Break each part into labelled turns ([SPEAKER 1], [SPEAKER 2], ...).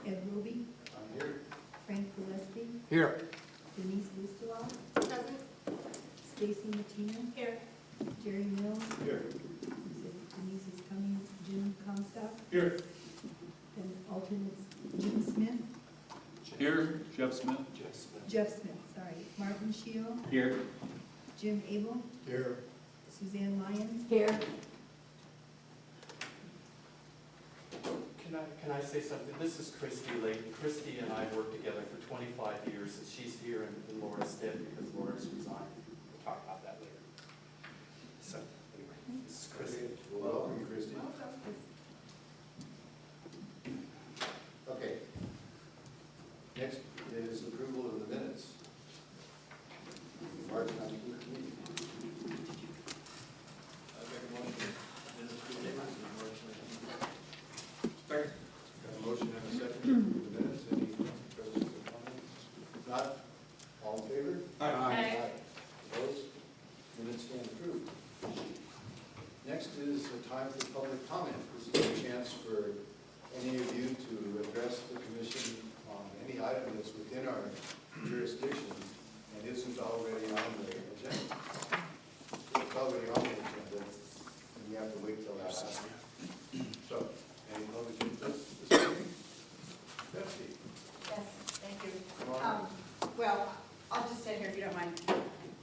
[SPEAKER 1] Ed Roby,
[SPEAKER 2] I'm here.
[SPEAKER 1] Frank Gillespie,
[SPEAKER 3] Here.
[SPEAKER 1] Denise Listowel,
[SPEAKER 4] Present.
[SPEAKER 1] Stacy Martina,
[SPEAKER 4] Here.
[SPEAKER 1] Jerry Mills,
[SPEAKER 2] Here.
[SPEAKER 1] Denise is coming, Jim Comstock,
[SPEAKER 2] Here.
[SPEAKER 1] and alternates Jim Smith,
[SPEAKER 5] Here, Jeff Smith.
[SPEAKER 1] Jeff Smith, sorry, Martin Shield,
[SPEAKER 5] Here.
[SPEAKER 1] Jim Abel,
[SPEAKER 2] Here.
[SPEAKER 1] Suzanne Lyons,
[SPEAKER 4] Here.
[SPEAKER 6] Can I say something? This is Christy Layton. Christy and I worked together for 25 years, and she's here in Laura's stead because Laura's resigned. We'll talk about that later. So, anyway, this is Christy.
[SPEAKER 2] Well, welcome, Christie. Okay. Next is approval of the minutes. March 19th meeting.
[SPEAKER 5] Second.
[SPEAKER 2] Got a motion and a second to approve the minutes. Any questions or comments? If not, all in favor?
[SPEAKER 4] Aye.
[SPEAKER 2] Opposed? Minutes stand approved. Next is a time for public comment. This is a chance for any of you to address the commission on any item that's within our jurisdiction and isn't already on the agenda. If it's already on the agenda, then you have to wait till that happens. So, any public input this evening? Betsy,
[SPEAKER 4] Yes, thank you.
[SPEAKER 2] come on.
[SPEAKER 4] Well, I'll just say here if you don't mind.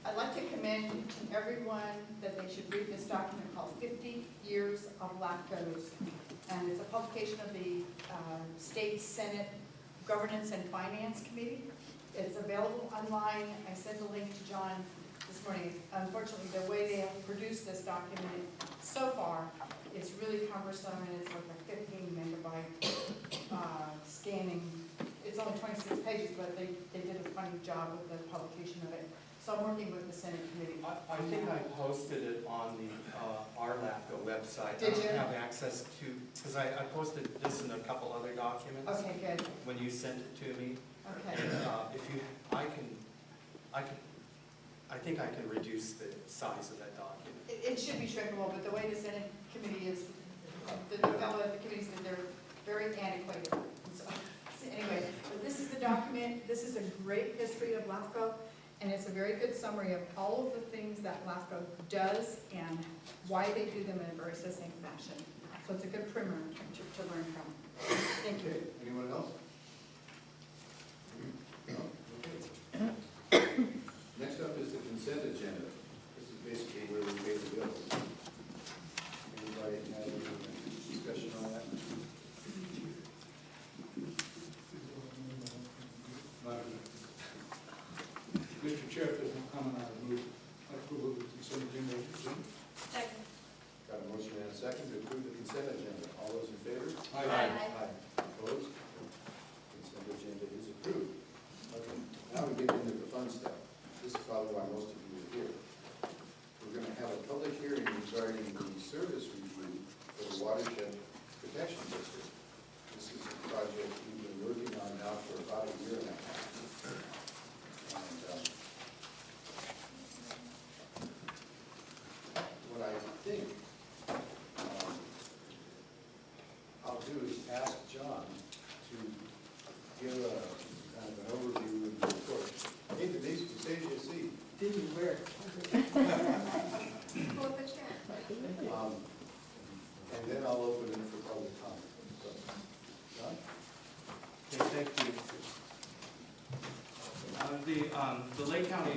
[SPEAKER 4] I'd like to commend to everyone that they should read this document called 50 Years of LAFCO's. And it's a publication of the State Senate Governance and Finance Committee. It's available online. I sent a link to John this morning. Unfortunately, the way they have produced this document so far is really cumbersome, and it's like a 15 megabyte scanning. It's only 26 pages, but they did a funny job with the publication of it. So I'm working with the Senate committee.
[SPEAKER 6] I think I posted it on the our LAFCO website.
[SPEAKER 4] Did you?
[SPEAKER 6] I don't have access to, because I posted this and a couple other documents
[SPEAKER 4] Okay, good.
[SPEAKER 6] when you sent it to me.
[SPEAKER 4] Okay.
[SPEAKER 6] And if you, I think I can reduce the size of that document.
[SPEAKER 4] It should be shrinkable, but the way the Senate committee is, the fellow at the committee said they're very antiquated. So anyway, but this is the document. This is a great history of LAFCO, and it's a very good summary of all of the things that LAFCO does and why they do them in a very succinct fashion. So it's a good primer to learn from. Thank you.
[SPEAKER 2] Okay, anyone else? No? Okay. Next up is the consent agenda. This is basically where we pay the bills. Anybody have any discussion on that?
[SPEAKER 3] Mr. Chair, if there's no comment, I would move approval of the consent agenda.
[SPEAKER 4] Second.
[SPEAKER 2] Got a motion and a second to approve the consent agenda. All those in favor?
[SPEAKER 4] Aye.
[SPEAKER 2] Opposed? Consent agenda is approved. Okay, now we get into the fun stuff. This is probably why most of you are here. We're going to have a public hearing regarding the service review for the Watershed Protection District. This is a project we've been working on now for about a year and a half. And what I think I'll do is ask John to give a kind of an overview of the report. Hey Denise, you say as you see.
[SPEAKER 4] Did you wear it? Pull up the chair.
[SPEAKER 2] And then I'll open it for public comment. So, John?
[SPEAKER 6] Okay, thank you. The Lake County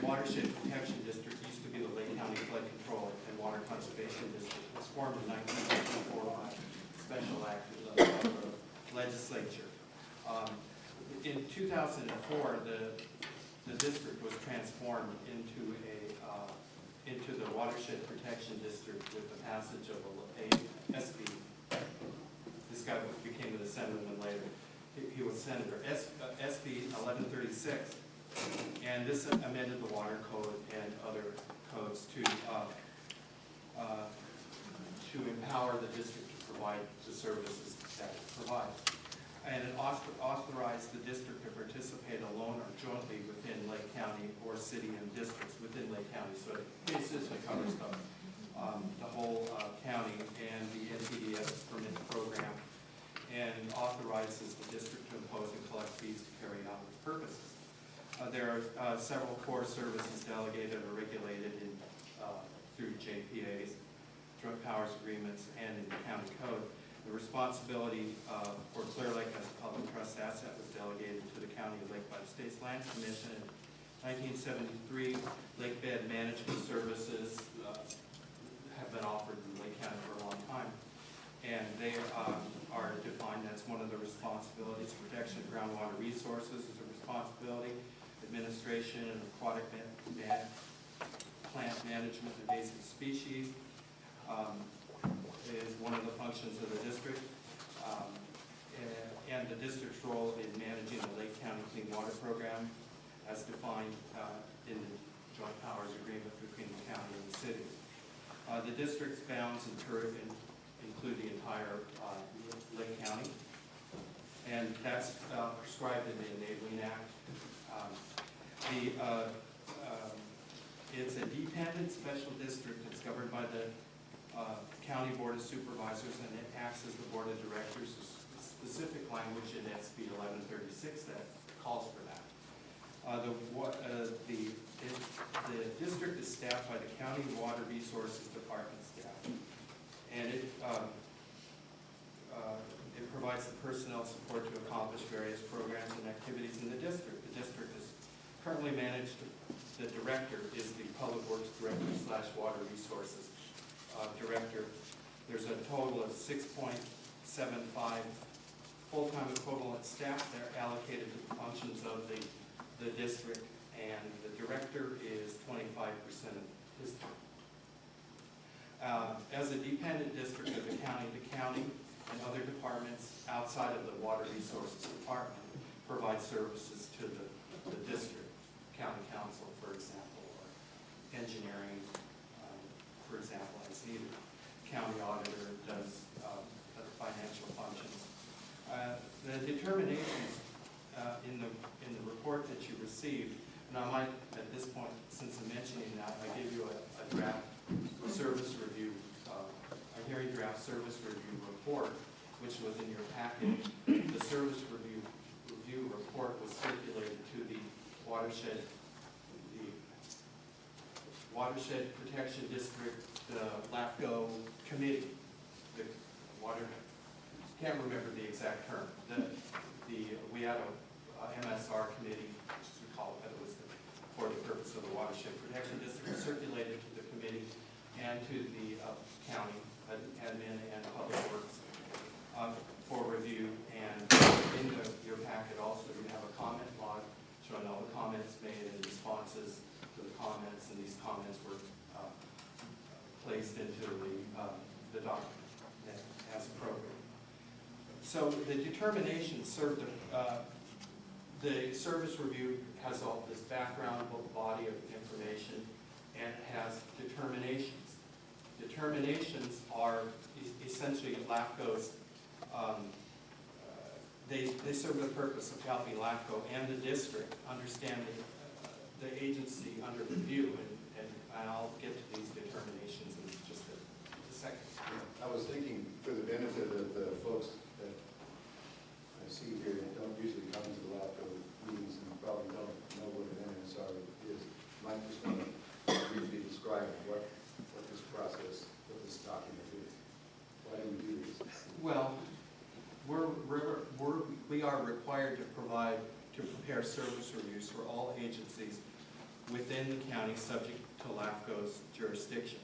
[SPEAKER 6] Watershed Protection District used to be the Lake County Flood Control and Water Conservation District. It was formed in 1954 by special act of the legislature. In 2004, the district was transformed into the Watershed Protection District with the passage of a SB. This guy became the senator later. He was Senator SB 1136, and this amended the water code and other codes to empower the district to provide the services that it provides. And it authorized the district to participate alone or jointly within Lake County or city and districts within Lake County. So it basically covers the whole county and the NPDES permit program. and authorizes the district to impose and collect fees to carry out its purposes. There are several core services delegated or regulated through JPAs, joint powers agreements, and in the county code. The responsibility for Clearlake as a public trust asset was delegated to the County of Lake by the State's Land Commission in 1973. Lake bed management services have been offered in Lake County for a long time, and they are defined as one of the responsibilities. Protection of groundwater resources is a responsibility. Administration and aquatic plant management of invasive species is one of the functions of the district, and the district's role in managing the Lake County Clean Water Program as defined in the joint powers agreement between the county and the city. The district's bounds include the entire Lake County, and that's prescribed in the Enabling Act. It's a dependent special district. It's governed by the County Board of Supervisors, and it acts as the Board of Directors. There's specific language in SB 1136 that calls for that. The district is staffed by the County Water Resources Department staff, and it provides the personnel support to accomplish various programs and activities in the district. The district is currently managed, the director is the Public Works Director / Water Resources Director. There's a total of 6.75 full-time equivalent staff. They're allocated to the functions of the district, and the director is 25% of his time. As a dependent district of the county and other departments outside of the Water Resources Department provide services to the district, county council, for example, or engineering, for example, as needed. County auditor does other financial functions. The determinations in the report that you received, and I might, at this point, since I'm mentioning that, I give you a draft service review, a hearing draft service review report, which was in your packet. The service review report was circulated to the Watershed Protection District, the LAFCO committee. The water, can't remember the exact term. We had a MSR committee, we call it, but it was for the purpose of the Watershed Protection District, circulated to the committee and to the county admin and public works for review. And in your packet also you have a comment log showing all the comments made and responses to the comments, and these comments were placed into the document as appropriate. So the determination served, the service review has all this background body of information and has determinations. Determinations are essentially LAFCO's, they serve the purpose of helping LAFCO and the district understand the agency under review, and I'll get to these determinations in just a second.
[SPEAKER 2] I was thinking, for the benefit of the folks that I see here that don't usually come to the LAFCO meetings and probably don't know what an MSR is, might just want to briefly describe what this process, what this document is. Why do we do this?
[SPEAKER 6] Well, we are required to prepare service reviews for all agencies within the county subject to LAFCO's jurisdiction.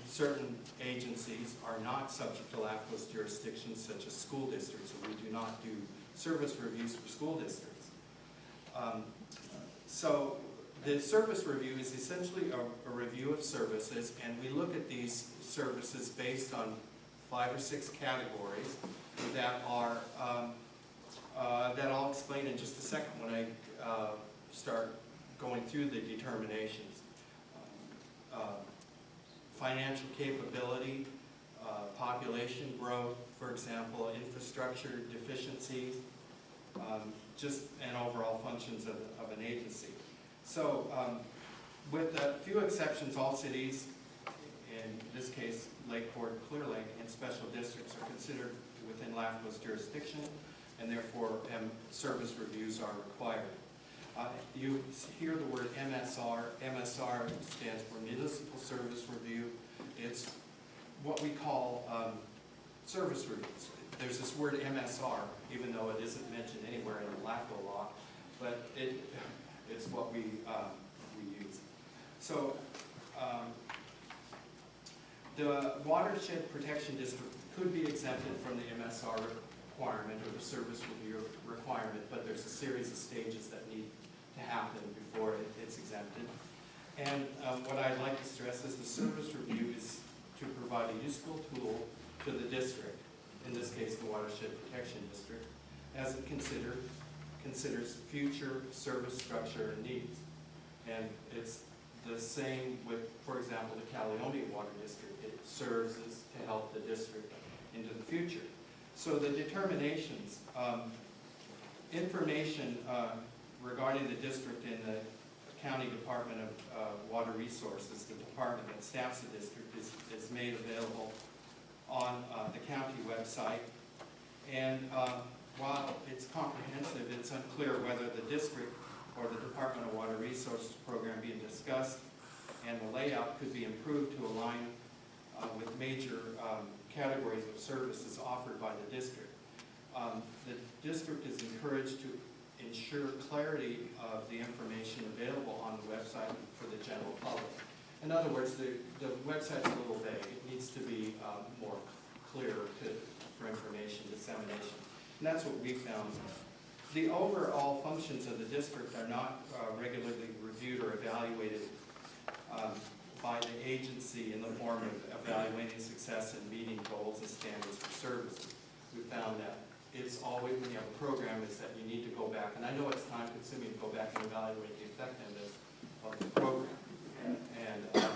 [SPEAKER 6] Certain agencies are not subject to LAFCO's jurisdiction, such as school districts, so we do not do service reviews for school districts. So the service review is essentially a review of services, and we look at these services based on 5 or 6 categories that are that I'll explain in just a second when I start going through the determinations. Financial capability, population growth, for example, infrastructure deficiencies, and overall functions of an agency. So with a few exceptions, all cities in this case, Lake Port, Clearlake, and special districts are considered within LAFCO's jurisdiction, and therefore service reviews are required. You hear the word MSR. MSR stands for Municipal Service Review. It's what we call service reviews. There's this word MSR, even though it isn't mentioned anywhere in the LAFCO law, but it's what we use. So the Watershed Protection District could be exempted from the MSR requirement or the service review requirement, but there's a series of stages that need to happen before it's exempted. And what I'd like to stress is the service review is to provide a useful tool to the district, in this case the Watershed Protection District, as it considers future service structure and needs. And it's the same with, for example, the Caledonia Water District. It serves to help the district into the future. So the determinations, information regarding the district in the County Department of Water Resources, the department that staffs the district, is made available on the county website. And while it's comprehensive, it's unclear whether the district or the Department of Water Resources program being discussed and the layout could be improved to align with major categories of services offered by the district. The district is encouraged to ensure clarity of the information available on the website for the general public. In other words, the website's a little vague. It needs to be more clear for information dissemination. And that's what we found. The overall functions of the district are not regularly reviewed or evaluated by the agency in the form of evaluating success and meeting goals and standards for services. We found that it's always, when you have a program, is that you need to go back, and I know it's time consuming to go back and evaluate the effectiveness of the program. And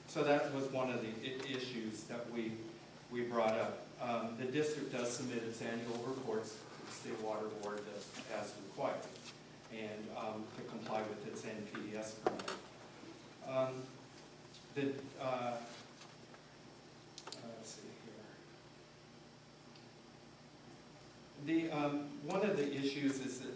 [SPEAKER 6] so that was one of the issues that we brought up. The district does submit its annual reports to the State Water Board as required, and to comply with its NPDES permit. Let's see here. One of the issues is that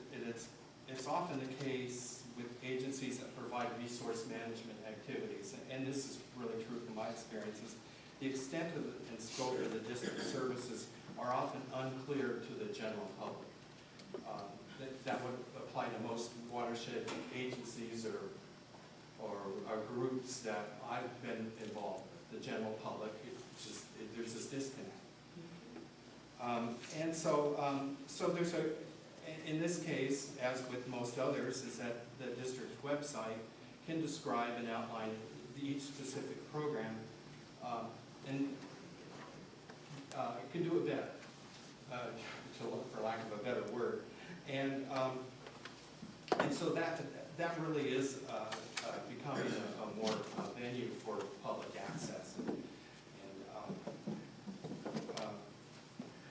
[SPEAKER 6] it's often the case with agencies that provide resource management activities, and this is really true from my experiences. The extent of and scope of the district services are often unclear to the general public. That would apply to most watershed agencies or groups that I've been involved with. The general public, there's this disconnect. And so there's in this case, as with most others, is that the district's website can describe and outline each specific program, and it can do it better, for lack of a better word. And so that really is becoming a more venue for public access.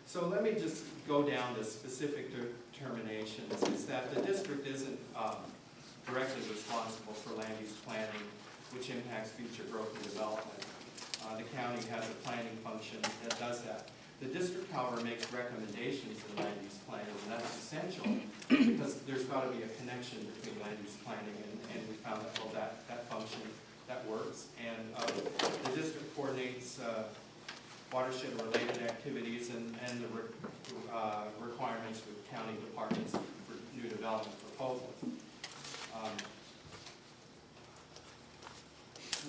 [SPEAKER 6] So let me just go down to specific determinations. Is that the district isn't directly responsible for land use planning, which impacts future growth and development. The county has a planning function that does that. The district, however, makes recommendations in land use planning, and that's essential because there's got to be a connection between land use planning and we found that, well, that function, that works. And the district coordinates watershed-related activities and the requirements with county departments for new development proposals.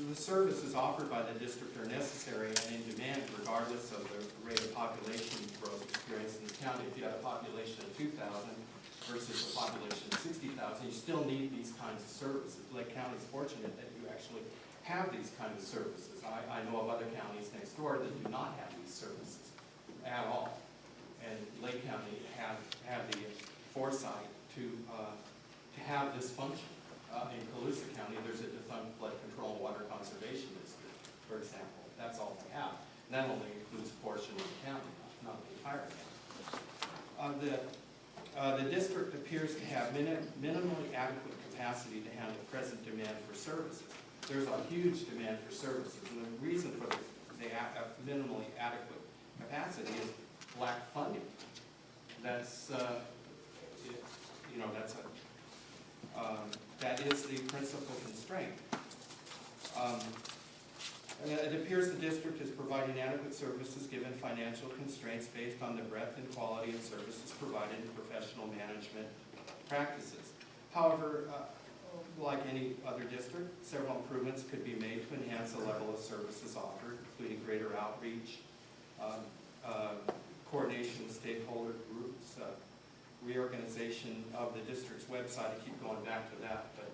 [SPEAKER 6] The services offered by the district are necessary and in demand regardless of the rate of population growth experienced in the county. If you had a population of 2,000 versus a population of 60,000, you still need these kinds of services. Lake County is fortunate that you actually have these kinds of services. I know of other counties next door that do not have these services at all. And Lake County had the foresight to have this function. In Colusa County, there's a defunct flood control and water conservation district, for example. That's all they have. And that only includes a portion of the county, not the entire county. The district appears to have minimally adequate capacity to handle present demand for services. There's a huge demand for services, and the reason for the minimally adequate capacity is lack funding. That's, you know, that is the principal constraint. It appears the district is providing adequate services given financial constraints based on the breadth and quality of services provided in professional management practices. However, like any other district, several improvements could be made to enhance the level of services offered, including greater outreach, coordination with stakeholder groups, reorganization of the district's website. I keep going back to that, but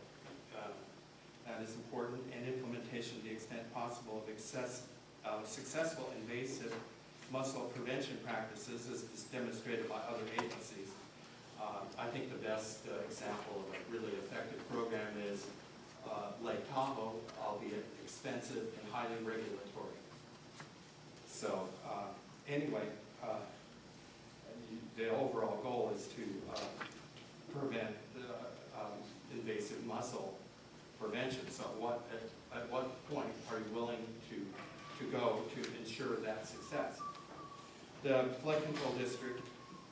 [SPEAKER 6] that is important, and implementation to the extent possible of successful invasive muscle prevention practices as demonstrated by other agencies. I think the best example of a really effective program is Lake Tahoe, albeit expensive and highly regulatory. So anyway, the overall goal is to prevent invasive muscle prevention. So at what point are you willing to go to ensure that success? The Flood Control District,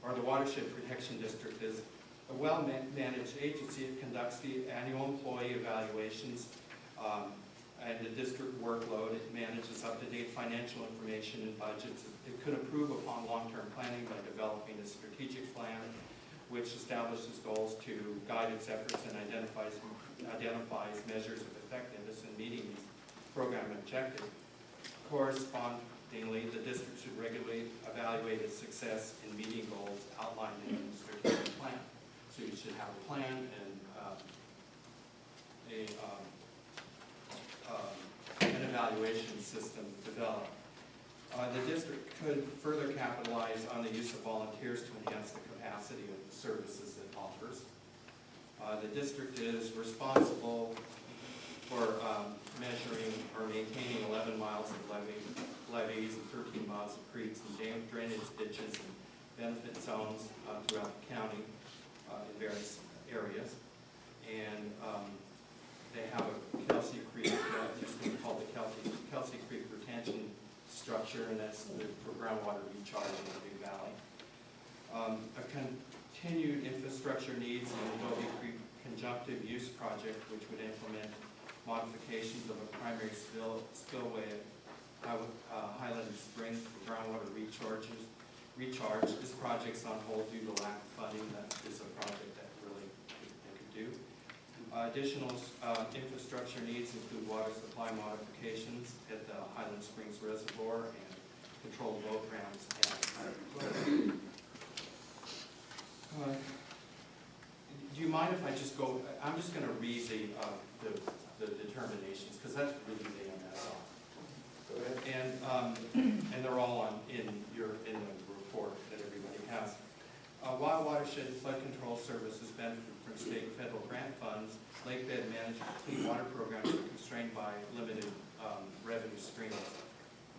[SPEAKER 6] or the Watershed Protection District, is a well-managed agency. It conducts the annual employee evaluations and the district workload. It manages up-to-date financial information and budgets. It could improve upon long-term planning by developing a strategic plan which establishes goals to guide its efforts and identifies measures of effectiveness in meeting these program objectives. Correspondingly, the district should regularly evaluate its success in meeting goals outlined in the strategic plan. So you should have a plan and an evaluation system developed. The district could further capitalize on the use of volunteers to enhance the capacity of the services it offers. The district is responsible for measuring or maintaining 11 miles of levees and 13 miles of creeks and drainage ditches and benefit zones throughout the county in various areas. And they have a Kelsey Creek, used to be called the Kelsey Creek retention structure, and that's for groundwater recharge in the Big Valley. A continued infrastructure needs an Adobe Creek conjunctive use project, which would implement modifications of a primary spillway at Highland Springs for groundwater recharge. This project's on hold due to lack of funding. That is a project that really they could do. Additional infrastructure needs include water supply modifications at the Highland Springs Reservoir and controlled boat ramps. Do you mind if I just go? I'm just going to read the determinations because that's really the MSR.
[SPEAKER 2] Go ahead.
[SPEAKER 6] And they're all in the report that everybody has. While Watershed Flood Control Services benefit from state and federal grant funds, lake bed management clean water programs are constrained by limited revenue streams.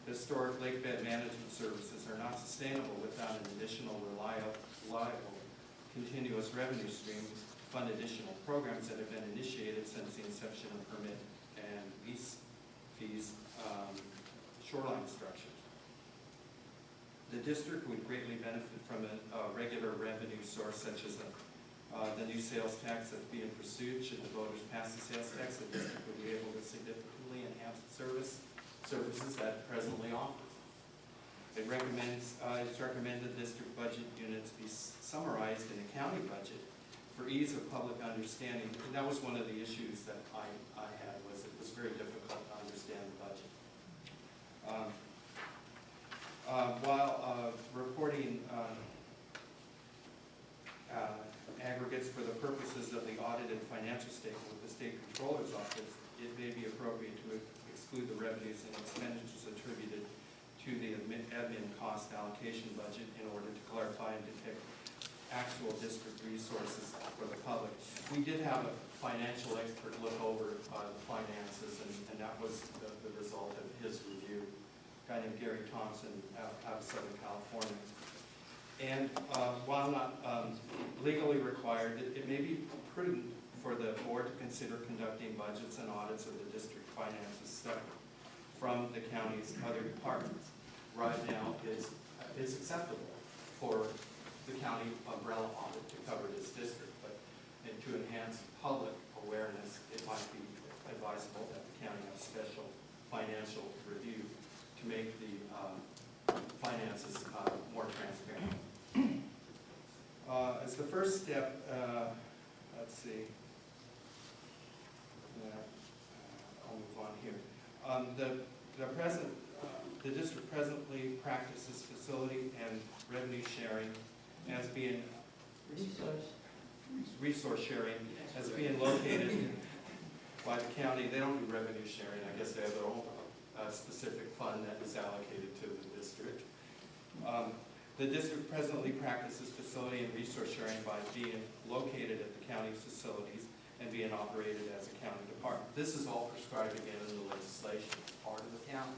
[SPEAKER 6] Historic lake bed management services are not sustainable without an additional reliable, continuous revenue stream to fund additional programs that have been initiated since the inception of permit and lease fees, shoreline structures. The district would greatly benefit from a regular revenue source such as the new sales tax that's being pursued. Should the voters pass the sales tax, the district would be able to significantly enhance the services that it presently offers. It's recommended district budget units be summarized in a county budget for ease of public understanding. And that was one of the issues that I had, was it was very difficult to understand the budget. While reporting aggregates for the purposes of the audited financial statement with the State Controller's Office, it may be appropriate to exclude the revenues and expenditures attributed to the admin cost allocation budget in order to clarify and depict actual district resources for the public. We did have a financial expert look over the finances, and that was the result of his review, a guy named Gary Thompson out of Southern California. And while not legally required, it may be prudent for the board to consider conducting budgets and audits of the district finances separate from the county's other departments. right now is acceptable for the county umbrella audit to cover this district, but to enhance public awareness, it might be advisable that the county have special financial review to make the finances more transparent. As the first step, let's see. I'll move on here. The district presently practices facility and revenue sharing as being resource sharing as being located by the county. They don't do revenue sharing. I guess they have their own specific fund that is allocated to the district. The district presently practices facility and resource sharing by being located at the county's facilities and being operated as a county department. This is all prescribed again in the legislation, part of the county.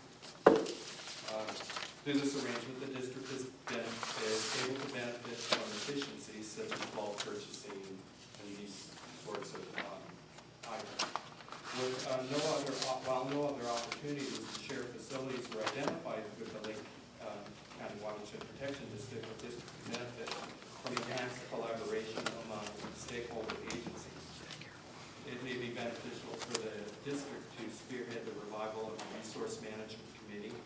[SPEAKER 6] Through this arrangement, the district is able to benefit from efficiencies such as bulk purchasing and these sorts of items. While no other opportunities to share facilities were identified with the Lake County Watershed Protection District, the district can benefit from enhanced collaboration among stakeholder agencies. It may be beneficial for the district to spearhead the revival of the Resource Management Committee,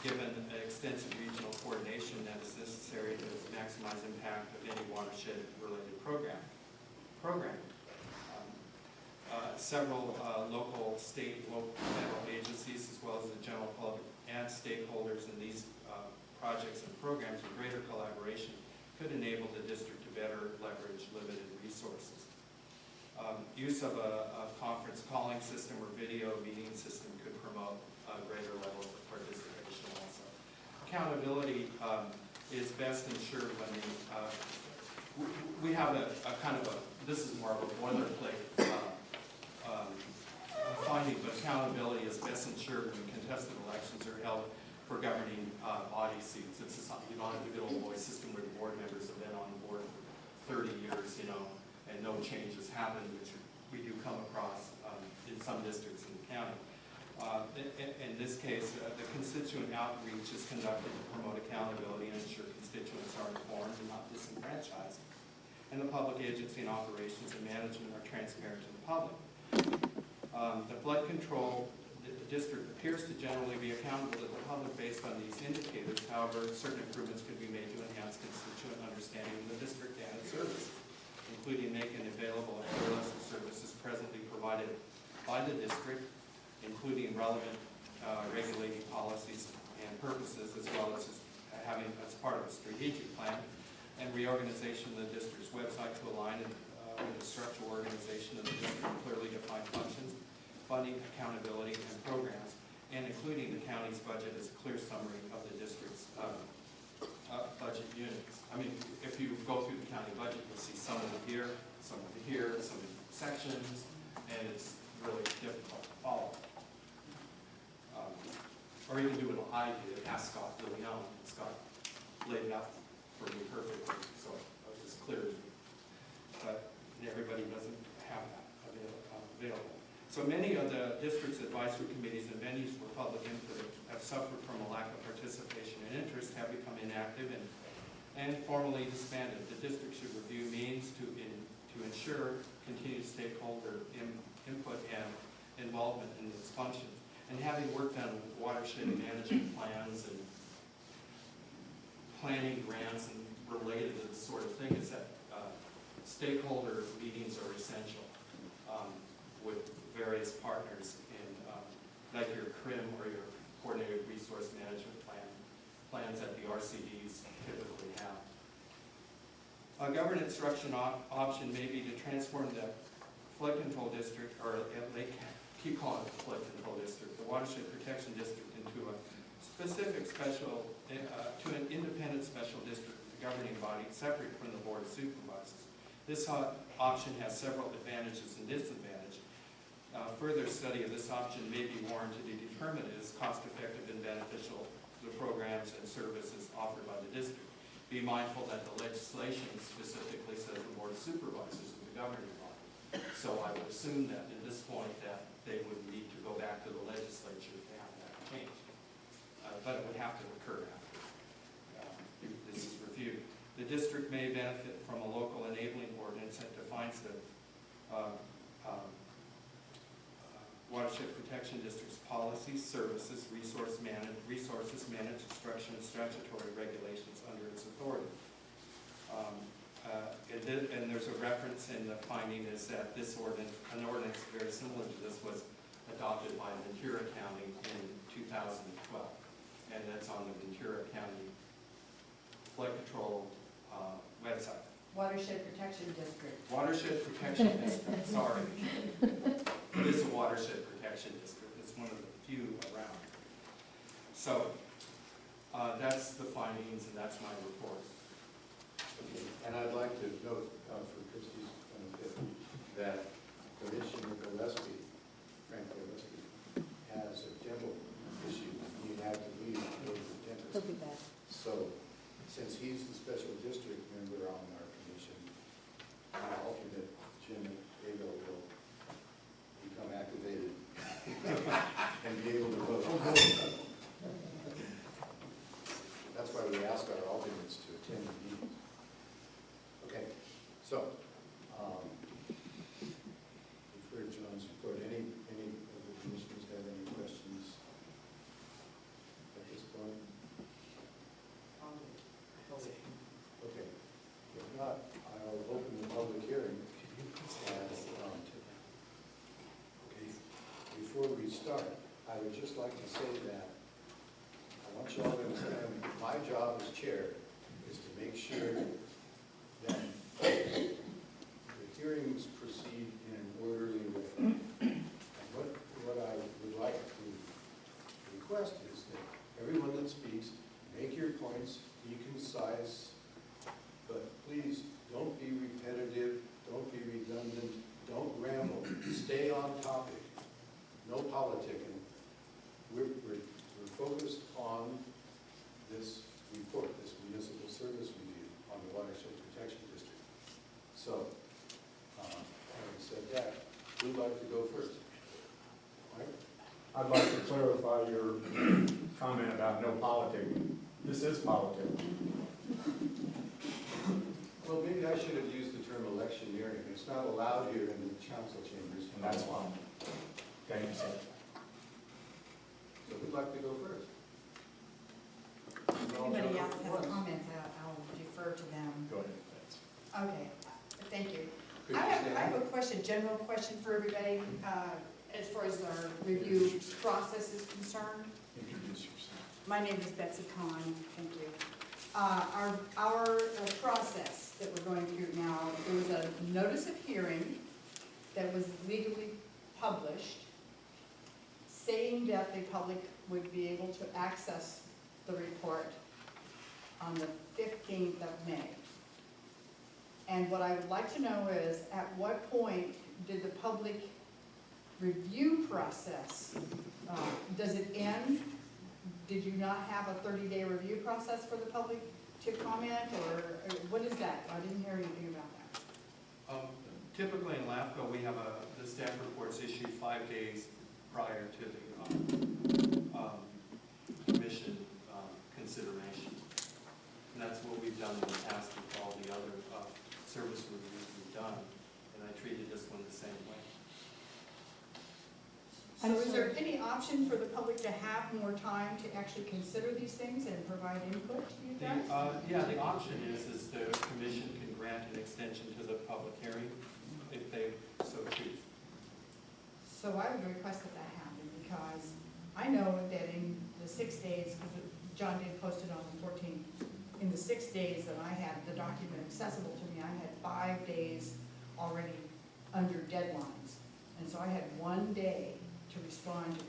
[SPEAKER 6] given the extensive regional coordination that is necessary to maximize impact of any watershed-related program. Several local, state, local, federal agencies, as well as the general public and stakeholders in these projects and programs with greater collaboration could enable the district to better leverage limited resources. Use of a conference calling system or video meeting system could promote greater levels of participation also. Accountability is best ensured when we have a kind of this is more of a boilerplate finding, but accountability is best ensured when contested elections are held for governing body seats. It's just, you don't have the good old boy system where the board members have been on the board for 30 years, and no changes happen, which we do come across in some districts in the county. In this case, the constituent outreach is conducted to promote accountability and ensure constituents are informed and not disenfranchised. And the public agency and operations and management are transparent to the public. The flood control district appears to generally be accountable to the public based on these indicators. However, certain improvements could be made to enhance constituent understanding of the district and its services, including making available a list of services presently provided by the district, including relevant regulating policies and purposes, as well as having as part of a strategic plan, and reorganization of the district's website to align with the structural organization of the district and clearly defined functions, funding, accountability, and programs, and including the county's budget as a clear summary of the district's budget units. I mean, if you go through the county budget, you'll see some of it here, some sections, and it's really difficult to follow. Or you can do it I did, ask Scott really young. Scott laid it out for me perfectly, so it was clear to me. But everybody doesn't have that available. So many of the district's advisory committees and venues for public input have suffered from a lack of participation and interest, have become inactive and formally disbanded. The district should review means to ensure continued stakeholder input and involvement in its functions. And having worked on watershed management plans and planning grants and related to this sort of thing is that stakeholder meetings are essential with various partners in like your CRIM or your coordinated resource management plans that the RCDs typically have. A governance structure option may be to transform the flood control district, or they keep calling it the flood control district, the watershed protection district, into a specific special, to an independent special district, the governing body separate from the board of supervisors. This option has several advantages and disadvantages. Further study of this option may be warranted to determine it is cost-effective and beneficial to the programs and services offered by the district. Be mindful that the legislation specifically says the board of supervisors is the governing body. So I would assume that at this point that they would need to go back to the legislature to have that change. But it would have have to occur after this is reviewed. The district may benefit from a local enabling ordinance that defines the Watershed Protection District's policies, services, resources managed, instruction, and statutory regulations under its authority. And there's a reference in the finding is that this ordinance, an ordinance very similar to this, was adopted by Ventura County in 2012. And that's on the Ventura County Flood Control website.
[SPEAKER 4] Watershed Protection District.
[SPEAKER 6] Watershed Protection District, sorry. It is a watershed protection district. It's one of the few around. So that's the findings and that's my report.
[SPEAKER 2] Okay. And I'd like to note for Christie's benefit that Commissioner Gillespie, Frank Gillespie, has a dental issue. He had to leave to go to the dentist.
[SPEAKER 1] He'll be back.
[SPEAKER 2] So since he's the special district member on our commission, my alternate, Jim Abel, will become activated and be able to vote. That's why we ask our alternates to attend the meetings. Okay, so, you've heard John's report. Any of the commissioners have any questions at this point? Okay, if not, I'll open the public hearing. And, before we start, I would just like to say that I want you all to understand my job as chair is to make sure that the hearings proceed in an orderly way. And what I would like to request is that everyone that speaks, make your points, be concise, but please don't be repetitive, don't be redundant, don't ramble, stay on topic. No politicking. We're focused on this report, this municipal service review on the Watershed Protection District. So, having said that, who'd like to go first? Mike?
[SPEAKER 7] I'd like to clarify your comment about no politicking. This is politics.
[SPEAKER 2] Well, maybe I should have used the term electioneering. It's not allowed here in the council chambers.
[SPEAKER 7] And that's fine. Okay, so
[SPEAKER 2] So who'd like to go first?
[SPEAKER 4] If anybody else has comments, I'll defer to them.
[SPEAKER 7] go ahead.
[SPEAKER 4] Okay, thank you.
[SPEAKER 2] Could
[SPEAKER 4] I
[SPEAKER 2] you
[SPEAKER 4] have
[SPEAKER 2] stand?
[SPEAKER 4] a question, general question for everybody, as far as our review process is concerned.
[SPEAKER 7] Introduce yourself.
[SPEAKER 4] My name is Betsy Kahn, thank you. Our process that we're going through now, there was a notice of hearing that was legally published, saying that the public would be able to access the report on the 15th of May. And what I would like to know is, at what point did the public review process, does it end? Did you not have a 30-day review process for the public to comment, or what is that? I didn't hear anything about that.
[SPEAKER 6] Typically in LAFCO, we have the staff reports issued 5 days prior to the commission consideration. And that's what we've done in the past with all the other service reviews we've done. And I treated this one the same way.
[SPEAKER 4] So is there any option for the public to have more time to actually consider these things and provide input to you guys?
[SPEAKER 6] Yeah, the option is the commission can grant an extension to the public hearing if they so choose.
[SPEAKER 4] So I would request that that happen, because I know that in the 6 days, because John did post it on the 14th, in the 6 days that I had the document accessible to me, I had 5 days already under deadlines. And so I had 1 day to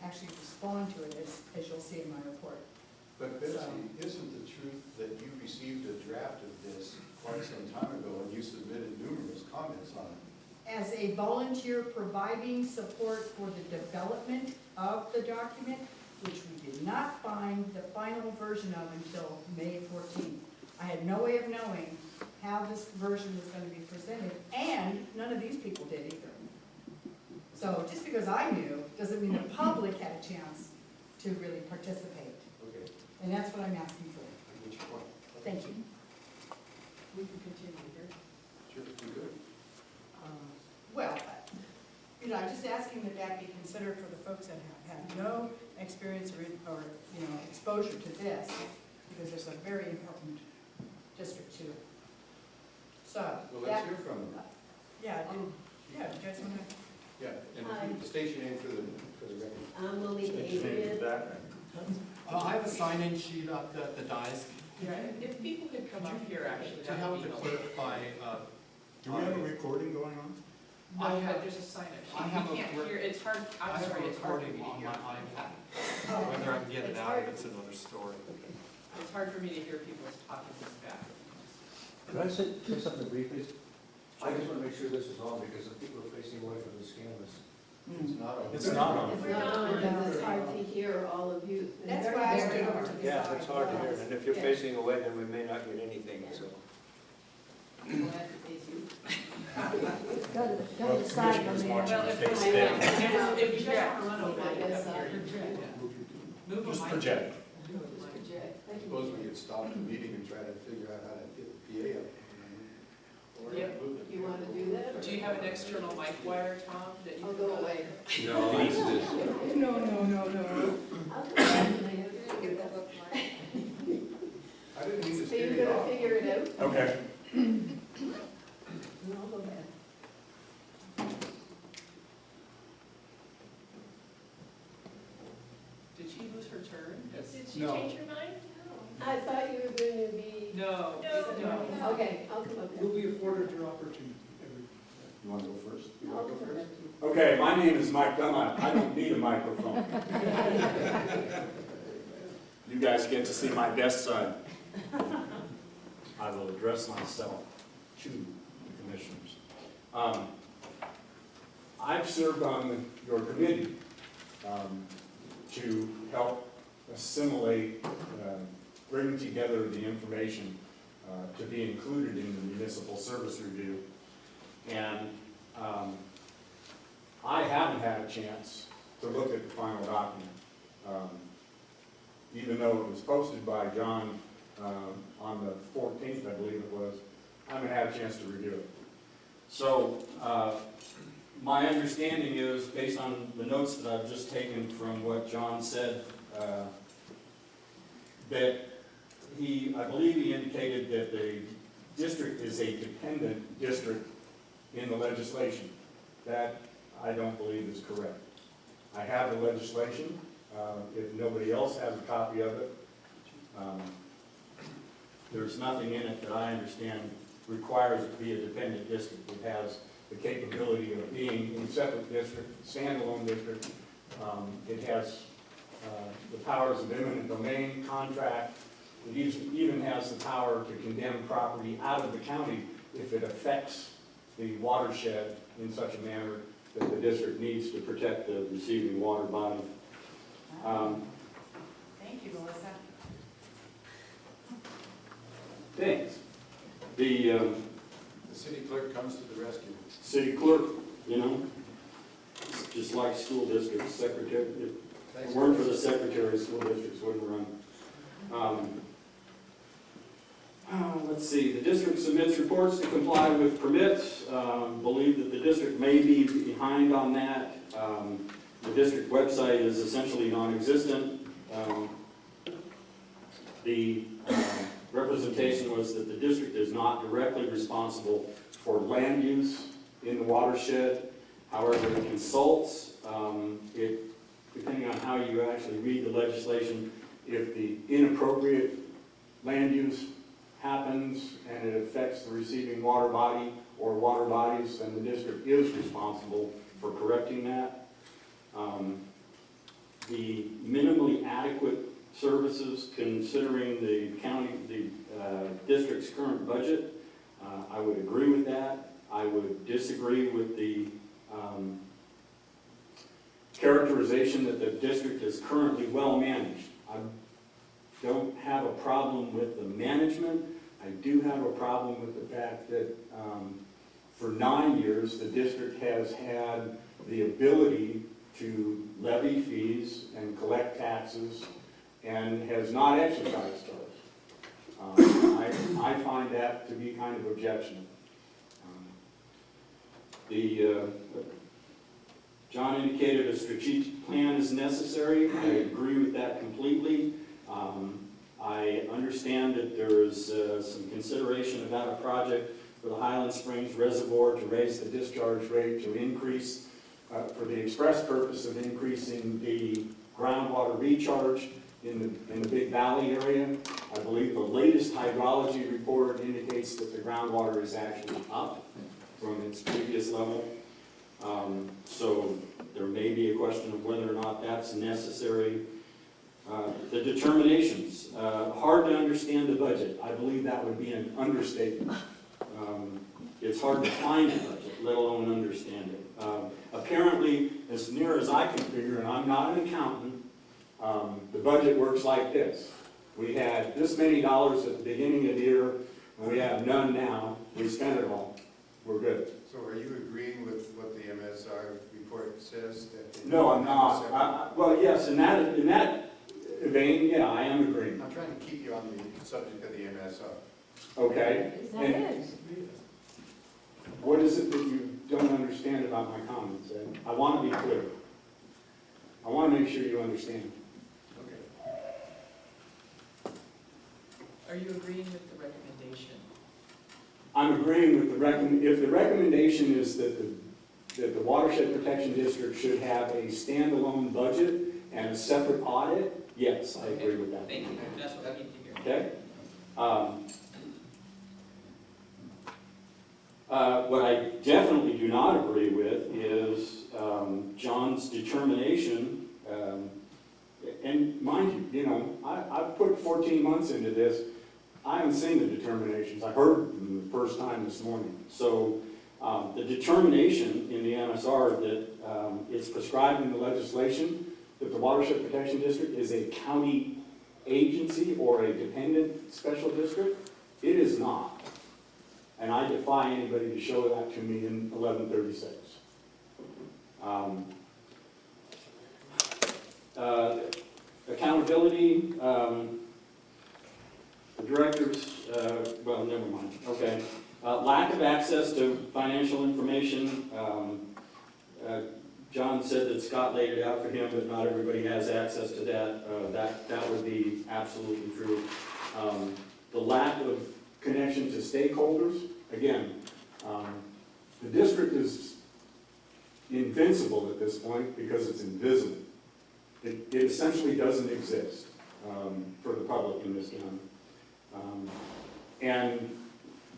[SPEAKER 4] actually respond to it, as you'll see in my report.
[SPEAKER 2] But Betsy, isn't the truth that you received a draft of this quite some time ago and you submitted numerous comments on it?
[SPEAKER 4] As a volunteer providing support for the development of the document, which we did not find the final version of until May 14th. I had no way of knowing how this version was going to be presented, and none of these people did either. So just because I knew, doesn't mean the public had a chance to really participate.
[SPEAKER 2] Okay.
[SPEAKER 1] And that's what I'm asking for.
[SPEAKER 2] I get your point.
[SPEAKER 1] Thank you. We can continue here.
[SPEAKER 2] Sure, you good?
[SPEAKER 4] Well, I'm just asking that that be considered for the folks that have no experience or exposure to this, because it's a very important district too. So,
[SPEAKER 2] Well, let's hear from them.
[SPEAKER 4] yeah, you guys want to?
[SPEAKER 2] Yeah, and if you state your name for the record.
[SPEAKER 8] I'm Lily
[SPEAKER 7] State your name
[SPEAKER 8] Adrian.
[SPEAKER 7] for that.
[SPEAKER 6] I have a sign-in sheet up at the dais.
[SPEAKER 9] Yeah, if people could come up here, actually,
[SPEAKER 6] To
[SPEAKER 9] that
[SPEAKER 6] help
[SPEAKER 9] would
[SPEAKER 6] to
[SPEAKER 9] be helpful.
[SPEAKER 6] clarify,
[SPEAKER 7] Do we have a recording going on?
[SPEAKER 6] I
[SPEAKER 9] No,
[SPEAKER 6] have-
[SPEAKER 9] but there's a sign
[SPEAKER 6] I
[SPEAKER 9] up
[SPEAKER 6] have
[SPEAKER 9] sheet.
[SPEAKER 6] a
[SPEAKER 9] You can't
[SPEAKER 6] re-
[SPEAKER 9] hear, it's hard,
[SPEAKER 6] I
[SPEAKER 9] I'm
[SPEAKER 6] have
[SPEAKER 9] sorry,
[SPEAKER 6] a
[SPEAKER 9] it's hard for
[SPEAKER 6] recording
[SPEAKER 9] me to
[SPEAKER 6] on
[SPEAKER 9] hear.
[SPEAKER 6] my iPad.
[SPEAKER 4] Oh,
[SPEAKER 6] Whether I can get it
[SPEAKER 8] It's
[SPEAKER 6] out,
[SPEAKER 8] hard.
[SPEAKER 6] that's another story.
[SPEAKER 9] It's hard for me to hear people talking back.
[SPEAKER 10] Could I say something briefly? I just want to make sure this is on because the people are facing away from this canvas.
[SPEAKER 2] It's not on.
[SPEAKER 7] It's not on.
[SPEAKER 8] It's not on, because it's hard to hear all of you.
[SPEAKER 4] That's why I stood over to the side.
[SPEAKER 10] Yeah, it's hard to hear, and if you're
[SPEAKER 8] Yeah.
[SPEAKER 10] facing away, then we may not get anything, so.
[SPEAKER 8] We'll have to face you.
[SPEAKER 1] Go to
[SPEAKER 7] Well,
[SPEAKER 1] the
[SPEAKER 7] the
[SPEAKER 1] side
[SPEAKER 7] commissioner's
[SPEAKER 1] on
[SPEAKER 7] watching
[SPEAKER 1] there.
[SPEAKER 7] the
[SPEAKER 9] Well,
[SPEAKER 7] face
[SPEAKER 8] I
[SPEAKER 7] down.
[SPEAKER 8] know.
[SPEAKER 9] If you just want to run over,
[SPEAKER 8] I
[SPEAKER 9] it,
[SPEAKER 8] guess,
[SPEAKER 9] come here. Move
[SPEAKER 7] Just
[SPEAKER 9] a mic.
[SPEAKER 7] project.
[SPEAKER 2] I suppose we could stop the meeting and try to figure out how to get the PA up. Or
[SPEAKER 9] Yeah.
[SPEAKER 2] move it.
[SPEAKER 8] You want to do that? or-
[SPEAKER 9] Do you have an external mic wire, Tom, that you
[SPEAKER 8] I'll
[SPEAKER 9] can
[SPEAKER 8] go
[SPEAKER 9] run?
[SPEAKER 8] away.
[SPEAKER 10] No,
[SPEAKER 8] I'll come back and I have to get that book marked.
[SPEAKER 2] I didn't mean to
[SPEAKER 8] So
[SPEAKER 2] scare
[SPEAKER 8] you're
[SPEAKER 2] you
[SPEAKER 8] gonna
[SPEAKER 2] off.
[SPEAKER 8] figure it out?
[SPEAKER 7] Okay.
[SPEAKER 8] And I'll go back.
[SPEAKER 9] Did she lose her turn?
[SPEAKER 3] Did
[SPEAKER 9] she
[SPEAKER 3] No.
[SPEAKER 9] change her mind?
[SPEAKER 8] I thought you were going to be,
[SPEAKER 9] No.
[SPEAKER 8] no, okay, I'll come up
[SPEAKER 3] You'll
[SPEAKER 8] there.
[SPEAKER 3] be afforded your opportunity.
[SPEAKER 7] You want to go first?
[SPEAKER 2] You
[SPEAKER 8] I'll
[SPEAKER 2] want to
[SPEAKER 8] come
[SPEAKER 2] go
[SPEAKER 8] back
[SPEAKER 2] first?
[SPEAKER 8] to you.
[SPEAKER 7] Okay, my name is Mike Dunlap. I don't need a microphone. You guys get to see my best side. I will address myself to the commissioners. I've served on your committee to help assimilate, bring together the information to be included in the municipal service review. And I haven't had a chance to look at the final document. Even though it was posted by John on the 14th, I believe it was, I haven't had a chance to review it. So my understanding is, based on the notes that I've just taken from what John said, that I believe he indicated that the district is a dependent district in the legislation. That I don't believe is correct. I have the legislation. If nobody else has a copy of it, there's nothing in it that I understand requires it to be a dependent district. It has the capability of being a separate district, standalone district. It has the powers of eminent domain, contract. It even has the power to condemn property out of the county if it affects the watershed in such a manner that the district needs to protect the receiving water body.
[SPEAKER 4] Thank you, Melissa.
[SPEAKER 7] Thanks. The
[SPEAKER 2] The city clerk comes to the rescue.
[SPEAKER 7] city clerk, just like school districts, secretary, if
[SPEAKER 2] Thanks.
[SPEAKER 7] it weren't for the secretary, school districts wouldn't run. Let's see, the district submits reports to comply with permits. Believe that the district may be behind on that. The district website is essentially non-existent. The representation was that the district is not directly responsible for land use in the watershed. However, it consults. Depending on how you actually read the legislation, if the inappropriate land use happens and it affects the receiving water body or water bodies, then the district is responsible for correcting that. The minimally adequate services, considering the district's current budget, I would agree with that. I would disagree with the characterization that the district is currently well managed. I don't have a problem with the management. I do have a problem with the fact that for 9 years, the district has had the ability to levy fees and collect taxes and has not exercised those. I find that to be kind of objectionable. John indicated a strategic plan is necessary. I agree with that completely. I understand that there is some consideration about a project for the Highland Springs Reservoir to raise the discharge rate to increase, for the express purpose of increasing the groundwater recharge in the Big Valley area. I believe the latest hydrology report indicates that the groundwater is actually up from its previous level. So there may be a question of whether or not that's necessary. The determinations, hard to understand the budget. I believe that would be an understatement. It's hard to find a budget, let alone understand it. Apparently, as near as I can figure, and I'm not an accountant, the budget works like this. We had this many dollars at the beginning of the year, and we have none now. We spent it all. We're good.
[SPEAKER 2] So are you agreeing with what the MSR report says? That
[SPEAKER 7] No, I'm not. Well, yes, in that vein, yeah, I am agreeing.
[SPEAKER 2] I'm trying to keep you on the subject of the MSR.
[SPEAKER 7] Okay.
[SPEAKER 8] Is that
[SPEAKER 7] And
[SPEAKER 8] it?
[SPEAKER 7] what is it that you don't understand about my comments, Ed? I want to be clear. I want to make sure you understand.
[SPEAKER 2] Okay.
[SPEAKER 9] Are you agreeing with the recommendation?
[SPEAKER 7] I'm agreeing with if the recommendation is that the Watershed Protection District should have a standalone budget and a separate audit, yes, I agree with that.
[SPEAKER 9] Thank you, that's what we need to hear.
[SPEAKER 7] Okay? What I definitely do not agree with is John's determination, and mind you, I've put 14 months into this. I haven't seen the determinations. I heard them the first time this morning. So the determination in the MSR that it's prescribed in the legislation that the Watershed Protection District is a county agency or a dependent special district, it is not. And I defy anybody to show that to me in 1136. Accountability, the directors, well, never mind, okay. Lack of access to financial information. John said that Scott laid it out for him, but not everybody has access to that. That would be absolutely true. The lack of connection to stakeholders. Again, the district is invincible at this point because it's invisible. It essentially doesn't exist for the public in this county. And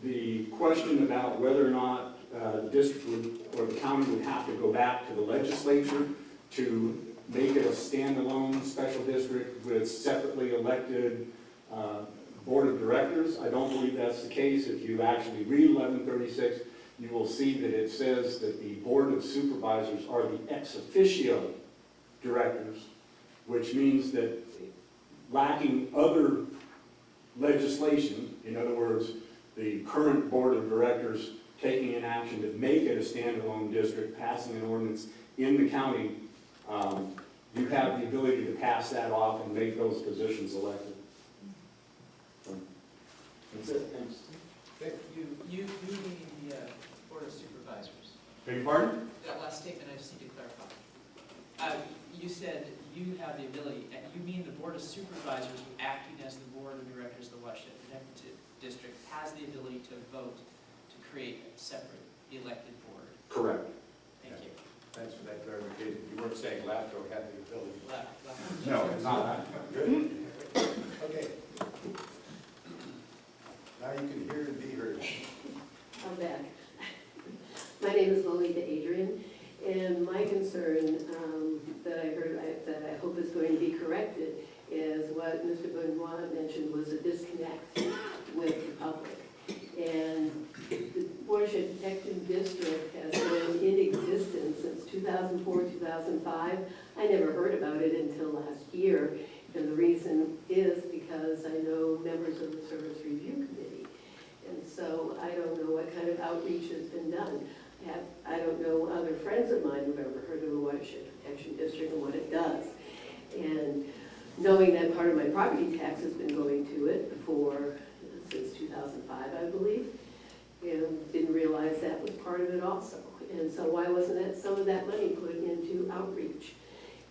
[SPEAKER 7] the question about whether or not the district would, or the county would have to go back to the legislature to make it a standalone special district with separately elected board of directors. I don't believe that's the case. If you actually read 1136, you will see that it says that the board of supervisors are the ex officio directors, which means that lacking other legislation, in other words, the current board of directors taking an action to make it a standalone district, passing an ordinance in the county, you have the ability to pass that off and make those positions elected. That's it, thanks.
[SPEAKER 9] You mean the Board of Supervisors.
[SPEAKER 7] Beg your pardon?
[SPEAKER 9] That last statement, I just need to clarify. You said you have the ability, you mean the Board of Supervisors acting as the Board of Directors of the Watershed Protection District has the ability to vote to create a separate elected board?
[SPEAKER 7] Correct.
[SPEAKER 9] Thank you.
[SPEAKER 2] Thanks for that clarification. You weren't saying LAFCO had the ability.
[SPEAKER 7] No, it's not.
[SPEAKER 2] Good. Okay. Now you can hear and be heard.
[SPEAKER 8] I'm back. My name is Lolita Adrian, and my concern that I heard, that I hope is going to be corrected, is what Mr. Benoit mentioned was a disconnect with the public. And the Watershed Protection District has been in existence since 2004, 2005. I never heard about it until last year, and the reason is because I know members of the Service Review Committee. And so I don't know what kind of outreach has been done. I don't know other friends of mine who've ever heard of the Watershed Protection District and what it does. And knowing that part of my property tax has been going to it since 2005, I believe, and didn't realize that was part of it also. And so why wasn't some of that money put into outreach?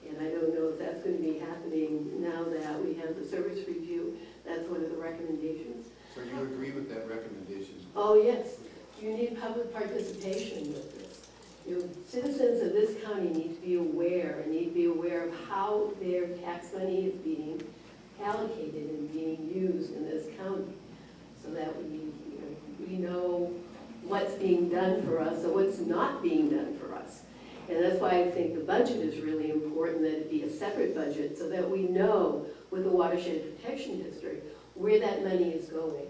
[SPEAKER 8] And I don't know if that's going to be happening now that we have the service review. That's one of the recommendations.
[SPEAKER 2] So you agree with that recommendation?
[SPEAKER 8] Oh, yes. You need public participation with this. Citizens of this county need to be aware, of how their tax money is being allocated and being used in this county, so that we know what's being done for us or what's not being done for us. And that's why I think the budget is really important, that it be a separate budget, so that we know with the Watershed Protection District where that money is going.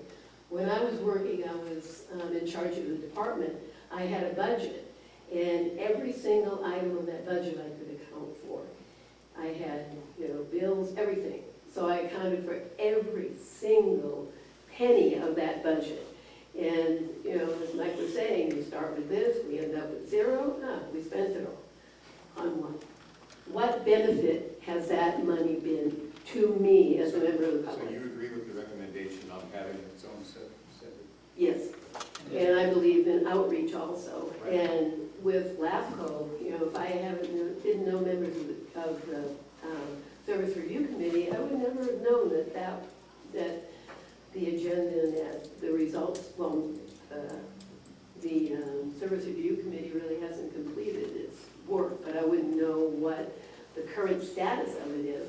[SPEAKER 8] When I was working, I was in charge of the department. I had a budget. And every single item on that budget I could account for. I had, bills, everything. So I accounted for every single penny of that budget. And, as Mike was saying, you start with this, we end up with zero, we spent it all. On what? What benefit has that money been to me as a member of the public?
[SPEAKER 2] So you agree with the recommendation on having its own separate?
[SPEAKER 8] Yes. And I believe in outreach also.
[SPEAKER 2] Right.
[SPEAKER 8] And with LAFCO, if I didn't know members of the Service Review Committee, I would never have known that the agenda and that the results, the Service Review Committee really hasn't completed its work, but I wouldn't know what the current status of it is.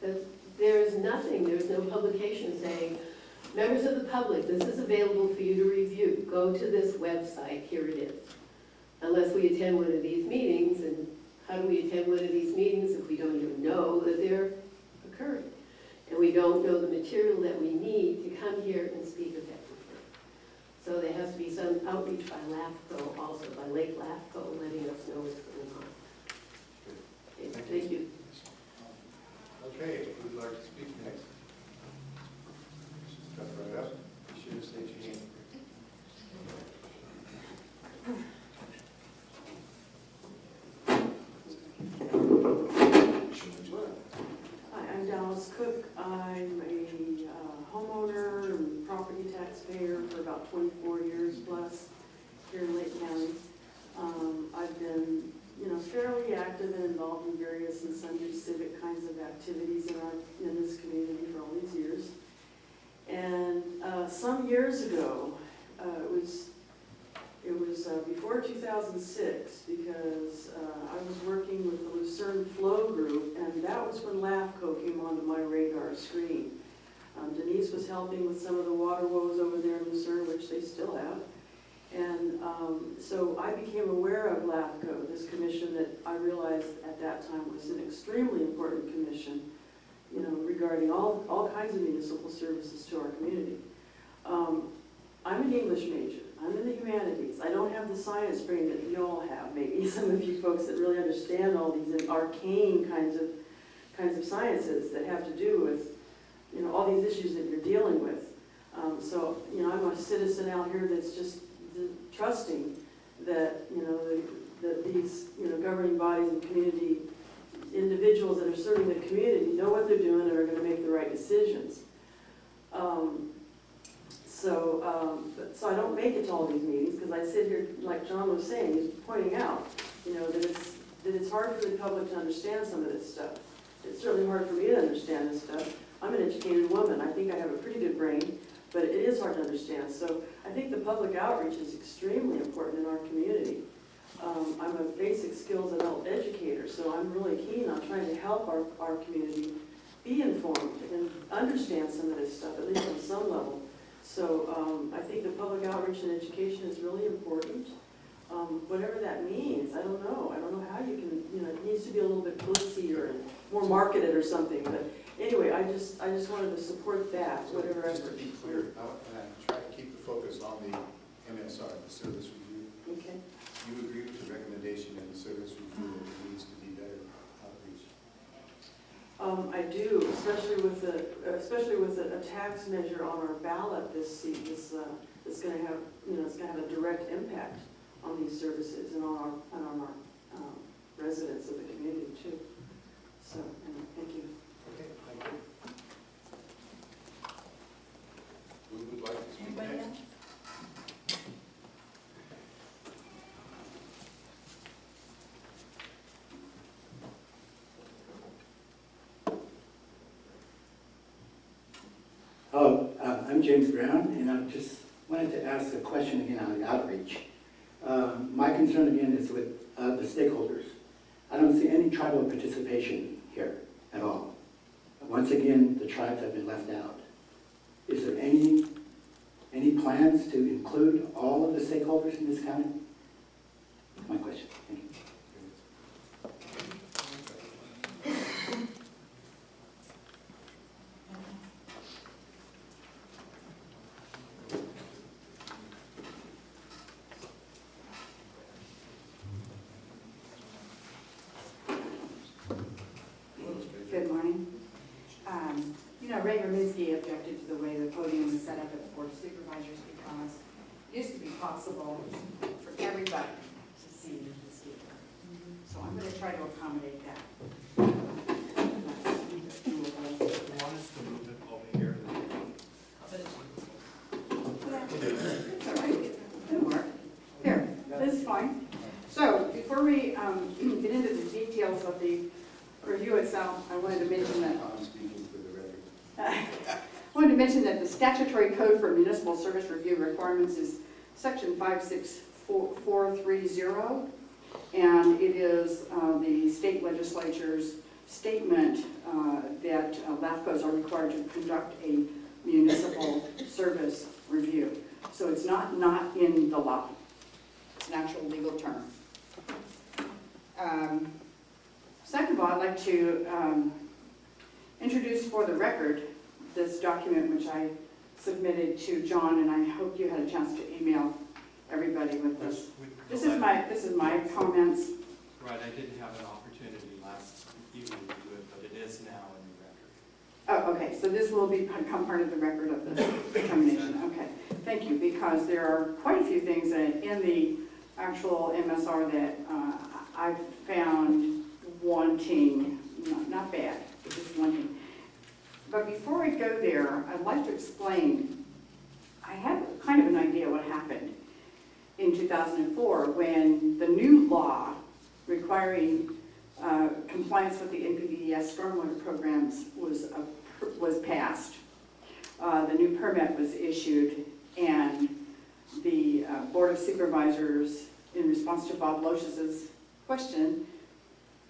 [SPEAKER 8] But there's no publication saying, members of the public, this is available for you to review. Go to this website, here it is. Unless we attend one of these meetings, and how do we attend one of these meetings if we don't even know that they're occurring? And we don't know the material that we need to come here and speak effectively. So there has to be some outreach by LAFCO also, by Lake LAFCO, letting us know what's going on. Okay, thank you.
[SPEAKER 2] Okay, who would like to speak next? Step right up. Be sure to state your name.
[SPEAKER 11] Hi, I'm Dallas Cook. I'm a homeowner and property taxpayer for about 24 years plus here in Lake County. I've been, fairly active and involved in various and sundry civic kinds of activities in this community for all these years. And some years ago, it was before 2006, because I was working with the Lucerne Flow Group, and that was when LAFCO came onto my radar screen. Denise was helping with some of the water woes over there in Lucerne, which they still have. And so I became aware of LAFCO, this commission that I realized at that time was an extremely important commission, regarding all kinds of municipal services to our community. I'm an English major. I'm in the humanities. I don't have the science brain that you all have, maybe some of you folks that really understand all these arcane kinds of sciences that have to do with, all these issues that you're dealing with. So, I'm a citizen out here that's just trusting that, that these, governing bodies and community individuals that are serving the community know what they're doing and are going to make the right decisions. So I don't make it to all these meetings because I sit here, like John was saying, he's pointing out, that it's hard for the public to understand some of this stuff. It's certainly hard for me to understand this stuff. I'm an educated woman. I think I have a pretty good brain, but it is hard to understand. So I think the public outreach is extremely important in our community. I'm a basic skills adult educator, so I'm really keen on trying to help our community be informed and understand some of this stuff, at least on some level. So I think the public outreach and education is really important. Whatever that means, I don't know. I don't know how you can, it needs to be a little bit glitzier and more marketed or something. But anyway, I just wanted to support that, whatever
[SPEAKER 2] Just to
[SPEAKER 11] effort.
[SPEAKER 2] be clear, and try to keep the focus on the MSR, the service review.
[SPEAKER 11] Okay.
[SPEAKER 2] You agree with the recommendation in the service review that there needs to be better outreach?
[SPEAKER 11] I do, especially with a tax measure on our ballot this that's going to have, it's going to have a direct impact on these services and on our residents of the community too. So, thank you.
[SPEAKER 2] Okay, thank
[SPEAKER 12] I'm James Brown, and I just wanted to ask a question again on the outreach. My concern again is with the stakeholders. I don't see any tribal participation here at all. Once again, the tribes have been left out. Is there any plans to include all of the stakeholders in this county? That's my question. Thank you.
[SPEAKER 13] Good morning. Ray Rominski objected to the way the podium was set up at the Board of Supervisors because it used to be possible for everybody to see the speaker. So I'm going to try to accommodate that. That's doable.
[SPEAKER 6] You want us to move it over here?
[SPEAKER 13] It's all right. It'll work. Here, this is fine. So before we get into the details of the review itself, I wanted to mention that the statutory code for municipal service review requirements is section 56430, and it is the state legislature's statement that LAFCOs are required to conduct a municipal service review. So it's not in the law. It's an actual legal term. Second of all, I'd like to introduce for the record this document which I submitted to John, and I hope you had a chance to email everybody with this. This is my comments.
[SPEAKER 6] Right, I didn't have an opportunity last evening to do it, but it is now in the record.
[SPEAKER 13] Oh, okay, so this will become part of the record of this determination. Okay, thank you, because there are quite a few things in the actual MSR that I've found wanting, not bad, but just wanting. But before I go there, I'd like to explain, I have kind of an idea what happened in 2004 when the new law requiring compliance with the NPDES stormwater programs was passed. The new permit was issued, and the Board of Supervisors, in response to Bob Losch's question,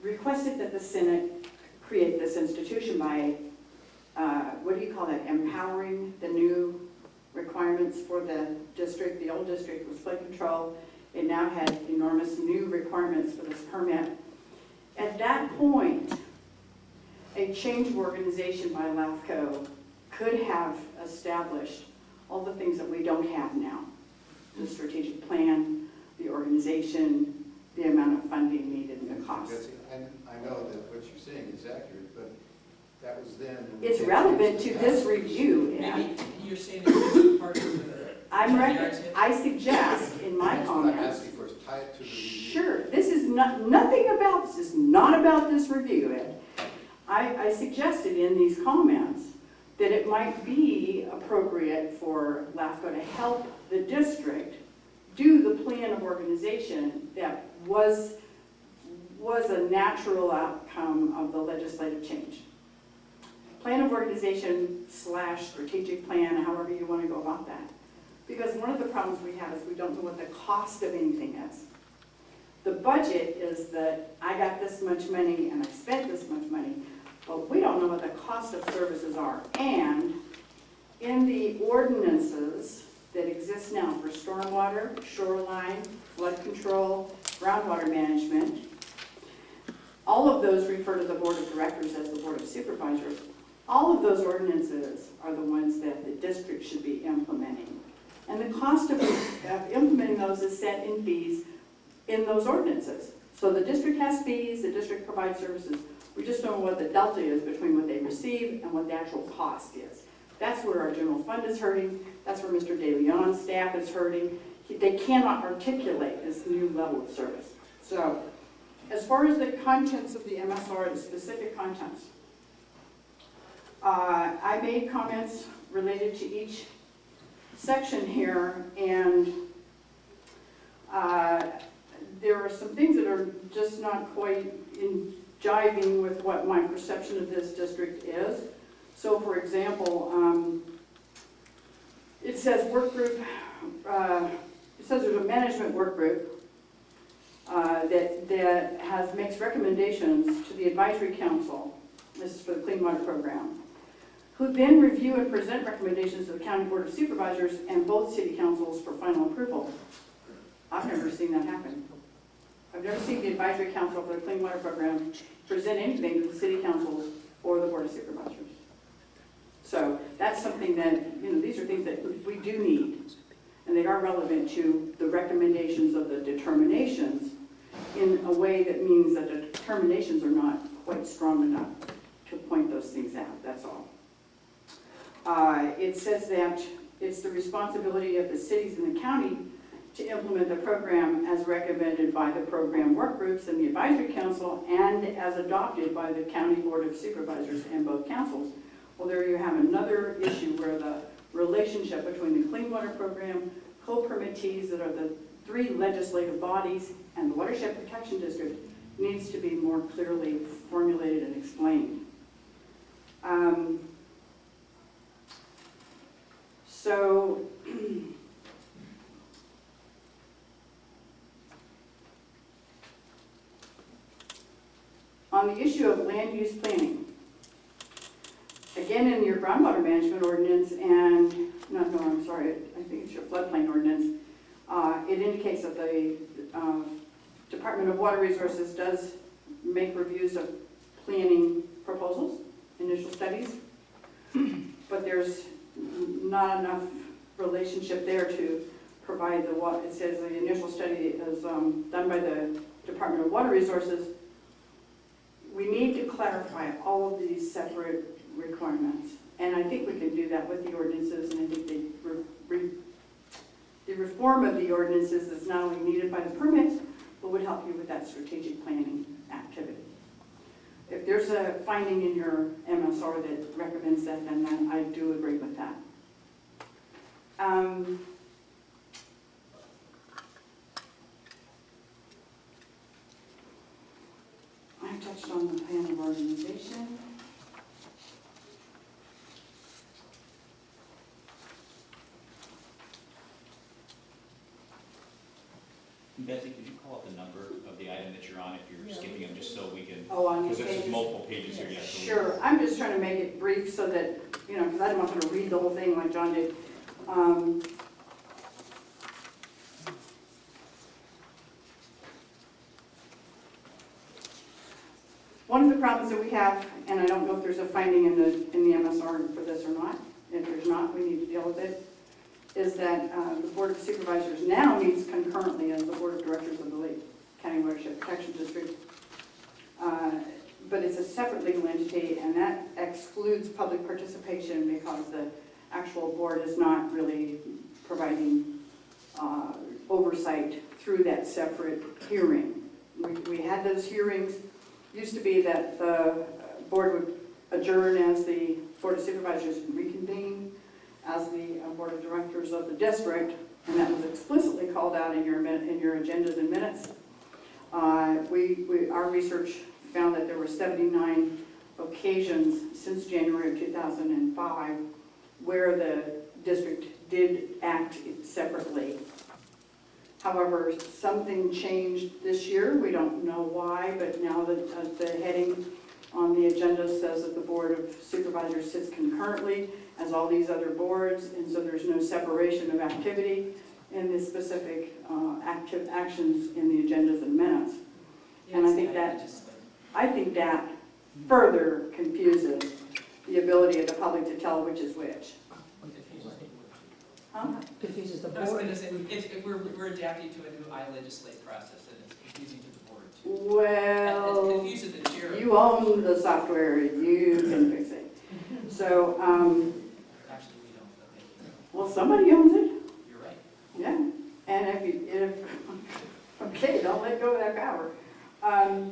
[SPEAKER 13] requested that the Senate create this institution by, what do you call that, empowering the new requirements for the district. The old district was flood control. It now had enormous new requirements for this permit. At that point, a change of organization by LAFCO could have established all the things that we don't have now. The strategic plan, the organization, the amount of funding needed, and the cost.
[SPEAKER 2] I know that what you're saying is accurate, but that was then.
[SPEAKER 13] It's relevant to this review, Ed.
[SPEAKER 9] Maybe you're saying it's part of the.
[SPEAKER 13] I suggest in my comments.
[SPEAKER 2] I'm asking for tie it to the review.
[SPEAKER 13] Sure, this is nothing about this. Is not about this review, Ed. I suggested in these comments that it might be appropriate for LAFCO to help the district do the plan of organization that was a natural outcome of the legislative change. Plan of organization / strategic plan, however you want to go about that. Because one of the problems we have is we don't know what the cost of anything is. The budget is that I got this much money and I spent this much money, but we don't know what the cost of services are. And in the ordinances that exist now for stormwater, shoreline, flood control, groundwater management, all of those refer to the Board of Directors as the Board of Supervisors. All of those ordinances are the ones that the district should be implementing. And the cost of implementing those is set in fees in those ordinances. So the district has fees, the district provides services. We just don't know what the delta is between what they receive and what the actual cost is. That's where our general fund is hurting. That's where Mr. De Leon's staff is hurting. They cannot articulate this new level of service. So as far as the contents of the MSR, the specific contents, I made comments related to each section here, and there are some things that are just not quite in jiving with what my perception of this district is. So for example, says work group, it says there's a management work group that makes recommendations to the advisory council. This is for the Clean Water Program, who then review and present recommendations to the County Board of Supervisors and both city councils for final approval. I've never seen that happen. I've never seen the advisory council for the Clean Water Program present anything to the city councils or the Board of Supervisors. So that's something that, these are things that we do need, and they are relevant to the recommendations of the determinations in a way that means that the determinations are not quite strong enough to point those things out, that's all. It says that it's the responsibility of the cities and the county to implement the program as recommended by the program work groups and the advisory council and as adopted by the County Board of Supervisors and both councils. Well, there you have another issue where the relationship between the Clean Water Program, co-permittees that are the 3 legislative bodies, and the Watershed Protection District needs to be more clearly formulated and explained. So, on the issue of land use planning, again in your groundwater management ordinance and, I think it's your floodplain ordinance, it indicates that the Department of Water Resources does make reviews of planning proposals, initial studies, but there's not enough relationship there to provide the water. It says the initial study is done by the Department of Water Resources. We need to clarify all of these separate requirements, and I think we can do that with the ordinances, and I think the reform of the ordinances is not only needed by the permits, but would help you with that strategic planning activity. If there's a finding in your MSR that recommends that, then I do agree with that. I've touched on the plan of organization.
[SPEAKER 14] Betsy, could you call up the number of the item that you're on if you're skipping them, just so we can,
[SPEAKER 13] on
[SPEAKER 14] because
[SPEAKER 13] these
[SPEAKER 14] there's
[SPEAKER 13] pages?
[SPEAKER 14] multiple pages here yet. So
[SPEAKER 13] Sure, I'm just trying to make it brief so that, because I'm not going to read the whole thing like John did. One of the problems that we have, and I don't know if there's a finding in the MSR for this or not, if there's not, we need to deal with it, is that the Board of Supervisors now meets concurrently as the Board of Directors of the Lake County Watershed Protection District. But it's a separate legal entity, and that excludes public participation because the actual board is not really providing oversight through that separate hearing. We had those hearings. Used to be that the board would adjourn as the Board of Supervisors and reconvene as the Board of Directors of the district, and that was explicitly called out in your agendas and minutes. Our research found that there were 79 occasions since January of 2005 where the district did act separately. However, something changed this year. We don't know why, but now the heading on the agenda says that the Board of Supervisors sits concurrently as all these other boards, and so there's no separation of activity in the specific active actions in the agendas and minutes. And I think that further confuses the ability of the public to tell which is which. Huh?
[SPEAKER 1] Confuses the
[SPEAKER 9] I was
[SPEAKER 1] board.
[SPEAKER 9] going to say, we're adapting to a new I-legislate process, and it's confusing to the board too. And
[SPEAKER 13] Well,
[SPEAKER 9] it confuses the chair.
[SPEAKER 13] you own the software, you can fix it. So,
[SPEAKER 9] Actually, we don't, but maybe.
[SPEAKER 13] well, somebody owns it,
[SPEAKER 9] You're right.
[SPEAKER 13] yeah. And if okay, don't let go of that power. I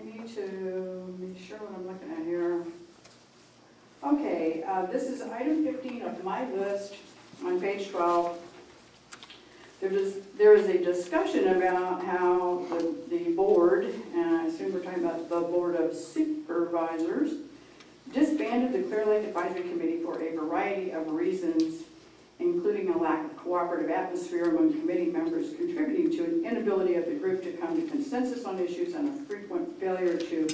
[SPEAKER 13] need to make sure what I'm looking at here. Okay, this is item 15 of my list on page 12. There is a discussion about how the board, and I assume we're talking about the Board of Supervisors, disbanded the Clearlake Advisory Committee for a variety of reasons, including a lack of cooperative atmosphere among committee members, contributing to an inability of the group to come to consensus on issues and a frequent failure to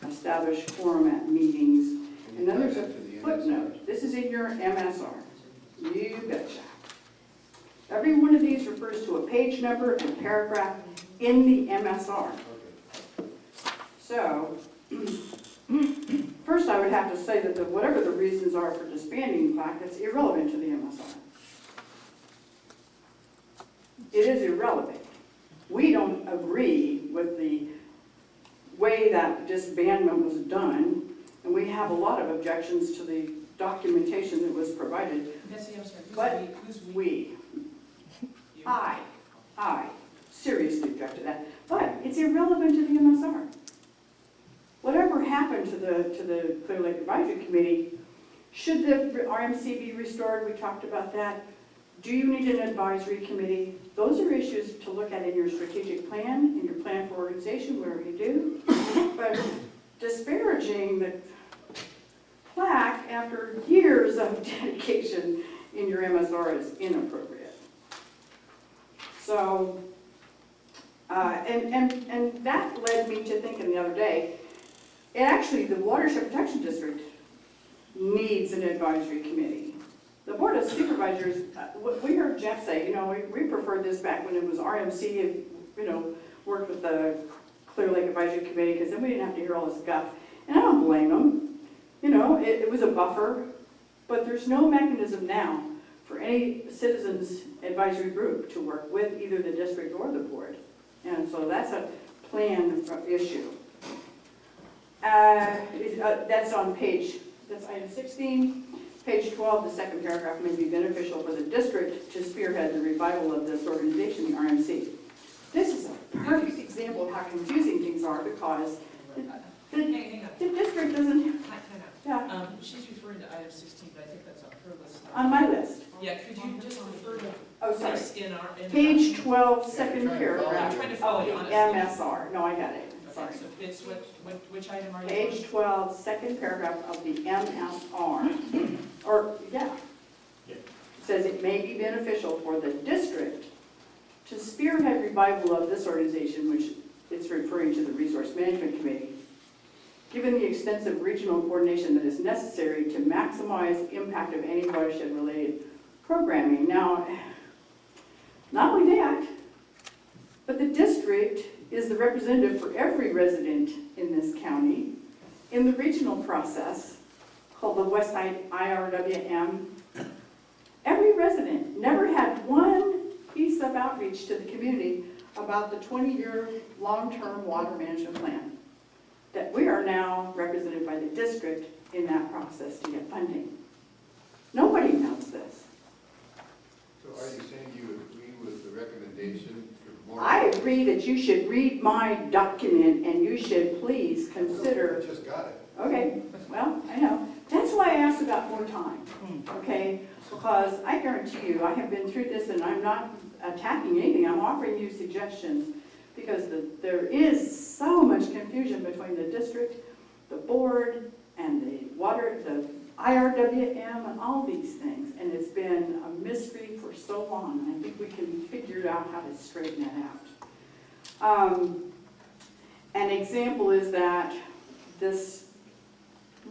[SPEAKER 13] establish quorum at meetings. And then there's a footnote. This is in your MSR. You betcha. Every one of these refers to a page number and paragraph in the MSR. So, first I would have to say that whatever the reasons are for disbanding PLAC, it's irrelevant to the MSR. It is irrelevant. We don't agree with the way that disbandment was done, and we have a lot of objections to the documentation that was provided.
[SPEAKER 9] Bessie, I'm sorry,
[SPEAKER 13] But
[SPEAKER 9] who's we?
[SPEAKER 13] we,
[SPEAKER 9] You?
[SPEAKER 13] I seriously object to that, but it's irrelevant to the MSR. Whatever happened to the Clear Lake Advisory Committee, should the RMC be restored? We talked about that. Do you need an advisory committee? Those are issues to look at in your strategic plan, in your plan for organization, wherever you do. But disparaging the plaque after years of dedication in your MSR is inappropriate. So, and that led me to thinking the other day, actually the Watershed Protection District needs an advisory committee. The Board of Supervisors, we heard Jeff say, we preferred this back when it was RMC, worked with the Clear Lake Advisory Committee, because then we didn't have to hear all this guff. And I don't blame them. It was a buffer, but there's no mechanism now for any citizens advisory group to work with either the district or the board. And so that's a plan issue. That's on that's item 16. Page 12, the second paragraph, may be beneficial for the district to spearhead the revival of this organization, the RMC. This is a perfect example of how confusing things are because
[SPEAKER 9] Hang on.
[SPEAKER 13] the district doesn't,
[SPEAKER 9] Time
[SPEAKER 13] yeah,
[SPEAKER 9] out. She's referring to item 16, but I think that's on her list.
[SPEAKER 13] on my list.
[SPEAKER 9] Yeah, could you just refer to
[SPEAKER 13] Oh, sorry.
[SPEAKER 9] this in our...
[SPEAKER 13] Page 12,
[SPEAKER 2] Yeah,
[SPEAKER 13] second
[SPEAKER 2] you're trying to follow
[SPEAKER 13] paragraph
[SPEAKER 9] I'm trying to
[SPEAKER 13] of
[SPEAKER 9] follow
[SPEAKER 13] the
[SPEAKER 9] you, honestly.
[SPEAKER 13] MSR. No, I got it. Sorry.
[SPEAKER 9] Okay, so it's which item are you on?
[SPEAKER 13] Page 12, second paragraph of the MSR. Or, yeah.
[SPEAKER 7] Yeah.
[SPEAKER 13] It says it may be beneficial for the district to spearhead revival of this organization, which it's referring to the Resource Management Committee, given the extensive regional coordination that is necessary to maximize impact of any watershed-related programming. Now, not only that, but the district is the representative for every resident in this county in the regional process called the West Side IRWM. Every resident never had one piece of outreach to the community about the 20-year long-term water management plan that we are now represented by the district in that process to get funding. Nobody knows this.
[SPEAKER 2] So are you saying you agree with the recommendation for more?
[SPEAKER 13] I agree that you should read my document and you should please consider.
[SPEAKER 2] I just got it.
[SPEAKER 13] Okay, well, I know. That's why I asked about more time, okay? Because I guarantee you, I have been through this and I'm not attacking anything. I'm offering you suggestions because there is so much confusion between the district, the board, and the IRWM and all these things. And it's been a mystery for so long. And I think we can figure out how to straighten that out. An example is that this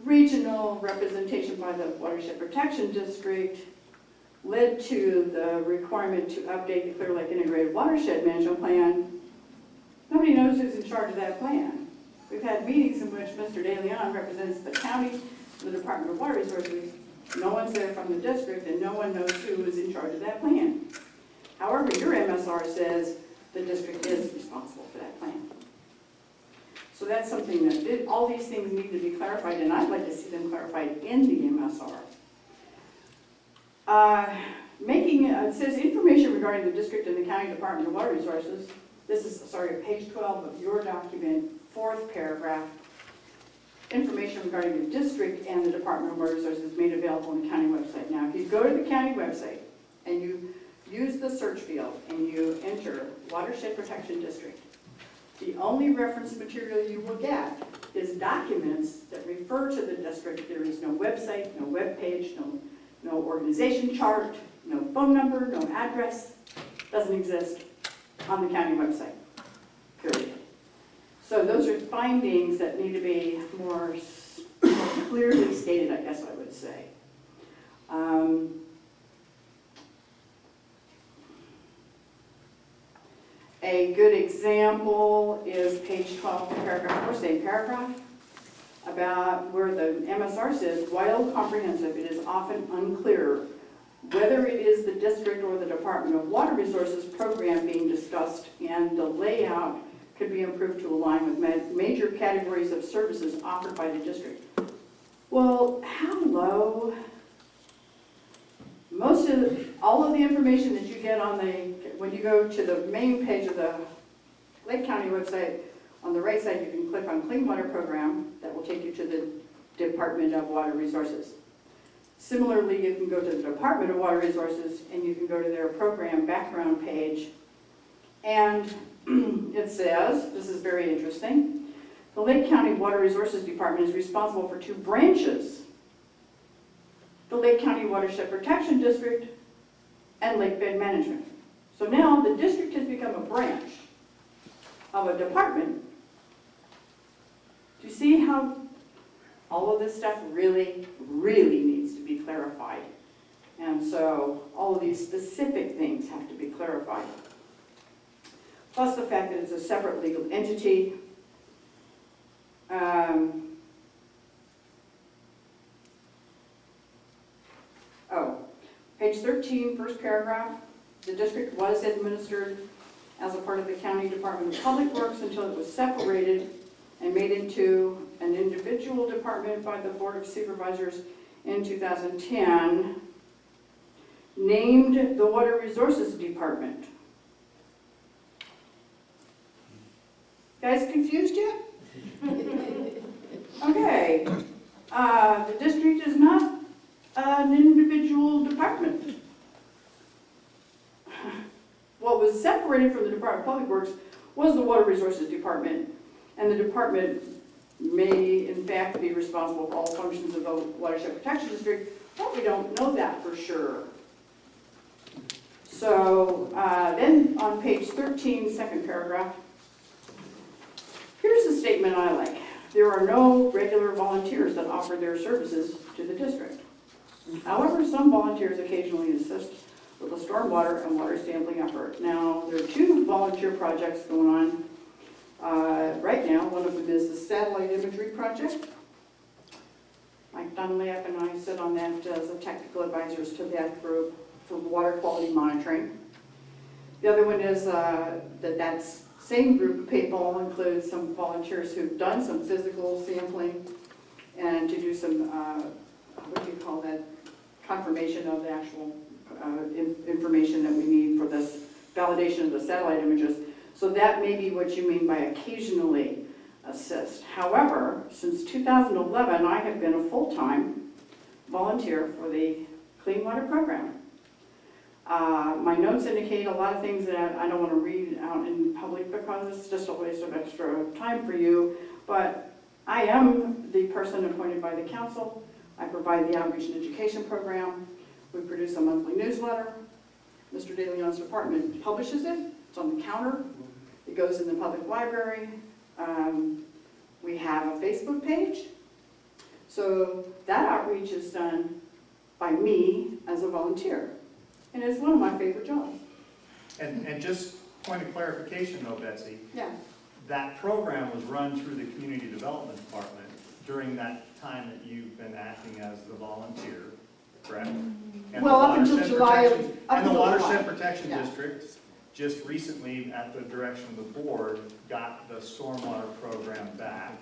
[SPEAKER 13] regional representation by the Watershed Protection District led to the requirement to update the Clear Lake Integrated Watershed Management Plan. Nobody knows who's in charge of that plan. We've had meetings in which Mr. De Leon represents the county, the Department of Water Resources. No one's there from the district, and no one knows who is in charge of that plan. However, your MSR says the district is responsible for that plan. So that's something that, all these things need to be clarified, and I'd like to see them clarified in the MSR. It says information regarding the district and the county Department of Water Resources. This is, page 12 of your document, fourth paragraph. Information regarding the district and the Department of Water Resources made available on the county website. Now, if you go to the county website and you use the search field and you enter Watershed Protection District, the only reference material you will get is documents that refer refer to the district. There is no website, no web page, no organization chart, no phone number, no address. Doesn't exist on the county website, period. So those are findings that need to be more clearly stated, I guess I would say. A good example is page 12, paragraph 4, same paragraph, about where the MSR says, while comprehensive, it is often unclear whether it is the district or the Department of Water Resources program being discussed, and the layout could be improved to align with major categories of services offered by the district. Well, hello. All of the information that you get when you go to the main page of the Lake County website, on the right side you can click on Clean Water Program. That will take you to the Department of Water Resources. Similarly, you can go to the Department of Water Resources and you can go to their program background page. And it says, this is very interesting, the Lake County Water Resources Department is responsible for 2 branches: the Lake County Watershed Protection District and Lake Bed Management. So now the district has become a branch of a department. Do you see how all of this stuff really, really needs to be clarified? And so all of these specific things have to be clarified. Plus the fact that it's a separate legal entity. Page 13, first paragraph. The district was administered as a part of the County Department of Public Works until it was separated and made into an individual department by the Board of Supervisors in 2010, named the Water Resources Department. Guys confused yet? Okay. The district is not an individual department. What was separated from the Department of Public Works was the Water Resources Department, and the department may in fact be responsible for all functions of the Watershed Protection District, but we don't know that for sure. So then on page 13, second paragraph, here's a statement I like. There are no regular volunteers that offer their services to the district. However, some volunteers occasionally assist with the stormwater and water sampling effort. Now, there are 2 volunteer projects going on right now. One of them is the satellite imagery project. Mike Dunlap and I sit on that as the technical advisors to that group for water quality monitoring. The other one is that same group of people includes some volunteers who've done some physical sampling and to do some, what do you call that, confirmation of the actual information that we need for this validation of the satellite images. So that may be what you mean by occasionally assist. However, since 2011, I have been a full-time volunteer for the Clean Water Program. My notes indicate a lot of things that I don't want to read out in public because it's just a waste of extra time for you, but I am the person appointed by the council. I provide the outreach and education program. We produce a monthly newsletter. Mr. DeLeon's department publishes it. It's on the counter. It goes in the public library. We have a Facebook page. So that outreach is done by me as a volunteer. And it's one of my favorite jobs.
[SPEAKER 15] And just point of clarification though, Betsy.
[SPEAKER 13] Yeah.
[SPEAKER 15] That program was run through the Community Development Department during that time that you've been acting as the volunteer, correct? And
[SPEAKER 13] Well,
[SPEAKER 15] the
[SPEAKER 13] up until
[SPEAKER 15] Watershed
[SPEAKER 13] July.
[SPEAKER 15] Protection-
[SPEAKER 13] Up
[SPEAKER 15] And the
[SPEAKER 13] until
[SPEAKER 15] Watershed
[SPEAKER 13] July.
[SPEAKER 15] Protection
[SPEAKER 13] Yeah.
[SPEAKER 15] District just recently, at the direction of the board, got the stormwater program back.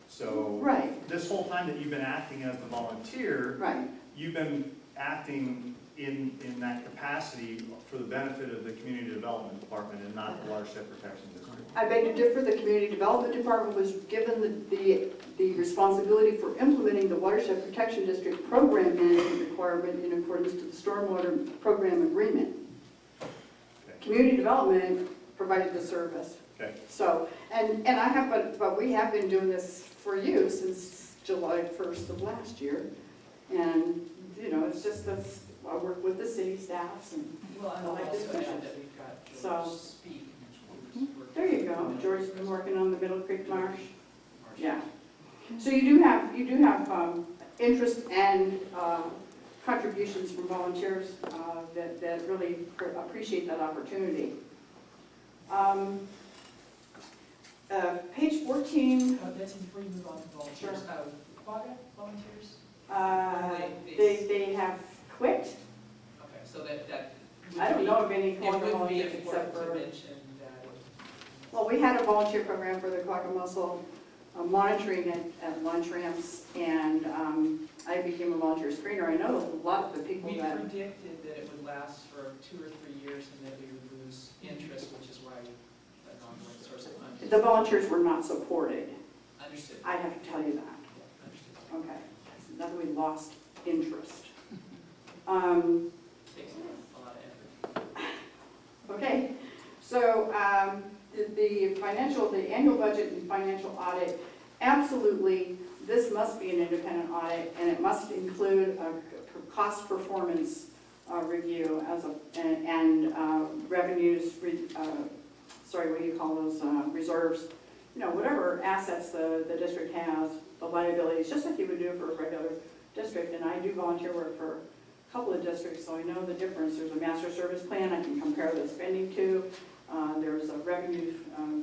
[SPEAKER 15] So
[SPEAKER 13] Right.
[SPEAKER 15] this whole time that you've been acting as the volunteer,
[SPEAKER 13] Right.
[SPEAKER 15] you've been acting in that capacity for the benefit of the Community Development Department and not the Watershed Protection District.
[SPEAKER 13] I beg to differ. The Community Development Department was given the responsibility for implementing the Watershed Protection District program management requirement in accordance to the Stormwater Program Agreement.
[SPEAKER 15] Okay.
[SPEAKER 13] Community Development provided the service.
[SPEAKER 15] Okay.
[SPEAKER 13] So, and I have, but we have been doing this for you since July 1st of last year. And, you know, it's just, I work with the city staffs and
[SPEAKER 9] Well, and I'll
[SPEAKER 13] elected
[SPEAKER 9] also add
[SPEAKER 13] officials.
[SPEAKER 9] that we've got
[SPEAKER 13] So-
[SPEAKER 9] George Speak.
[SPEAKER 13] There you go, George's been working on the Middle Creek Marsh. Yeah. So you do have interest and contributions from volunteers that really appreciate that opportunity. Page 14,
[SPEAKER 9] Betsy, before you move on to volunteers, Quagga volunteers?
[SPEAKER 13] they have quit.
[SPEAKER 9] Okay, so that.
[SPEAKER 13] I don't know of any
[SPEAKER 9] It
[SPEAKER 13] Quagga
[SPEAKER 9] would be
[SPEAKER 13] volunteers
[SPEAKER 9] important
[SPEAKER 13] except
[SPEAKER 9] to
[SPEAKER 13] for,
[SPEAKER 9] mention that.
[SPEAKER 13] well, we had a volunteer program for the Quagga Mussel monitoring at lunch ramps, and I became a volunteer screener. I know a lot of the people
[SPEAKER 9] We
[SPEAKER 13] that,
[SPEAKER 9] predicted that it would last for 2 or 3 years and that we would lose interest, which is why an ongoing source of funding.
[SPEAKER 13] the volunteers were not supported.
[SPEAKER 9] Understood.
[SPEAKER 13] I have to tell you that.
[SPEAKER 9] Understood.
[SPEAKER 13] Okay, not that we lost interest.
[SPEAKER 9] Takes a lot of effort.
[SPEAKER 13] Okay, so the annual budget and financial audit, absolutely, this must be an independent audit, and it must include a cost performance review and revenues, what do you call those, reserves, you know, whatever assets the district has, the liabilities, just like you would do for a regular district. And I do volunteer work for a couple of districts, so I know the difference. There's a master service plan I can compare the spending to. There's a revenue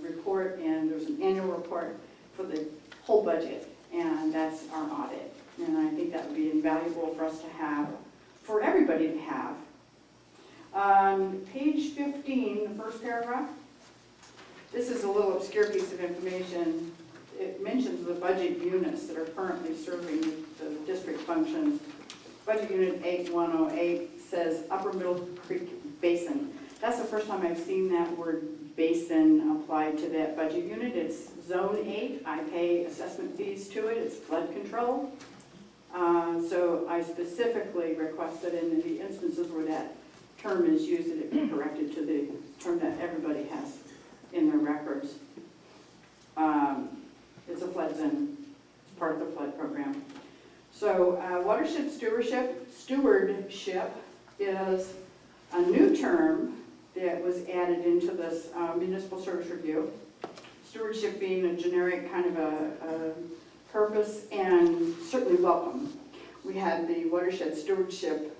[SPEAKER 13] report, and there's an annual report for the whole budget, and that's our audit. And I think that would be invaluable for us to have, for everybody to have. On page 15, the first paragraph, this is a little obscure piece of information. It mentions the budget units that are currently serving the district functions. Budget Unit 8108 says Upper Middle Creek Basin. That's the first time I've seen that word basin applied to that budget unit. It's Zone 8. I pay assessment fees to it. It's flood control. So I specifically request that in the instances where that term is used, that it be corrected to the term that everybody has in their records. It's a flood zone. It's part of the flood program. So watershed stewardship is a new term that was added into this municipal service review. Stewardship being a generic kind of a purpose and certainly welcome. We had the Watershed Stewardship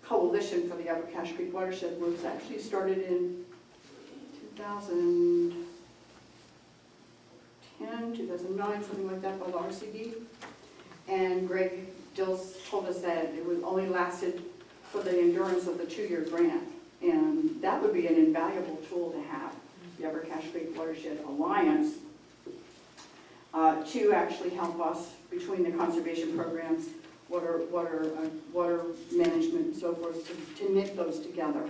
[SPEAKER 13] Coalition for the Upper Cache Creek Watershed, was actually started in 2010, 2009, something like that, by RCD. And Greg Dills told us that it was only lasted for the endurance of the 2-year grant. And that would be an invaluable tool to have, the Upper Cache Creek Watershed Alliance, to actually help us between the conservation programs, water management and so forth, to knit those together.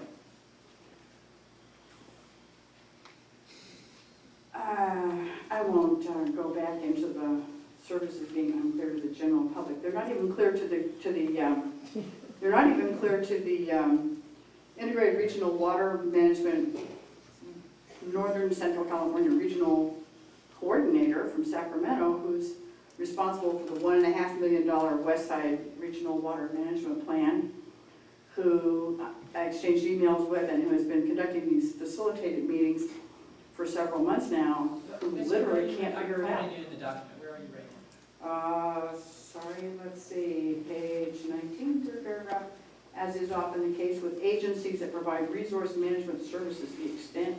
[SPEAKER 13] I won't go back into the services being unclear to the general public. They're not even clear to the Integrated Regional Water Management Northern Central California Regional Coordinator from Sacramento, who's responsible for the $1.5 million West Side Regional Water Management Plan, who I exchanged emails with and who has been conducting these facilitated meetings for several months now, who literally can't figure it out.
[SPEAKER 9] I'm finding you in the document. Where are you right now?
[SPEAKER 13] Sorry, let's see, page 19, third paragraph. As is often the case with agencies that provide resource management services, the extent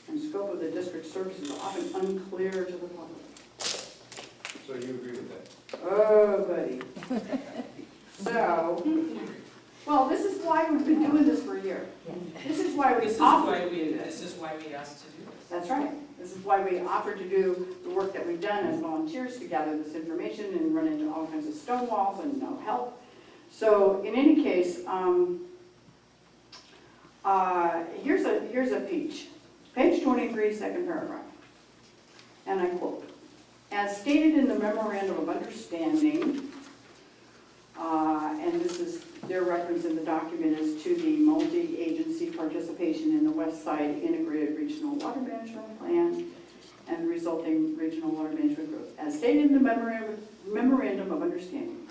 [SPEAKER 13] and scope of the district services are often unclear to the public.
[SPEAKER 2] So you agree with that?
[SPEAKER 13] Oh, buddy. So, well, this is why we've been doing this for a year. This is why we offered to do this.
[SPEAKER 9] This is why we asked to do this.
[SPEAKER 13] That's right. This is why we offered to do the work that we've done as volunteers to gather this information and run into all kinds of stonewalls and no help. So in any case, here's a peach. Page 23, second paragraph. And I quote, as stated in the Memorandum of Understanding, and this is their reference in the document is to the multi-agency participation in the West Side Integrated Regional Water Management Plan and the resulting regional water management group. As stated in the memorandum of understanding.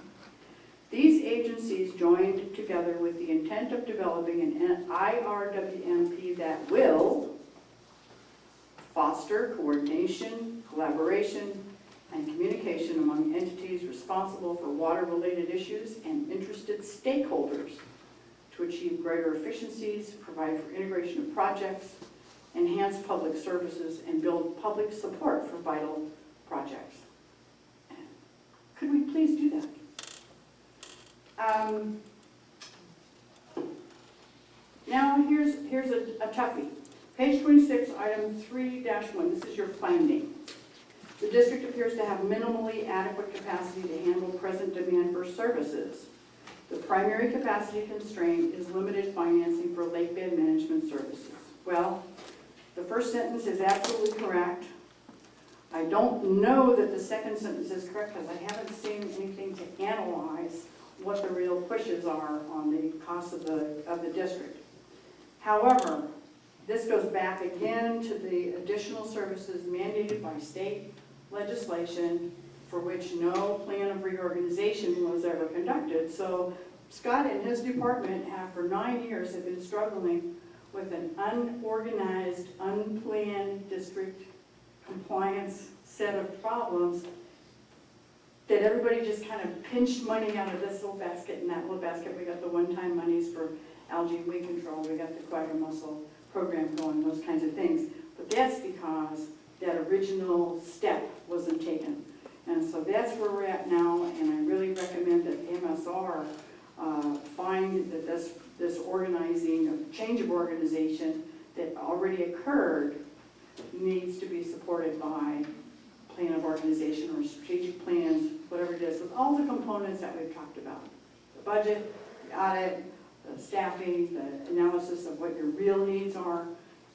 [SPEAKER 13] These agencies joined together with the intent of developing an IRWMP that will foster coordination, collaboration, and communication among entities responsible for water-related issues and interested stakeholders to achieve greater efficiencies, provide for integration of projects, enhance public services, and build public support for vital projects. Could we please do that? Now here's a toughie. Page 26, item 3-1, this is your finding. The district appears to have minimally adequate capacity to handle present demand for services. The primary capacity constraint is limited financing for lake bed management services. Well, the first sentence is absolutely correct. I don't know that the second sentence is correct because I haven't seen anything to analyze what the real pushes are on the cost of the district. However, this goes back again to the additional services mandated by state legislation for which no plan of reorganization was ever conducted. So Scott and his department have for 9 years have been struggling with an unorganized, unplanned district compliance set of problems that everybody just kind of pinched money out of this little basket and that little basket. We got the one-time monies for algae weed control, we got the quagga mussel program going, those kinds of things. But that's because that original step wasn't taken. And so that's where we're at now, and I really recommend that MSR find that this organizing, change of organization that already occurred needs to be supported by plan of organization or strategic plans, whatever it is, with all the components that we've talked about. The budget, the audit, the staffing, the analysis of what your real needs are,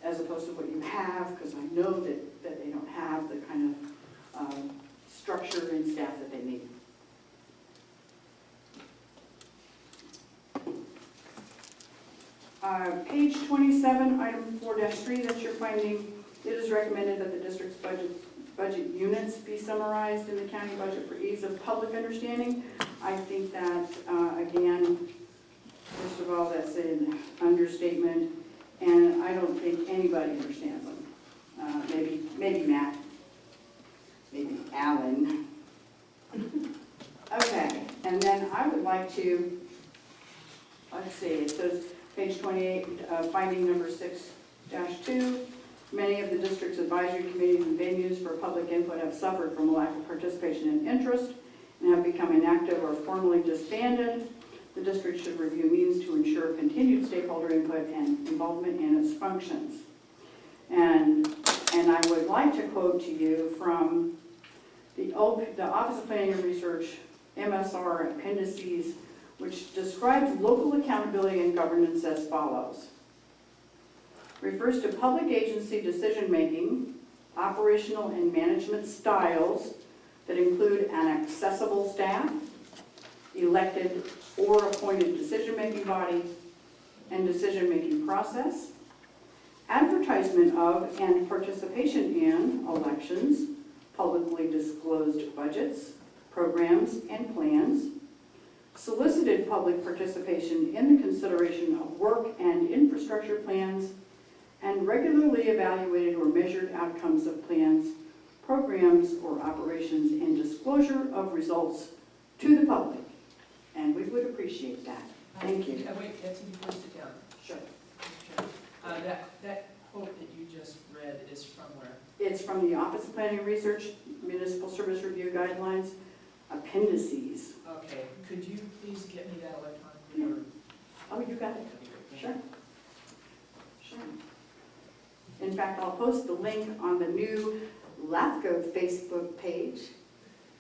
[SPEAKER 13] as opposed to what you have, because I know that they don't have the kind of structure and staff that they need. Page 27, item 4-3, that's your finding. It is recommended that the district's budget units be summarized in the county budget for ease of public understanding. I think that, again, first of all, that's an understatement, and I don't think anybody understands them. Maybe Matt, maybe Alan. Okay, and then I would like to, let's see, it says page 28, finding number 6-2. Many of the district's advisory committees and venues for public input have suffered from a lack of participation and interest and have become inactive or formally disbanded. The district should review means to ensure continued stakeholder input and involvement in its functions. And I would like to quote to you from the Office of Planning and Research MSR appendices, which describes local accountability and governance as follows. Refers to public agency decision-making, operational and management styles that include an accessible staff, elected or appointed decision-making body, and decision-making process, advertisement of and participation in elections, publicly disclosed budgets, programs, and plans, solicited public participation in the consideration of work and infrastructure plans, and regularly evaluated or measured outcomes of plans, programs, or operations, and disclosure of results to the public. And we would appreciate that. Thank you.
[SPEAKER 9] Wait, Betsy, before you sit down.
[SPEAKER 13] Sure.
[SPEAKER 9] That quote that you just read is from where?
[SPEAKER 13] It's from the Office of Planning and Research, Municipal Service Review Guidelines, appendices.
[SPEAKER 9] Okay, could you please get me that electronically? Or
[SPEAKER 13] Oh, you got it.
[SPEAKER 9] that'd be great.
[SPEAKER 13] Sure. Sure. In fact, I'll post the link on the new LAFCO Facebook page,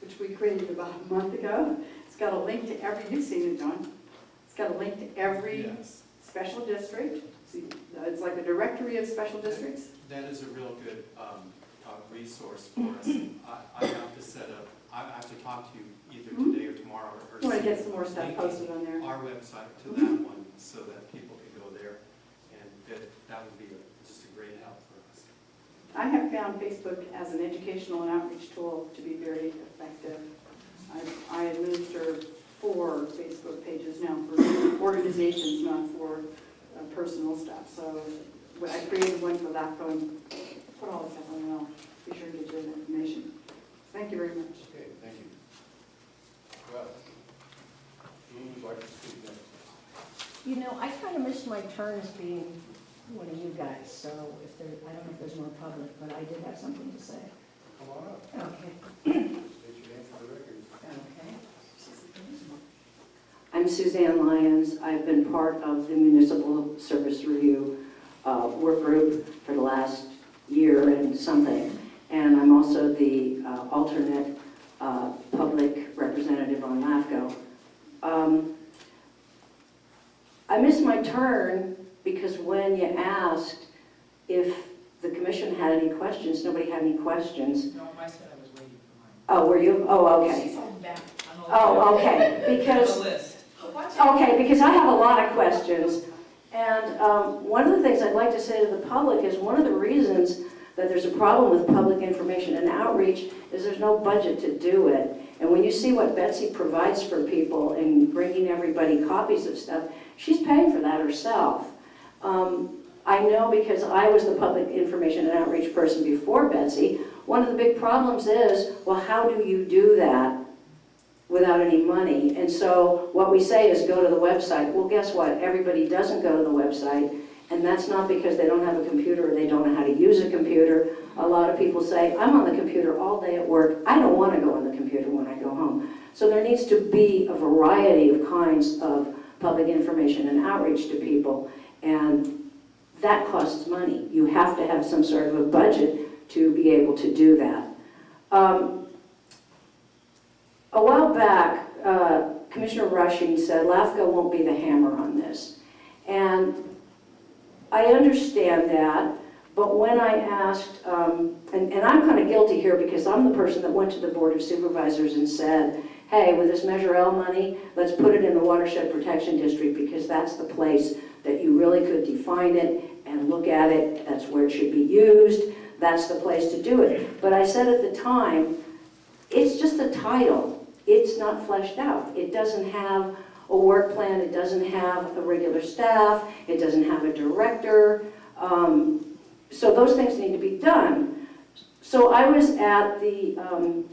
[SPEAKER 13] which we created about a month ago. It's got a link to every, you've seen it, John. It's got a link to every special district. See, it's like a directory of special districts.
[SPEAKER 6] That is a real good resource for us. I have to set up, I have to talk to you either today or tomorrow or
[SPEAKER 13] You want to get some more stuff posted on there.
[SPEAKER 6] our website to that one so that people can go there, and that would be just a great help for us.
[SPEAKER 13] I have found Facebook as an educational and outreach tool to be very effective. I 4 Facebook pages now for organizations, not for personal stuff. So I created one for LAFCO and put all this stuff on there. I'll be sure to get you the information. Thank you very much.
[SPEAKER 2] Okay, thank you. Well, who would like to speak next?
[SPEAKER 1] You know, I kind of missed my turn as being one of you guys, so if there, I don't know if there's more public, but I did have something to say.
[SPEAKER 2] Come on up.
[SPEAKER 1] Okay.
[SPEAKER 2] State your name for the record.
[SPEAKER 1] Okay.
[SPEAKER 8] I'm Suzanne Lyons. I've been part of the Municipal Service Review work group for the last year and something. And I'm also the alternate public representative on LAFCO. I missed my turn because when you asked if the commission had any questions, nobody had any questions.
[SPEAKER 9] No, I said I was waiting for mine.
[SPEAKER 8] Oh, were you? Oh, okay.
[SPEAKER 9] She's holding back.
[SPEAKER 8] Oh, okay. Because
[SPEAKER 9] On the list.
[SPEAKER 8] okay, because I have a lot of questions. And one of the things I'd like to say to the public is one of the reasons that there's a problem with public information and outreach is there's no budget to do it. And when you see what Betsy provides for people in bringing everybody copies of stuff, she's paying for that herself. I know because I was the public information and outreach person before Betsy, one of the big problems is, well, how do you do that without any money? And so what we say is go to the website. Well, guess what? Everybody doesn't go to the website, and that's not because they don't have a computer or they don't know how to use a computer. A lot of people say, I'm on the computer all day at work. I don't want to go on the computer when I go home. So there needs to be a variety of kinds of public information and outreach to people, and that costs money. You have to have some sort of a budget to be able to do that. A while back, Commissioner Rushing said LAFCO won't be the hammer on this. And I understand that, but when I asked, and I'm kind of guilty here because I'm the person that went to the Board of Supervisors and said, hey, with this Measure L money, let's put it in the Watershed Protection District because that's the place that you really could define it and look at it. That's where it should be used. That's the place to do it. But I said at the time, it's just a title. It's not fleshed out. It doesn't have a work plan. It doesn't have a regular staff. It doesn't have a director. So those things need to be done. So I was at the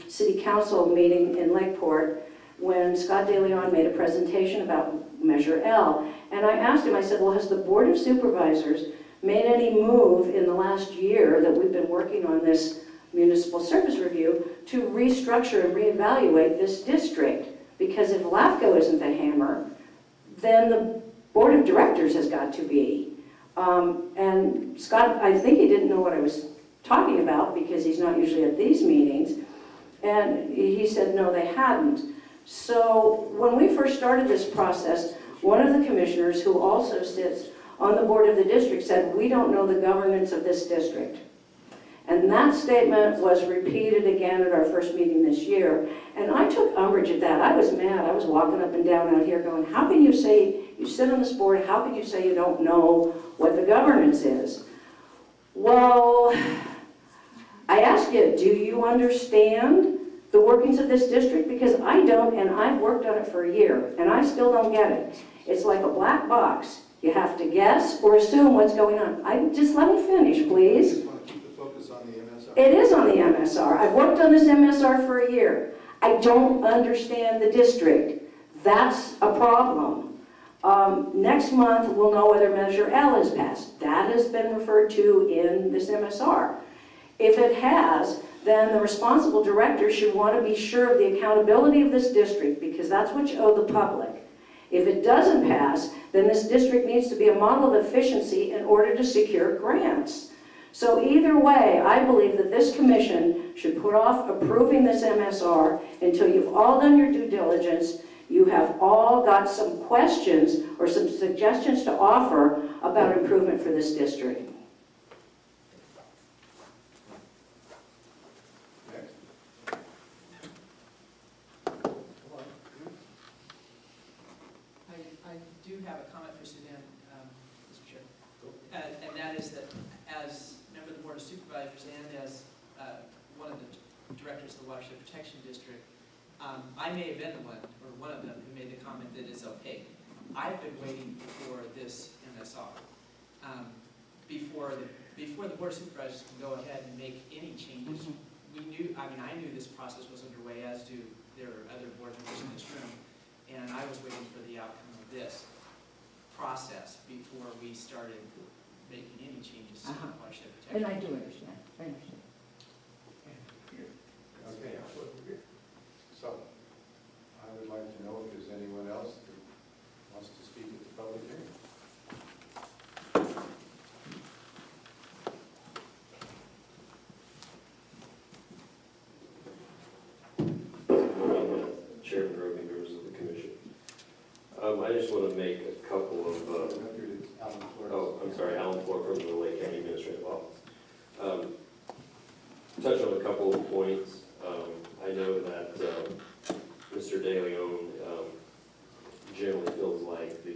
[SPEAKER 8] City Council meeting in Lakeport when Scott DeLeon made a presentation about Measure L. And I asked him, I said, well, has the Board of Supervisors made any move in the last year that we've been working on this municipal service review to restructure and reevaluate this district? Because if LAFCO isn't the hammer, then the Board of Directors has got to be. And Scott, I think he didn't know what I was talking about because he's not usually at these meetings. And he said, no, they hadn't. So when we first started this process, one of the commissioners who also sits on the board of the district said, we don't know the governance of this district. And that statement was repeated again at our first meeting this year. And I took umbrage at that. I was mad. I was walking up and down out here going, how can you say, you sit on this board, how can you say you don't know what the governance is? Well, I ask you, do you understand the workings of this district? Because I don't, and I've worked on it for a year, and I still don't get it. It's like a black box. You have to guess or assume what's going on. Just let me finish, please.
[SPEAKER 2] I just want to keep the focus on the MSR.
[SPEAKER 8] It is on the MSR. I've worked on this MSR for a year. I don't understand the district. That's a problem. Next month, we'll know whether Measure L is passed. That has been referred to in this MSR. If it has, then the responsible director should want to be sure of the accountability of this district because that's what you owe the public. If it doesn't pass, then this district needs to be a model of efficiency in order to secure grants. So either way, I believe that this commission should put off approving this MSR until you've all done your due diligence, you have all got some questions or some suggestions to offer about improvement for this district.
[SPEAKER 2] Next.
[SPEAKER 9] I do have a comment for Suzanne, Mr. Chair. And that is that as a member of the Board of Supervisors and as one of the directors of the Watershed Protection District, I may have been the one, or one of them, who made the comment that it's opaque. I've been waiting for this MSR, before the Board of Supervisors can go ahead and make any changes. We knew, I knew this process was underway, as do there are other board members in this room, and I was waiting for the outcome of this process before we started making any changes to watershed
[SPEAKER 1] And
[SPEAKER 9] protection.
[SPEAKER 1] I do understand, I understand.
[SPEAKER 2] Okay. So, I would like to know if there's anyone else that wants to speak at the public hearing.
[SPEAKER 16] Chairman Roby, members of the commission. I just want to make a couple of, I'm sorry, Alan Floor from the Lake County Administrative Office. Touch on a couple of points. I know that Mr. De Leon generally feels like the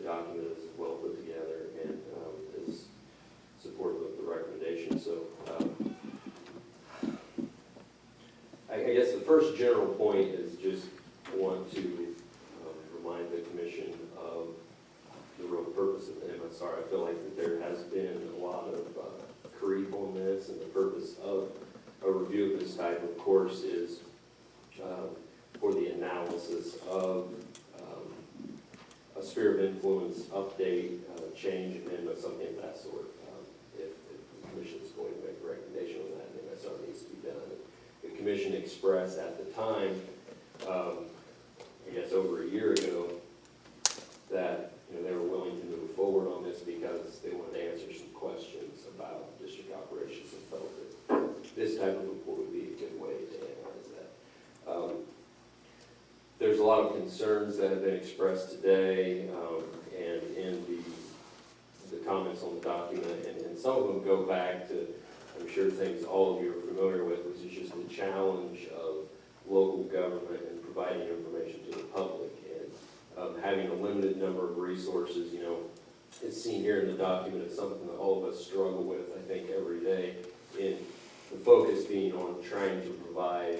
[SPEAKER 16] document is well put together and is supportive of the recommendation. So I guess the first general point is just want to remind the commission of the real purpose of the MSR. I feel like that there has been a lot of creep on this, and the purpose of a review of this type, of course, is for the analysis of a sphere of influence, update, change, amendment, something of that sort. If the commission is going to make a recommendation on that, then MSR needs to be done. The commission expressed at the time, I guess over a year ago, that they were willing to move forward on this because they wanted to answer some questions about district operations and felt that this type of report would be a good way to analyze that. There's a lot of concerns that have been expressed today and in the comments on the document, and some of them go back to, I'm sure, things all of you are familiar with, which is just the challenge of local government and providing information to the public. And having a limited number of resources, it's seen here in the document, it's something that all of us struggle with, I think, every day, in the focus being on trying to provide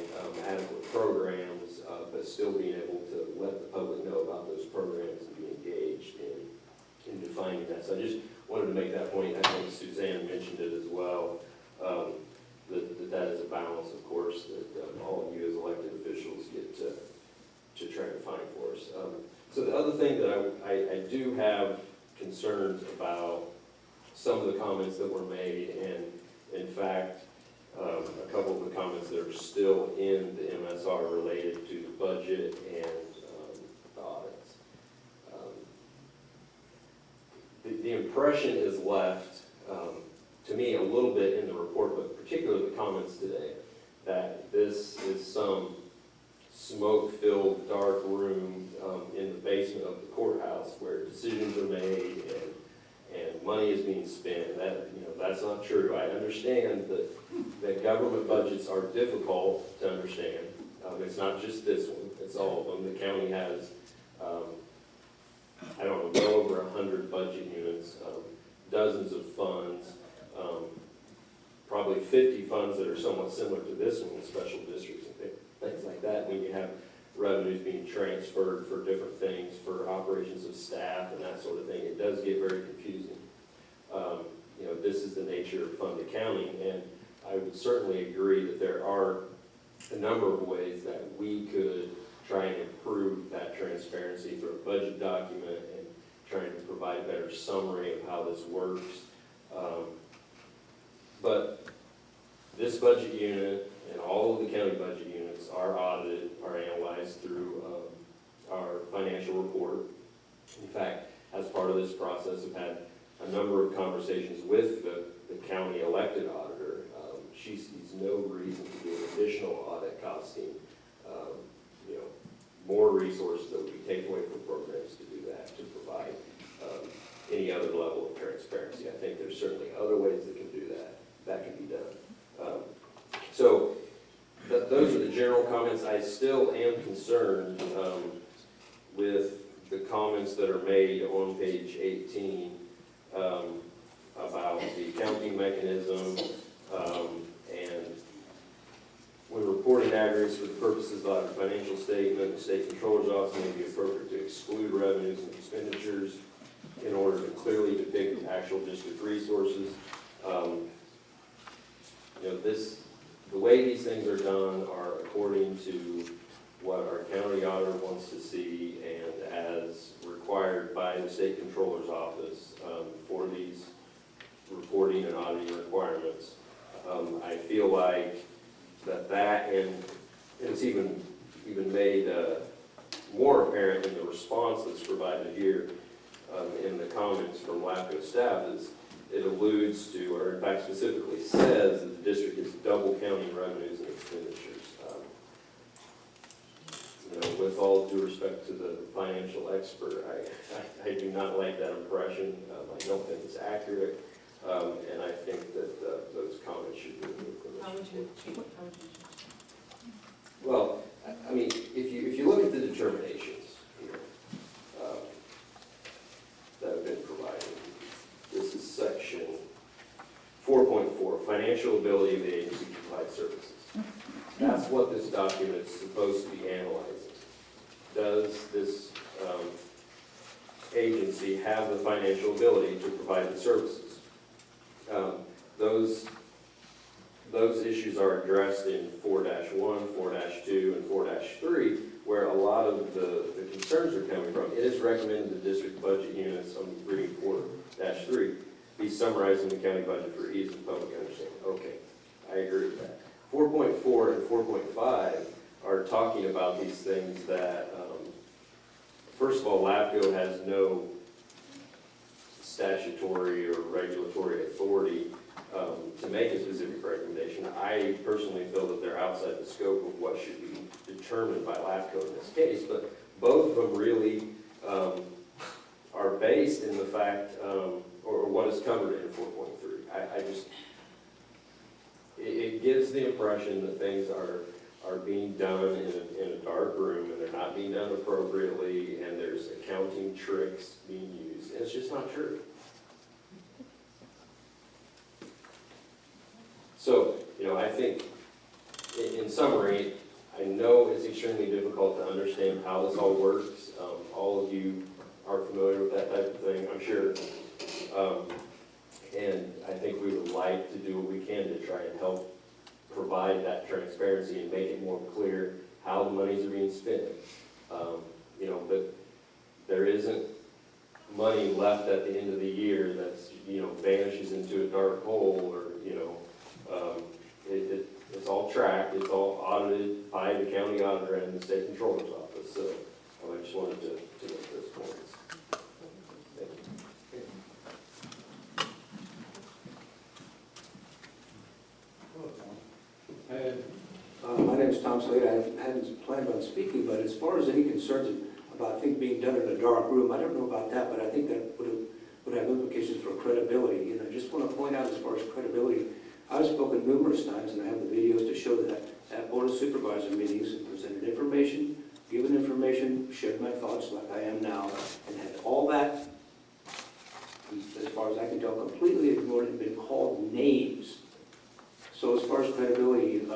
[SPEAKER 16] adequate programs, but still being able to let the public know about those programs and be engaged in defining that. So I just wanted to make that point. I think Suzanne mentioned it as well, that is a balance, of course, that all of you as elected officials get to try to find for us. So the other thing that I do have concerns about some of the comments that were made, and in fact, a couple of the comments that are still in the MSR related to the budget and the audits. The impression is left, to me, a little bit in the report, but particularly the comments today, that this is some smoke-filled dark room in the basement of the courthouse where decisions are made and money is being spent. That's not true. I understand that government budgets are difficult to understand. It's not just this one, it's all of them. The county has, I don't know, well over 100 budget units, dozens of funds, probably 50 funds that are somewhat similar to this one, with special districts and things like that. When you have revenues being transferred for different things, for operations of staff and that sort of thing, it does get very confusing. This is the nature of fund accounting, and I would certainly agree that there are a number of ways that we could try and improve that transparency through a budget document and trying to provide a better summary of how this works. But this budget unit and all of the county budget units are audited, are analyzed through our financial report. In fact, as part of this process, I've had a number of conversations with the county elected auditor. She sees no reason to do additional audit costing, more resources that we can take away from programs to do that, to provide any other level of transparency. I think there's certainly other ways that can do that. That can be done. So those are the general comments. I still am concerned with the comments that are made on page 18 about the accounting mechanism and when reporting reporting aggregates for the purposes of the financial statement. The state controller's office may be appropriate to exclude revenues and expenditures in order to clearly depict actual district resources. The way these things are done are according to what our county auditor wants to see and as required by the state controller's office for these reporting and auditing requirements. I feel like that and it's even made more apparent in the response that's provided here in the comments from LAFCO staff is it alludes to, or in fact specifically says, that the district is double counting revenues and expenditures. With all due respect to the financial expert, I do not like that impression. I don't think it's accurate, and I think that those comments should be removed from this.
[SPEAKER 9] How would you change?
[SPEAKER 16] Well, I mean, if you look at the determinations here that have been provided, this is section 4.4, financial ability of the agency to provide services. That's what this document is supposed to be analyzing. Does this agency have the financial ability to provide the services? Those issues are addressed in 4-1, 4-2, and 4-3, where a lot of the concerns are coming from. It is recommended the district budget units, I'm reading 4-3, be summarized in the county budget for ease of public understanding. Okay, I agree with that. 4.4 and 4.5 are talking about these things that, first of all, LAFCO has no statutory or regulatory authority to make a specific recommendation. I personally feel that they're outside the scope of what should be determined by LAFCO in this case, but both of them really are based in the fact, or what is covered in 4.3. It gives the impression that things are being done in a dark room and they're not being done appropriately and there's accounting tricks being used. And it's just not true. So, I think in summary, I know it's extremely difficult to understand how this all works. All of you are familiar with that type of thing, I'm sure. And I think we would like to do what we can to try and help provide that transparency and make it more clear how the monies are being spent. But there isn't money left at the end of the year that's, vanishes into a dark hole or, it's all tracked, it's all audited by the county auditor and the state controller's office. So I just wanted to make those points. Thank you.
[SPEAKER 10] My name is Tom Slade. I hadn't planned on speaking, but as far as any concerns about things being done in a dark room, I don't know about that, but I think that would have implications for credibility. And I just want to point out, as far as credibility, I've spoken numerous times, and I have the videos to show that at Board of Supervisor meetings and presented information, given information, shared my thoughts like I am now, and had all that, as far as I can tell, completely ignored and been called names. So as far as credibility,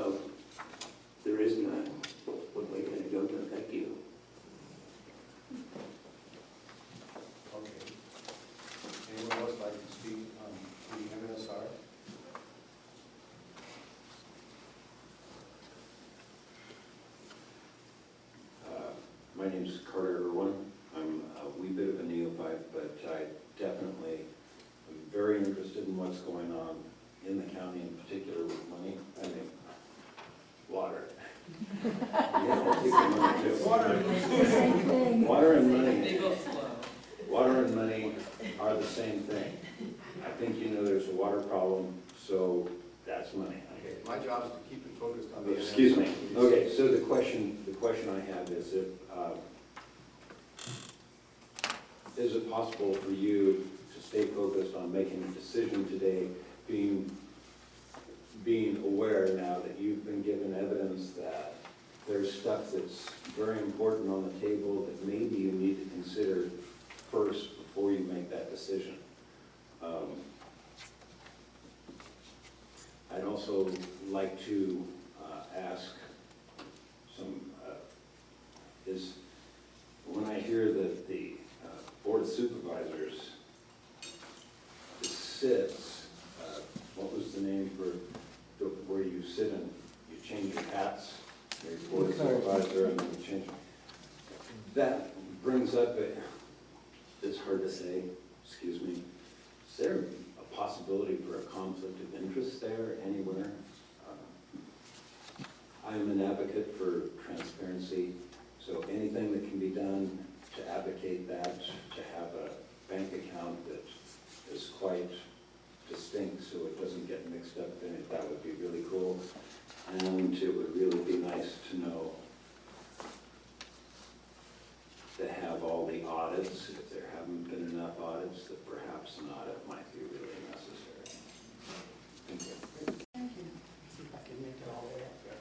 [SPEAKER 10] there is none. What way can I go to? Thank you.
[SPEAKER 2] Okay. Anyone else like to speak on the MSR?
[SPEAKER 17] My name is Carter Irwin. I'm a wee bit of a neophyte, but I definitely am very interested in what's going on in the county, in particular with money. I mean, water. Water and money.
[SPEAKER 9] They both flow.
[SPEAKER 17] Water and money are the same thing. I think there's a water problem, so that's money.
[SPEAKER 2] Okay, my job is to keep it focused on the.
[SPEAKER 17] Excuse me. Okay, so the question I have is is it possible for you to stay focused on making a decision today, being aware now that you've been given evidence that there's stuff that's very important on the table that maybe you need to consider first before you make that decision? I'd also like to ask That brings up, it's hard to say, excuse me, is there a possibility for a conflict of interest there anywhere? I'm an advocate for transparency, so anything that can be done to advocate that, to have a bank account that is quite distinct so it doesn't get mixed up in it, that would be really cool. And it would really be nice to know, to have all the audits, if there haven't been enough audits, that perhaps an audit might be really necessary. Thank you.
[SPEAKER 11] Thank you.
[SPEAKER 13] See if I can make it all the way up there.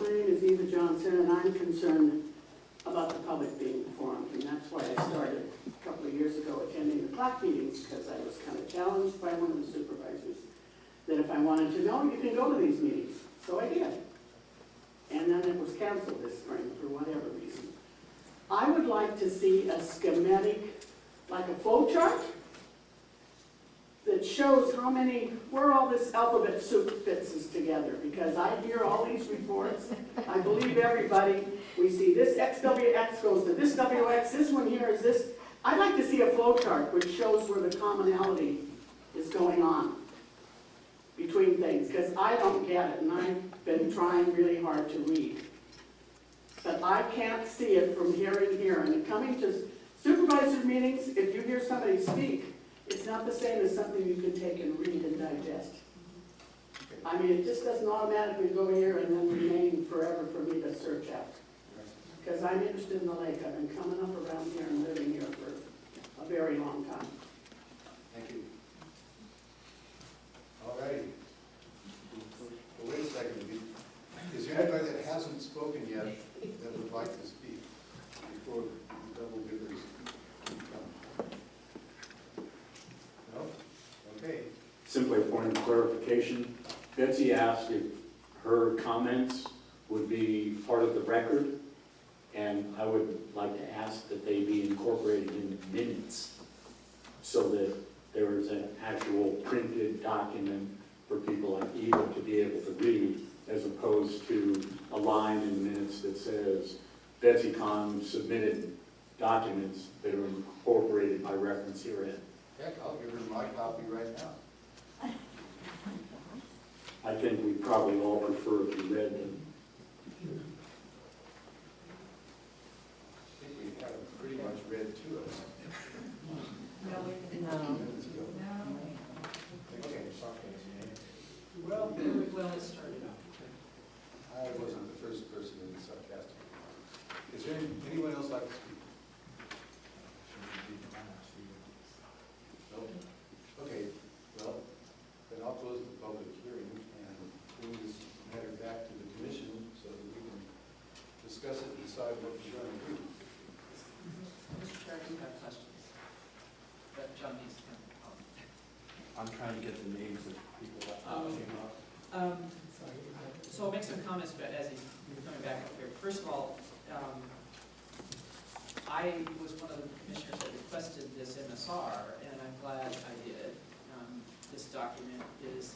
[SPEAKER 13] My name is Eva Johnson, and I'm concerned about the public being informed, and that's why I started a couple of years ago attending the CLAC meetings, because I was kind of challenged by one of the supervisors that if I wanted to know, you can go to these meetings. So I did. And then it was canceled this spring for whatever reason. I would like to see a schematic, like a flow chart, that shows how many, where all this alphabet soup fits together, because I hear all these reports, I believe everybody, we see this XWX goes to this WX, this one here is this. I'd like to see a flow chart which shows where the commonality is going on between things, because I don't get it, and I've been trying really hard to read. But I can't see it from hearing here, and coming to supervisor meetings, if you hear somebody speak, it's not the same as something you can take and read and digest. I mean, it just doesn't automatically go here and then remain forever for me to search out. Because I'm interested in the lake. I've been coming up around here and living here for a very long time.
[SPEAKER 2] Thank you. All righty. Well, wait a second. Is there anybody that hasn't spoken yet that would like to speak before the double dippers come? No? Okay.
[SPEAKER 7] Simply a point of clarification. Betsy asked if her comments would be part of the record, and I would like to ask that they be incorporated in the minutes so that there is an actual printed document for people like Eva to be able to read, as opposed to a line in the minutes that says Betsy Kahn submitted documents that are incorporated by reference herein.
[SPEAKER 2] Heck, I'll give her my copy right now.
[SPEAKER 7] I think we probably all prefer if you read them.
[SPEAKER 2] I think we have them pretty much read to us.
[SPEAKER 1] No.
[SPEAKER 2] Minutes ago. Okay.
[SPEAKER 9] Well, it started out.
[SPEAKER 2] I wasn't the first person to be sarcastic. Is there anyone else like to speak? No? Okay, well, then I'll close the public hearing and bring this matter back to the commission so that we can discuss it and decide what we're going to do.
[SPEAKER 9] Mr. Chair, I do have questions. But John needs to come.
[SPEAKER 6] I'm trying to get the names of people that came up.
[SPEAKER 9] So I'll make some comments, but as he's coming back up here. First of all, I was one of the commissioners that requested this MSR, and I'm glad I did. This document is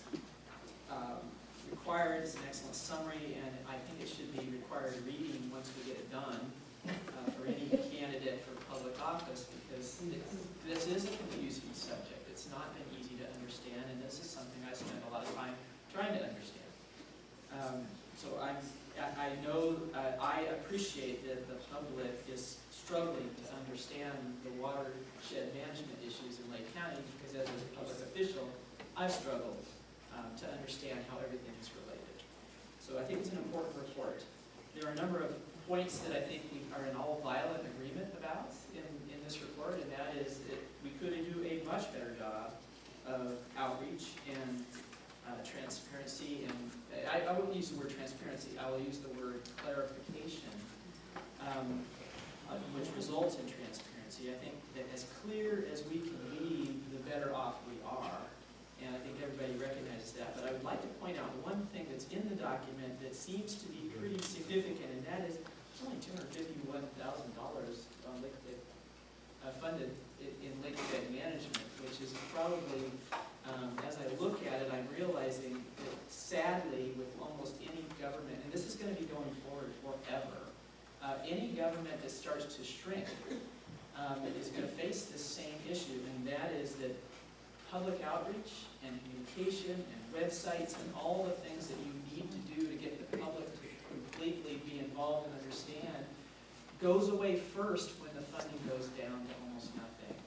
[SPEAKER 9] required, it's an excellent summary, and I think it should be required reading once we get it done for any candidate for public office, because this is a confusing subject. It's not been easy to understand, and this is something I spent a lot of time trying to understand. So I know, I appreciate that the public is struggling to understand the watershed management issues in Lake County, because as a public official, I've struggled to understand how everything is related. So I think it's an important report. There are a number of points that I think we are in all violent agreement about in this report, and that is that we could do a much better job of outreach and transparency, and I wouldn't use the word transparency, I will use the word clarification, which results in transparency. I think that as clear as we can be, the better off we are, and I think everybody recognizes that. But I would like to point out one thing that's in the document that seems to be pretty significant, and that is it's only $251,000 funded in lakebed management, which is probably, as I look at it, I'm realizing any government that starts to shrink is going to face this same issue, and that is that public outreach and communication and websites and all the things that you need to do to get the public to completely be involved and understand goes away first when the funding goes down to almost nothing.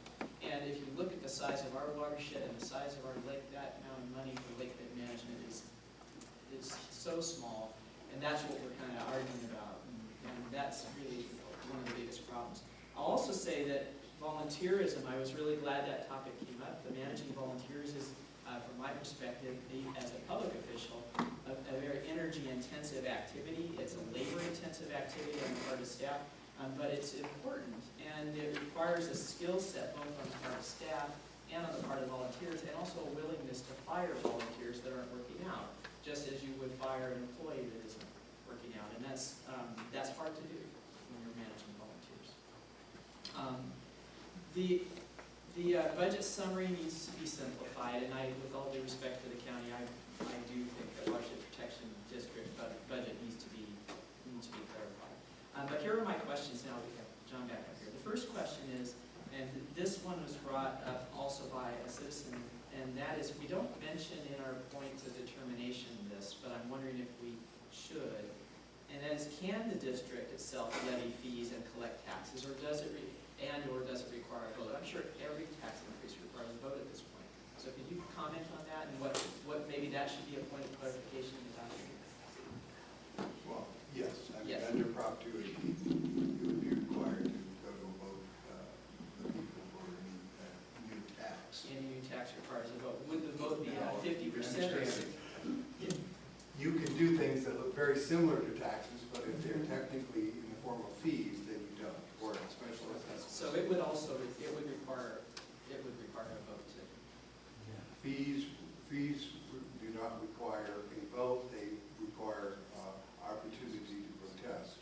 [SPEAKER 9] And if you look at the size of our watershed and the size of our lake, that amount of money for lake bed management is so small, and that's what we're kind of arguing about, and that's really one of the biggest problems. I'll also say that volunteerism, I was really glad that topic came up. The managing volunteers is, from my perspective, as a public official, a very energy-intensive activity. It's a labor-intensive activity on the part of staff, but it's important, and it requires a skill set both on the part of staff and on the part of volunteers, and also a willingness to fire volunteers that aren't working out, just as you would fire an employee that isn't working out, and that's hard to do when you're managing volunteers. The budget summary needs to be simplified, and with all due respect to the county, I do think that Watershed Protection District budget needs to be clarified. But here are my questions now. We have John back up here. The first question is, and this one was brought up also by a citizen, and that is, we don't mention in our points of determination this, but I'm wondering if we should. And that is, can the district itself levy fees and collect taxes, or does it require a vote? I'm sure every tax increase requires a vote at this point. So could you comment on that, and what maybe that should be a point of clarification in the document?
[SPEAKER 18] Well, yes.
[SPEAKER 9] Yes.
[SPEAKER 18] Under Prop 280, you would be required to go to a vote, the people for a new tax.
[SPEAKER 9] Any new tax requires a vote. Would the vote be 50% or?
[SPEAKER 18] You can do things that look very similar to taxes, but if they're technically in the form of fees, then you don't, or special assessments.
[SPEAKER 9] So it would require a vote too.
[SPEAKER 18] Fees do not require a vote, they require opportunity to protest.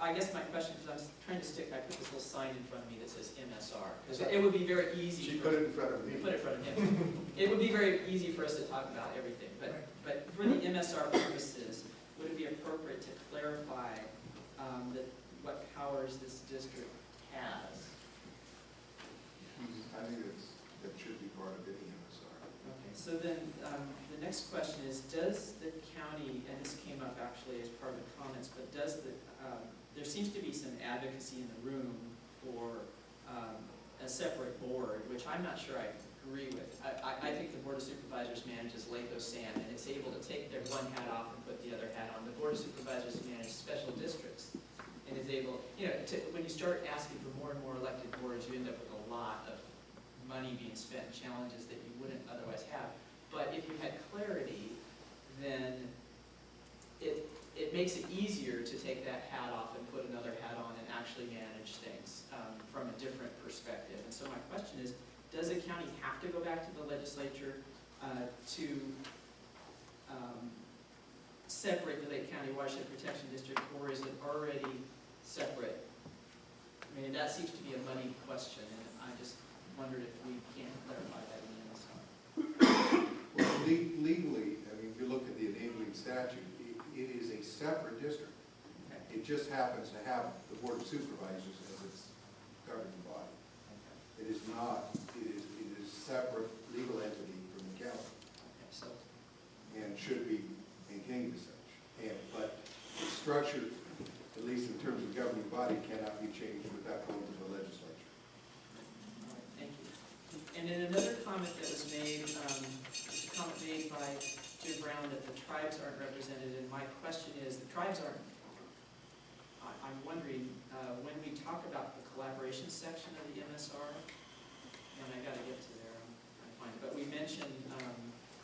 [SPEAKER 9] I guess my question, because I was trying to I put this little sign in front of me that says MSR, because it would be very easy.
[SPEAKER 18] She put it in front of me.
[SPEAKER 9] Put it in front of him. It would be very easy for us to talk about everything, but for the MSR purposes, would it be appropriate to clarify what powers this district has?
[SPEAKER 18] I think that should be part of any MSR.
[SPEAKER 9] Okay, so then the next question is, does the county, and this came up actually as part of the comments, but there seems to be some advocacy in the room for a separate board, which I'm not sure I agree with. I think the Board of Supervisors manages Lake Sand, and it's able to take their one hat off and put the other hat on. The Board of Supervisors manages special districts, and is able, when you start asking for more and more elected boards, you end up with a lot of money being spent and challenges that you wouldn't otherwise have. But if you had clarity, then it makes it easier to take that hat off and put another hat on and actually manage things from a different perspective. And so my question is, does the county have to go back to the legislature to separate the Lake County Watershed Protection District, or is it already separate? I mean, that seems to be a money question, and I just wondered if we can clarify that in the MSR.
[SPEAKER 18] Well, legally, I mean, if you look at the enabling statute, it is a separate district.
[SPEAKER 9] Okay.
[SPEAKER 18] It just happens to have the Board of Supervisors as its governing body. It is not, it is a separate legal entity from the county.
[SPEAKER 9] Okay, so.
[SPEAKER 18] And should be maintained as such. But the structure, at least in terms of governing body, cannot be changed without going to the legislature.
[SPEAKER 9] All right, thank you. And then another comment that was made, a comment made by Jim Brown that the tribes aren't represented, and my question is, the tribes aren't, I'm wondering, when we talk about the collaboration section of the MSR, and I gotta get to there, I'm trying to find it, but we mentioned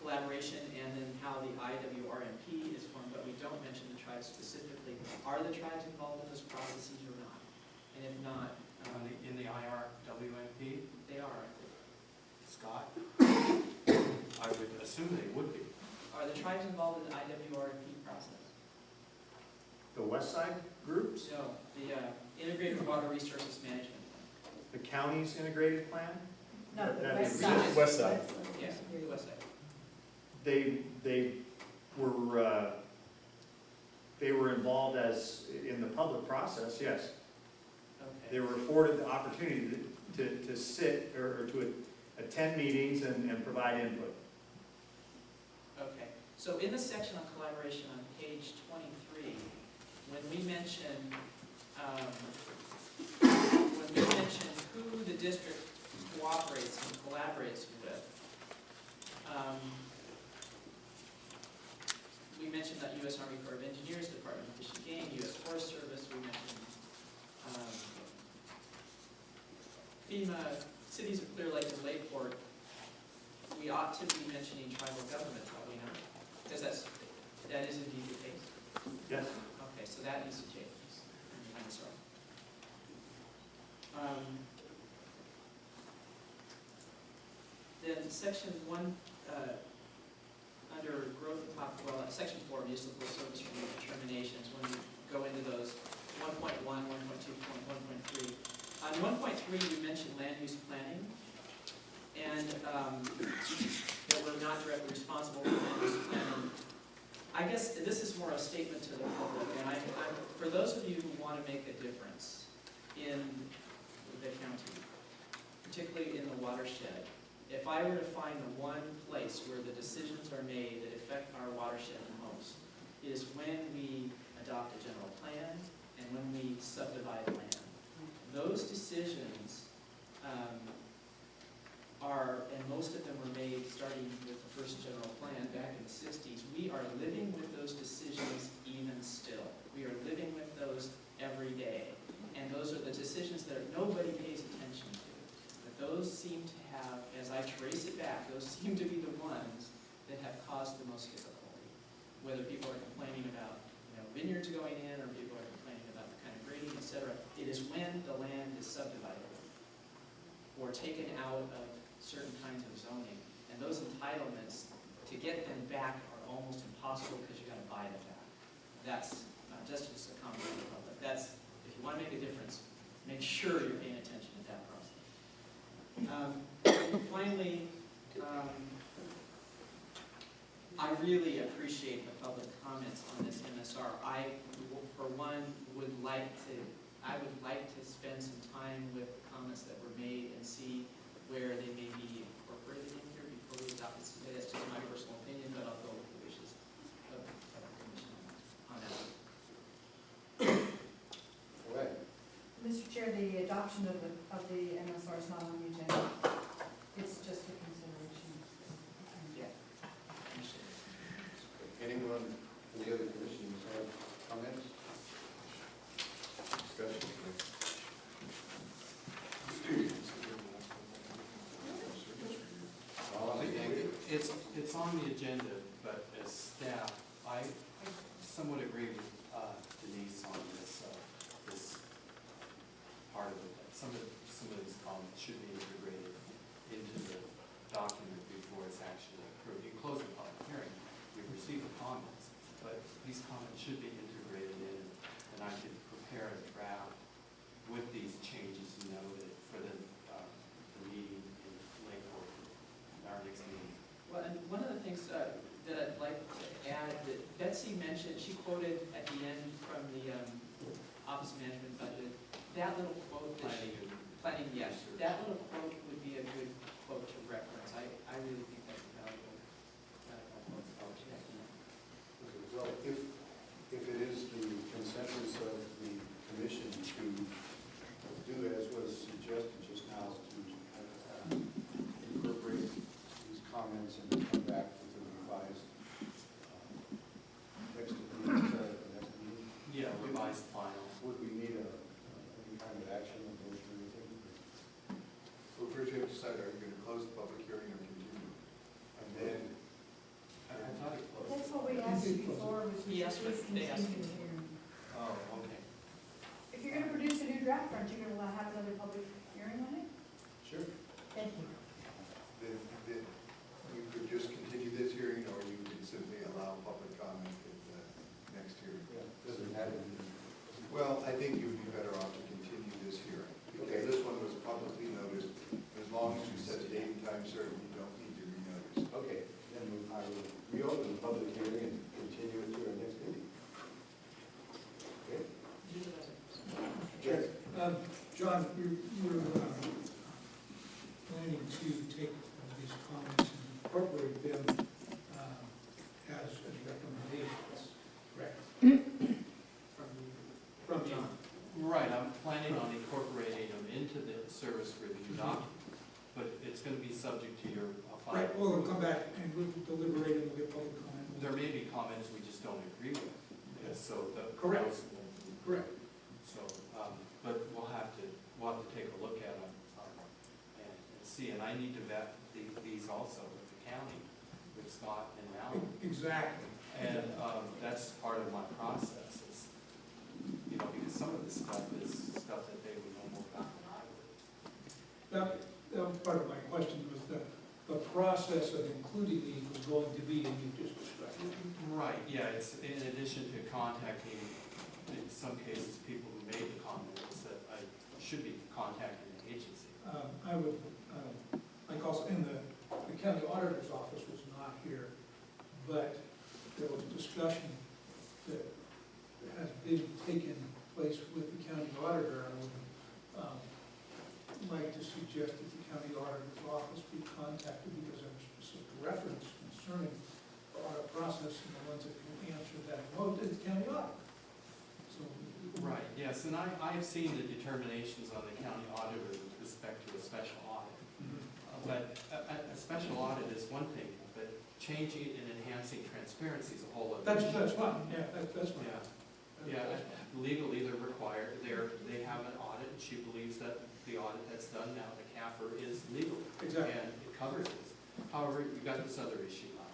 [SPEAKER 9] collaboration and then how the IWRMP is formed, but we don't mention the tribes specifically. Are the tribes involved in those processes or not? And if not,
[SPEAKER 6] In the IRWMP,
[SPEAKER 9] they are, aren't they?
[SPEAKER 6] Scott, I would assume they would be.
[SPEAKER 9] Are the tribes involved in the IWRP process?
[SPEAKER 15] The West Side groups?
[SPEAKER 9] No, the Integrated Water Resources Management Plan.
[SPEAKER 15] The county's integrated plan?
[SPEAKER 1] No, the
[SPEAKER 15] That
[SPEAKER 1] west
[SPEAKER 15] is-
[SPEAKER 1] side.
[SPEAKER 15] West Side.
[SPEAKER 9] Yes, the West Side.
[SPEAKER 15] They were, they were involved as, in the public process, yes.
[SPEAKER 9] Okay.
[SPEAKER 15] They were afforded the opportunity to sit or to attend meetings and provide input.
[SPEAKER 9] Okay, so in the section on collaboration on page 23, when we mention who the district cooperates and collaborates with, we mentioned that U.S. Army Corps of Engineers, Department of Fish and Game, U.S. Forest Service, we mentioned FEMA, cities of Clear Lake and Lakeport. We ought to be mentioning tribal governments, ought we not? Because that is indeed the case.
[SPEAKER 15] Yes.
[SPEAKER 9] Okay, so that needs to change. I'm sorry. Then section 1, under growth and section 4, municipal service determinations, when we go into those 1.1, 1.2, 1.3. On 1.3, we mentioned land use planning, and that we're not directly responsible for land use planning. I guess this is more a statement to the public, and for those of you who want to make a difference in the county, particularly in the watershed, if I were to find the one place where the decisions are made that affect our watershed the most, is when we adopt a general plan and when we subdivide land. Those decisions and most of them were made starting with the first general plan back in the 60s. We are living with those decisions even still. We are living with those every day. And those are the decisions that nobody pays attention to. But those seem to have, as I trace it back, those seem to be the ones that have caused the most difficulty. Whether people are complaining about vineyards going in, or people are complaining about the kind of grading, etc. It is when the land is subdivided or taken out of certain kinds of zoning. And those entitlements, to get them back are almost impossible because you've got to buy them back. That's just a comment to the public. That's, if you want to make a difference, make sure you're paying attention to that process. And finally, I really appreciate the public comments on this MSR. I, for one, would like to spend some time with the comments that were made and see where they may be incorporated in here before we adopt it. That's just my personal opinion, but I'll go with the wishes of the commission on that.
[SPEAKER 2] Go ahead.
[SPEAKER 4] Mr. Chair, the adoption of the MSR is not on the agenda. It's just a consideration.
[SPEAKER 9] Yeah.
[SPEAKER 2] Anyone from the other commissions have comments? Discussion?
[SPEAKER 6] It's on the agenda, but as staff, I somewhat agree with Denise on this part of it. Some of these comments should be integrated into the document before it's actually approved. You close the public hearing, you receive the comments, but these comments should be integrated in, and I could prepare a draft with these changes noted for the meeting in Lakeport, our next meeting.
[SPEAKER 9] Well, and one of the things that I'd like to add that Betsy mentioned, she quoted at the end from the Office Management Budget, that little quote, planning, yes, that little quote would be a good quote to reference. I really think that's a valuable quote to have.
[SPEAKER 2] Well, if it is the consensus of the commission to do as was suggested just now, to incorporate these comments and come back with a revised next meeting.
[SPEAKER 6] Yeah, revised final.
[SPEAKER 2] Would we need any kind of action or motion or anything?
[SPEAKER 18] Well, first you have to decide, are you going to close the public hearing or continue?
[SPEAKER 2] And then,
[SPEAKER 6] I thought it closed.
[SPEAKER 4] That's what we asked you before, was we
[SPEAKER 9] Yes,
[SPEAKER 4] please
[SPEAKER 9] they asked
[SPEAKER 4] continue
[SPEAKER 9] me.
[SPEAKER 4] the hearing.
[SPEAKER 6] Oh, okay.
[SPEAKER 4] If you're going to produce a new draft, aren't you going to have another public hearing on it?
[SPEAKER 2] sure.
[SPEAKER 4] Thank you.
[SPEAKER 18] Then you could just continue this hearing, or you could simply allow public comment at the next hearing.
[SPEAKER 2] Yeah, doesn't have any.
[SPEAKER 18] Well, I think you'd be better off to continue this hearing, because this one was publicly noticed. As long as you set a date and time certain, you don't need to renotice.
[SPEAKER 2] Okay, then I will reopen the public hearing and continue it to our next meeting.
[SPEAKER 3] with them as recommendations, correct? From John.
[SPEAKER 6] Right, I'm planning on incorporating them into the service review document, but it's gonna be subject to your final.
[SPEAKER 3] Right, well, we'll come back and we'll deliberate and we'll get public comment.
[SPEAKER 6] There may be comments we just don't agree with, so the.
[SPEAKER 3] Correct.
[SPEAKER 6] council won't-
[SPEAKER 3] Correct.
[SPEAKER 6] So, but we'll have to take a look at them and see, and I need to vet these also with the county, with Scott and Alan.
[SPEAKER 3] Exactly.
[SPEAKER 6] And that's part of my process is, because some of this stuff is stuff that they would know more about than I would.
[SPEAKER 3] That was part of my question, was the process of including these was going to be, and you just described it.
[SPEAKER 6] Right, yeah, it's in addition to contacting, in some cases, people who made the comments that I should be contacting the agency.
[SPEAKER 3] I would, like also, in the county auditor's office was not here, but there was discussion that has been taken place with the county auditor. I would like to suggest that the county auditor's office be contacted because there was specific reference concerning the audit process and the ones that can answer that most is the county auditor. So,
[SPEAKER 6] Right, yes, and I've seen the determinations on the county auditor with respect to a special audit. But a special audit is one thing, but changing and enhancing transparency is a whole other.
[SPEAKER 3] that's fine, yeah, that's fine.
[SPEAKER 6] Yeah, legally they're required, they have an audit, and she believes that the audit that's done now, the CAFR, is legal.
[SPEAKER 3] Exactly.
[SPEAKER 6] And it covers this. However, you've got this other issue now.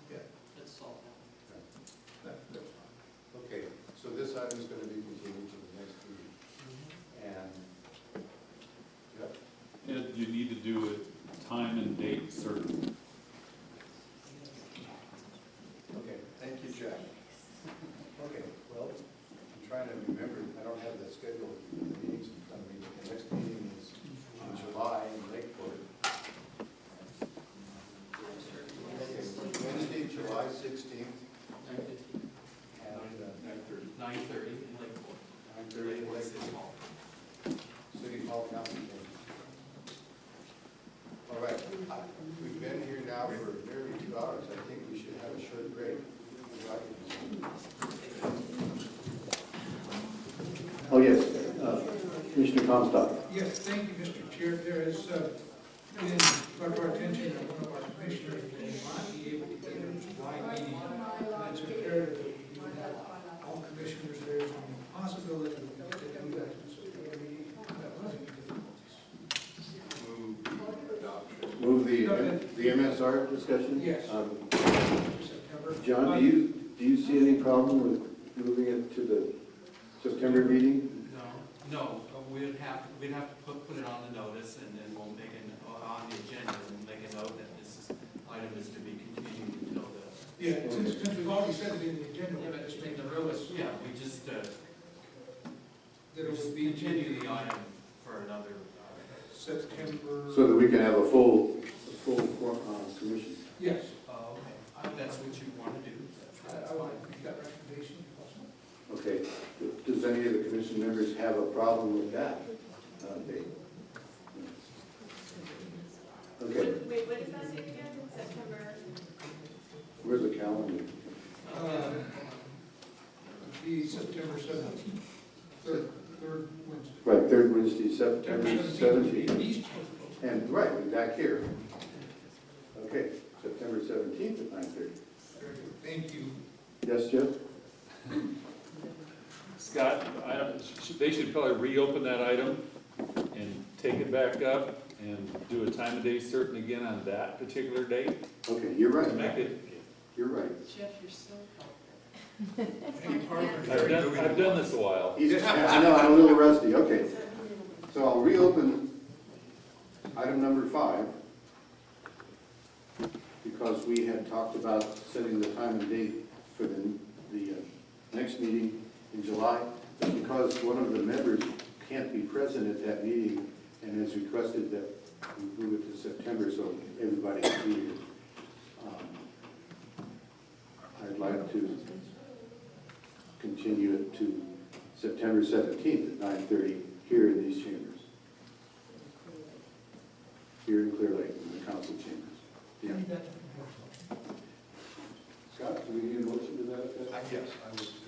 [SPEAKER 3] Yeah.
[SPEAKER 6] That's solved now.
[SPEAKER 3] That's fine.
[SPEAKER 2] Okay, so this item is going to be continued to the next meeting. And, yeah,
[SPEAKER 5] Ed, you need to do it time and date certain.
[SPEAKER 2] okay, thank you, Jack. Okay, well, I'm trying to remember, I don't have the schedule of the meetings in front of me, but the next meeting is in July in Lakeport. Okay, Wednesday, July 16th. And
[SPEAKER 6] 9:30 in Lakeport.
[SPEAKER 2] 9:30 in Lakeport.
[SPEAKER 6] City Hall.
[SPEAKER 2] City Hall Council chamber. All right, we've been here now for nearly 2 hours. I think we should have a short break.
[SPEAKER 12] Oh, yes, Commissioner Comstock.
[SPEAKER 3] Yes, thank you, Mr. Chair. There has been brought to our attention that one of our commissioners will not be able to get a July meeting. And it's imperative that we do have all commissioners there. There's a possibility that we can do that in September meeting. That was any difficulties.
[SPEAKER 18] Move the MSR discussion?
[SPEAKER 3] Yes. September.
[SPEAKER 18] John, do you see any problem with moving it to the September meeting?
[SPEAKER 6] No, we'd have to put it on the notice, and then we'll make on the agenda, and we'll make a note that this item is to be continued until the.
[SPEAKER 3] Yeah, since we've already said it in the agenda, we're just making the notice.
[SPEAKER 6] Yeah, we just,
[SPEAKER 3] that it would be
[SPEAKER 6] continue the item for another.
[SPEAKER 3] September.
[SPEAKER 18] So that we can have a full commission?
[SPEAKER 3] Yes.
[SPEAKER 6] Oh, okay, that's what you want to do.
[SPEAKER 3] I want to make that recommendation.
[SPEAKER 18] Okay. Does any of the commission members have a problem with that date? Okay.
[SPEAKER 8] Wait, what is that date again? September?
[SPEAKER 18] Where's the calendar?
[SPEAKER 3] The September 17th, third Wednesday.
[SPEAKER 18] Right, third Wednesday, September 17th.
[SPEAKER 3] These
[SPEAKER 18] And, right, we're back here. Okay, September 17th at 9:30.
[SPEAKER 3] Very good. Thank you.
[SPEAKER 18] Yes, Jeff?
[SPEAKER 5] Scott, they should probably reopen that item and take it back up and do a time and date certain again on that particular date.
[SPEAKER 18] Okay, you're right.
[SPEAKER 5] To make it,
[SPEAKER 18] You're right.
[SPEAKER 9] Jeff, you're so helpful.
[SPEAKER 5] I've done this a while.
[SPEAKER 18] I know, I'm a little rusty, okay. So I'll reopen item number 5, because we had talked about setting the time and date for the next meeting in July, but because one of the members can't be present at that meeting and has requested that we move it to September so everybody can be here. I'd like to continue it to September 17th at 9:30 here in these chambers. Here in Clearlake, in the council chambers. Yeah.
[SPEAKER 2] Yes,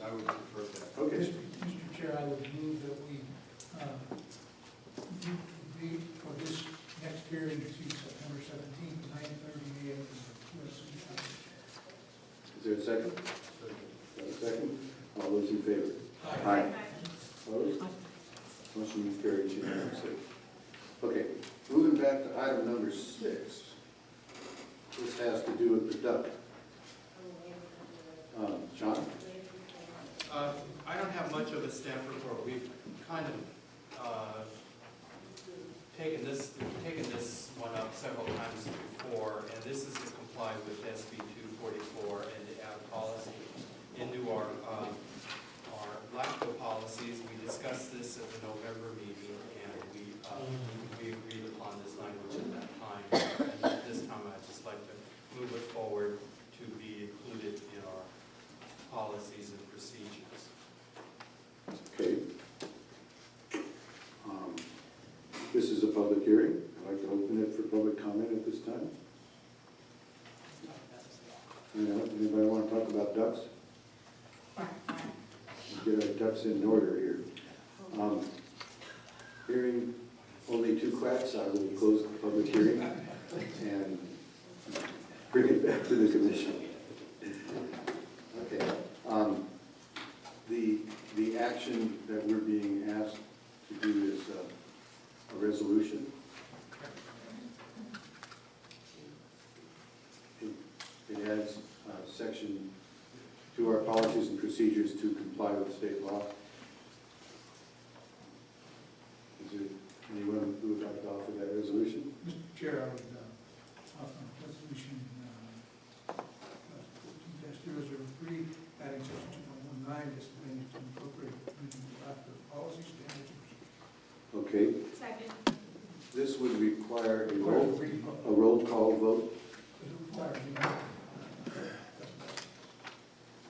[SPEAKER 2] I would prefer that. Okay.
[SPEAKER 3] Mr. Chair, I would move that we meet for this next hearing to September 17th, 9:30 a.m. in the City Hall.
[SPEAKER 18] Is there a second? Second. All those in favor? Aye. Opposed? Motion carries unanimously. Okay, moving back to item number 6. This has to do with the duck. John?
[SPEAKER 6] I don't have much of a staff report. We've kind of taken this one up several times before, and this is to comply with SB 244 and to add policy into our LAFCO policies. We discussed this at the November meeting, and we agreed upon this language at that time. And at this time, I'd just like to move it forward to be included in our policies and procedures.
[SPEAKER 18] Okay. This is a public hearing. I'd like to open it for public comment at this time. Anybody want to talk about ducks? Let's get our ducks in order here. Hearing only 2 quacks, I will close the public hearing and bring it back to the commission. Okay. The action that we're being asked to do is a resolution. It adds section to our policies and procedures to comply with state law. Is there anyone who would like to offer that resolution?
[SPEAKER 3] Mr. Chair, I would offer resolution 14-003, adding section 2.19, disciplining to incorporate into the LAFCO policy standards.
[SPEAKER 18] Okay.
[SPEAKER 4] Second.
[SPEAKER 18] This would require a roll call vote.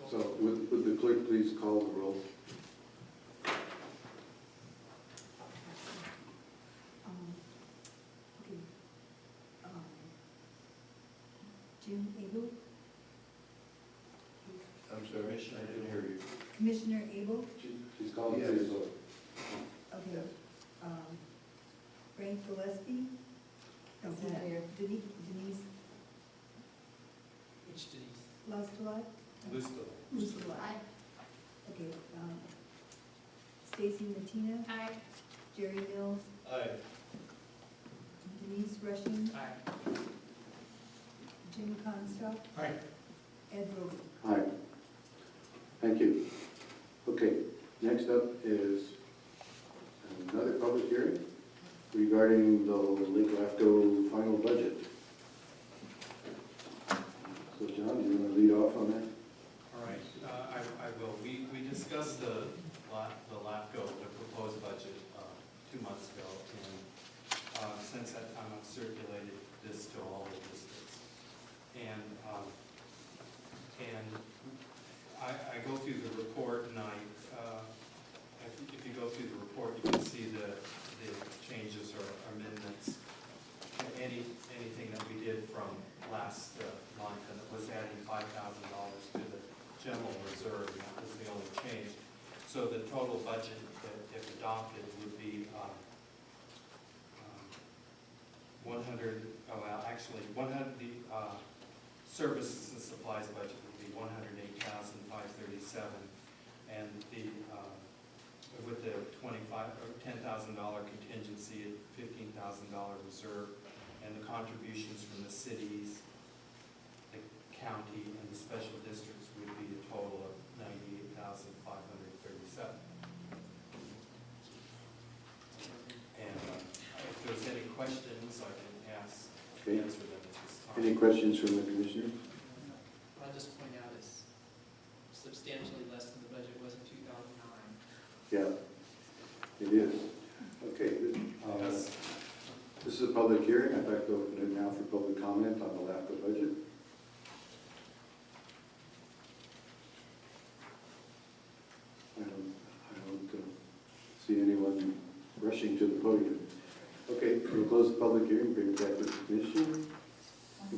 [SPEAKER 18] So would the clerk please call the roll?
[SPEAKER 19] Jim Abel?
[SPEAKER 18] I'm sorry, I didn't hear you.
[SPEAKER 19] Commissioner Abel?
[SPEAKER 18] She's calling for the vote.
[SPEAKER 19] Okay. Frank Gillespie? Denise
[SPEAKER 9] Which Denise?
[SPEAKER 19] Lostolat?
[SPEAKER 6] Lusto.
[SPEAKER 19] Lostolat. Okay. Stacy Martina?
[SPEAKER 4] Aye.
[SPEAKER 19] Jerry Mills?
[SPEAKER 6] Aye.
[SPEAKER 19] Denise Rushing?
[SPEAKER 9] Aye.
[SPEAKER 19] Jim Constock?
[SPEAKER 3] Aye.
[SPEAKER 19] Ed Roby?
[SPEAKER 18] Aye. Thank you. Okay, next up is another public hearing regarding the Lake LAFCO final budget. So John, do you want to lead off on that?
[SPEAKER 6] All right, I will. We discussed the LAFCO, the proposed budget 2 months ago, and since that time I've circulated this to all the districts. And I go through the report, and if you go through the report, you can see the changes or amendments to anything that we did from last month, and it was adding $5,000 to the general reserve, and that was the only change. So the total budget, if adopted, would be 100. The services and supplies budget would be $108,537, and the with the $10,000 contingency, $15,000 reserve, and the contributions from the cities, the county, and the special districts would be a total of $98,537. And if there's any questions, I can answer them at this time.
[SPEAKER 18] Any questions from the commissioners?
[SPEAKER 9] I'll just point out it's substantially less than the budget was in 2009.
[SPEAKER 18] Yeah, it is. Okay, this is a public hearing. I'd like to open it now for public comment on the LAFCO budget. I don't see anyone rushing to the podium. Okay, we'll close the public hearing, bring it back to the commission.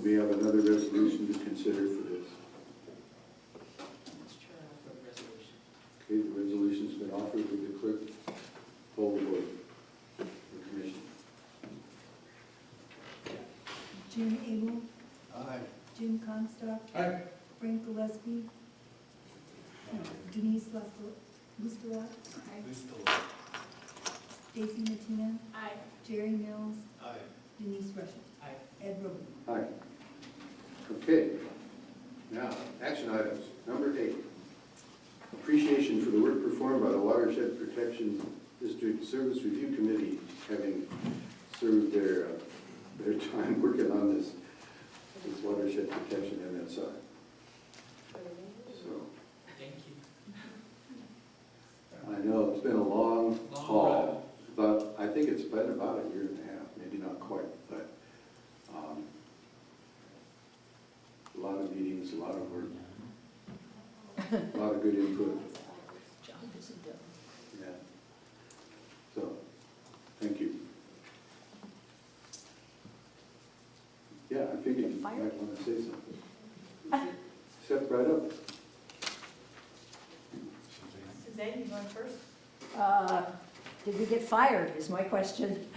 [SPEAKER 18] We have another resolution to consider for this.
[SPEAKER 19] Comstock.
[SPEAKER 3] Aye.
[SPEAKER 19] Frank Gillespie. Denise Lusterat. Stacy Martina.
[SPEAKER 9] Aye.
[SPEAKER 19] Jerry Mills.
[SPEAKER 2] Aye.
[SPEAKER 19] Denise Rushing.
[SPEAKER 9] Aye.
[SPEAKER 19] Ed Roden.
[SPEAKER 18] Aye. Okay. Now, action items. Number 8. Appreciation for the work performed by the Watershed Protection District Service Review Committee, having served their time working on this watershed protection MSI. So,
[SPEAKER 9] Thank you.
[SPEAKER 18] I know it's been a long
[SPEAKER 9] Long
[SPEAKER 18] haul, but I think it's been about a year and a half, maybe not quite, but a lot of meetings, a lot of work, a lot of good input.
[SPEAKER 1] Job isn't done.
[SPEAKER 18] Yeah. So, thank you. Yeah, I figured you might want to say something. Step right up.
[SPEAKER 4] Suzanne, you going first?
[SPEAKER 1] Did we get fired is my question.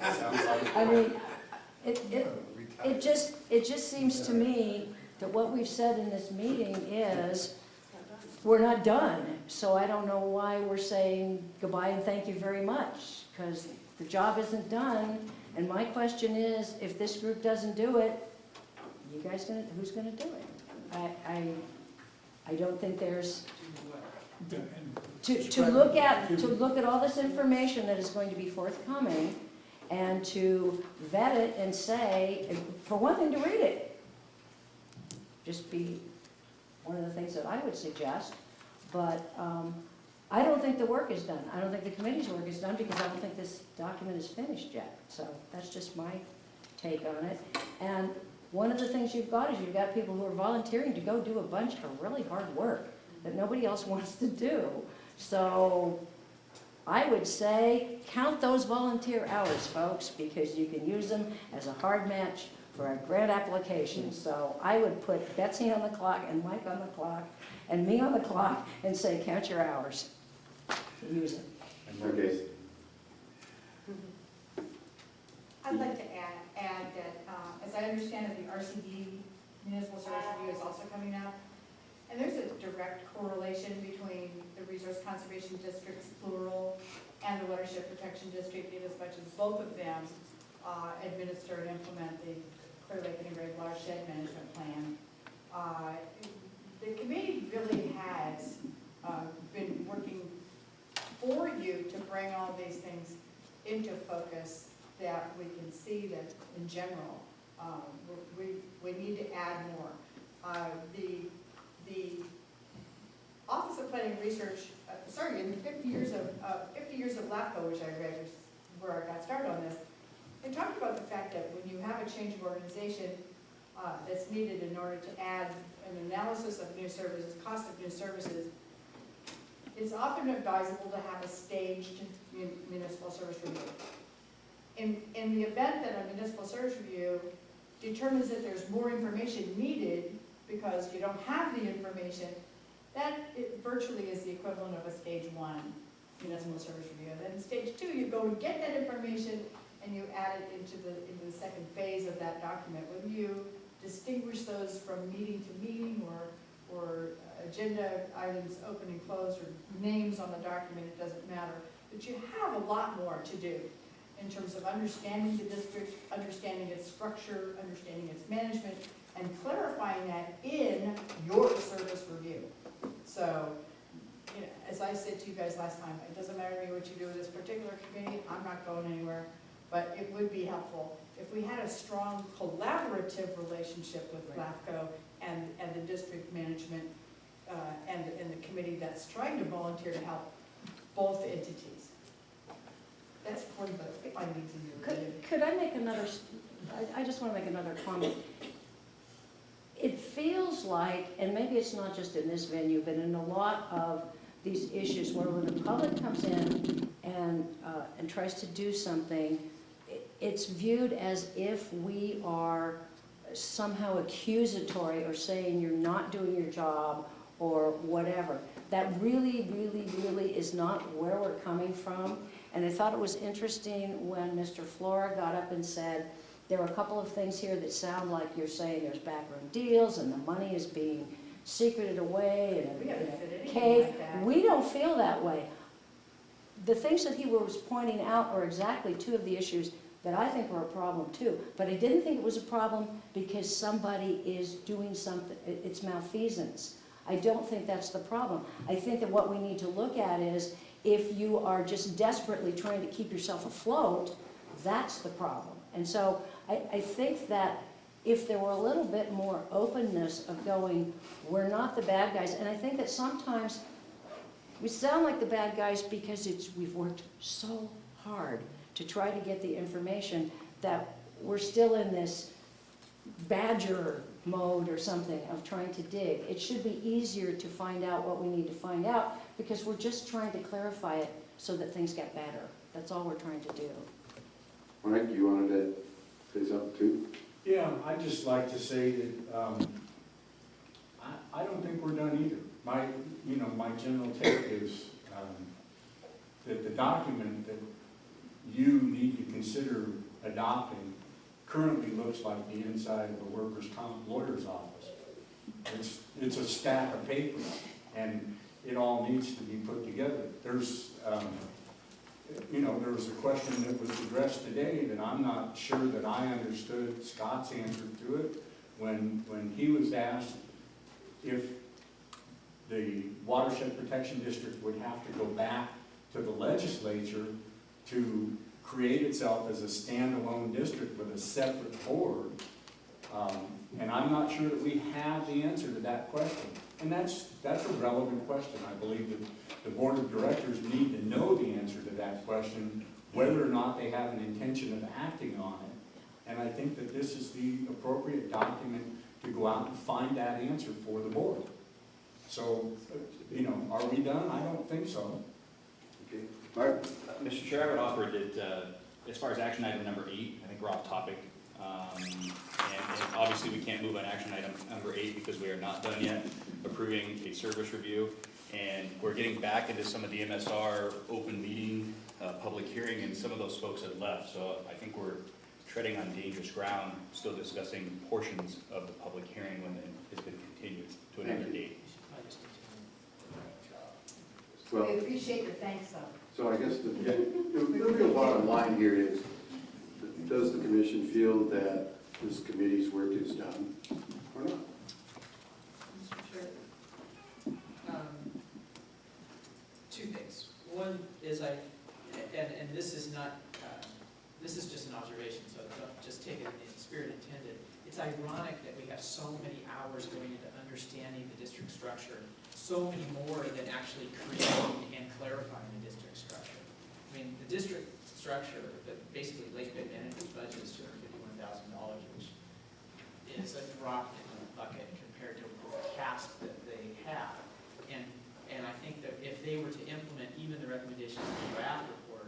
[SPEAKER 1] I mean, it just seems to me that what we've said in this meeting is, we're not done. So I don't know why we're saying goodbye and thank you very much, because the job isn't done. And my question is, if this group doesn't do it, you guys who's gonna do it? I don't think there's, to look at all this information that is going to be forthcoming, and to vet it and say, for one thing, to read it. Just be one of the things that I would suggest, but I don't think the work is done. I don't think the committee's work is done, because I don't think this document is finished yet. So that's just my take on it. And one of the things you've got is you've got people who are volunteering to go do a bunch of really hard work that nobody else wants to do. So I would say count those volunteer hours, folks, because you can use them as a hard match for a grant application. So I would put Betsy on the clock and Mike on the clock and me on the clock and say, count your hours to use it.
[SPEAKER 18] Okay.
[SPEAKER 4] I'd like to add that, as I understand it, the RCD Municipal Service Review is also coming up. And there's a direct correlation between the Resource Conservation Districts, plural, and the Watershed Protection District, in as much as both of them administer and implement the Clearlake Integrated Watershed Management Plan. The committee really has been working for you to bring all these things into focus, that we can see that in general, we need to add more. The Office of Planning and Research, in 50 years of LAFCO, which I read, is where I got started on this, they talked about the fact that when you have a change of organization that's needed in order to add an analysis of new services, cost of new services, it's often advisable to have a staged municipal service review. In the event that a municipal service review determines that there's more information needed because you don't have the information, that virtually is the equivalent of a stage 1 municipal service review. Then in stage 2, you go and get that information and you add it into the second phase of that document. Whether you distinguish those from meeting to meeting, or agenda items open and closed, or names on the document, it doesn't matter. But you have a lot more to do in terms of understanding the district, understanding its structure, understanding its management, and clarifying that in your service review. So, as I said to you guys last time, it doesn't matter to me what you do with this particular committee, I'm not going anywhere, but it would be helpful if we had a strong collaborative relationship with LAFCO and the district management and the committee that's trying to volunteer to help both entities. That's one of the findings in your review.
[SPEAKER 1] Could I make another, I just want to make another comment. It feels like, and maybe it's not just in this venue, but in a lot of these issues where when the public comes in and tries to do something, it's viewed as if we are somehow accusatory or saying you're not doing your job or whatever. That really, really, really is not where we're coming from. And I thought it was interesting when Mr. Flora got up and said There are a couple of things here that sound like you're saying there's backroom deals and the money is being secreted away
[SPEAKER 4] We
[SPEAKER 1] in
[SPEAKER 4] haven't
[SPEAKER 1] a
[SPEAKER 4] said anything
[SPEAKER 1] cave.
[SPEAKER 4] like that.
[SPEAKER 1] We don't feel that way. The things that he was pointing out are exactly two of the issues that I think are a problem too. But I didn't think it was a problem because somebody is doing something, it's malfeasance. I don't think that's the problem. I think that what we need to look at is if you are just desperately trying to keep yourself afloat, that's the problem. And so I think that if there were a little bit more openness of going, we're not the bad guys, and I think that sometimes we sound like the bad guys because we've worked so hard to try to get the information that we're still in this badger mode or something of trying to dig. It should be easier to find out what we need to find out because we're just trying to clarify it so that things get better. That's all we're trying to do.
[SPEAKER 18] Mike, you wanted to say something too?
[SPEAKER 7] Yeah, I'd just like to say that I don't think we're done either. My general take is that the document that you need to consider adopting currently looks like the inside of a workers' comp lawyer's office. It's a stack of paper, and it all needs to be put together. There was a question that was addressed today that I'm not sure that I understood Scott's answer to it when he was asked if the Watershed Protection District would have to go back to the legislature to create itself as a standalone district with a separate board. And I'm not sure that we have the answer to that question. And that's a relevant question. I believe that the board of directors need to know the answer to that question, whether or not they have an intention of acting on it. And I think that this is the appropriate document to go out and find that answer for the board. So, are we done? I don't think so.
[SPEAKER 18] Okay. Mark?
[SPEAKER 14] Mr. Chair, I would offer that as far as action item number 8, I think we're off topic. And obviously we can't move on action item number 8 because we are not done yet approving a service review. And we're getting back into some of the MSR open meeting, public hearing, and some of those folks have left. So I think we're treading on dangerous ground, still discussing portions of the public hearing when it's been continued to another date.
[SPEAKER 18] Well,
[SPEAKER 4] We appreciate the thanks though.
[SPEAKER 18] so I guess the real bottom line here is, does the commission feel that this committee's work is done or not?
[SPEAKER 9] Two things. One is and this is not, this is just an observation, so don't just take it in the spirit intended. It's ironic that we have so many hours going into understanding the district structure, so many more than actually creating and clarifying the district structure. I mean, the district structure, basically Lake Bend Management's budget is $251,000, which is a drop in the bucket compared to the task that they have. And I think that if they were to implement even the recommendations in the draft report,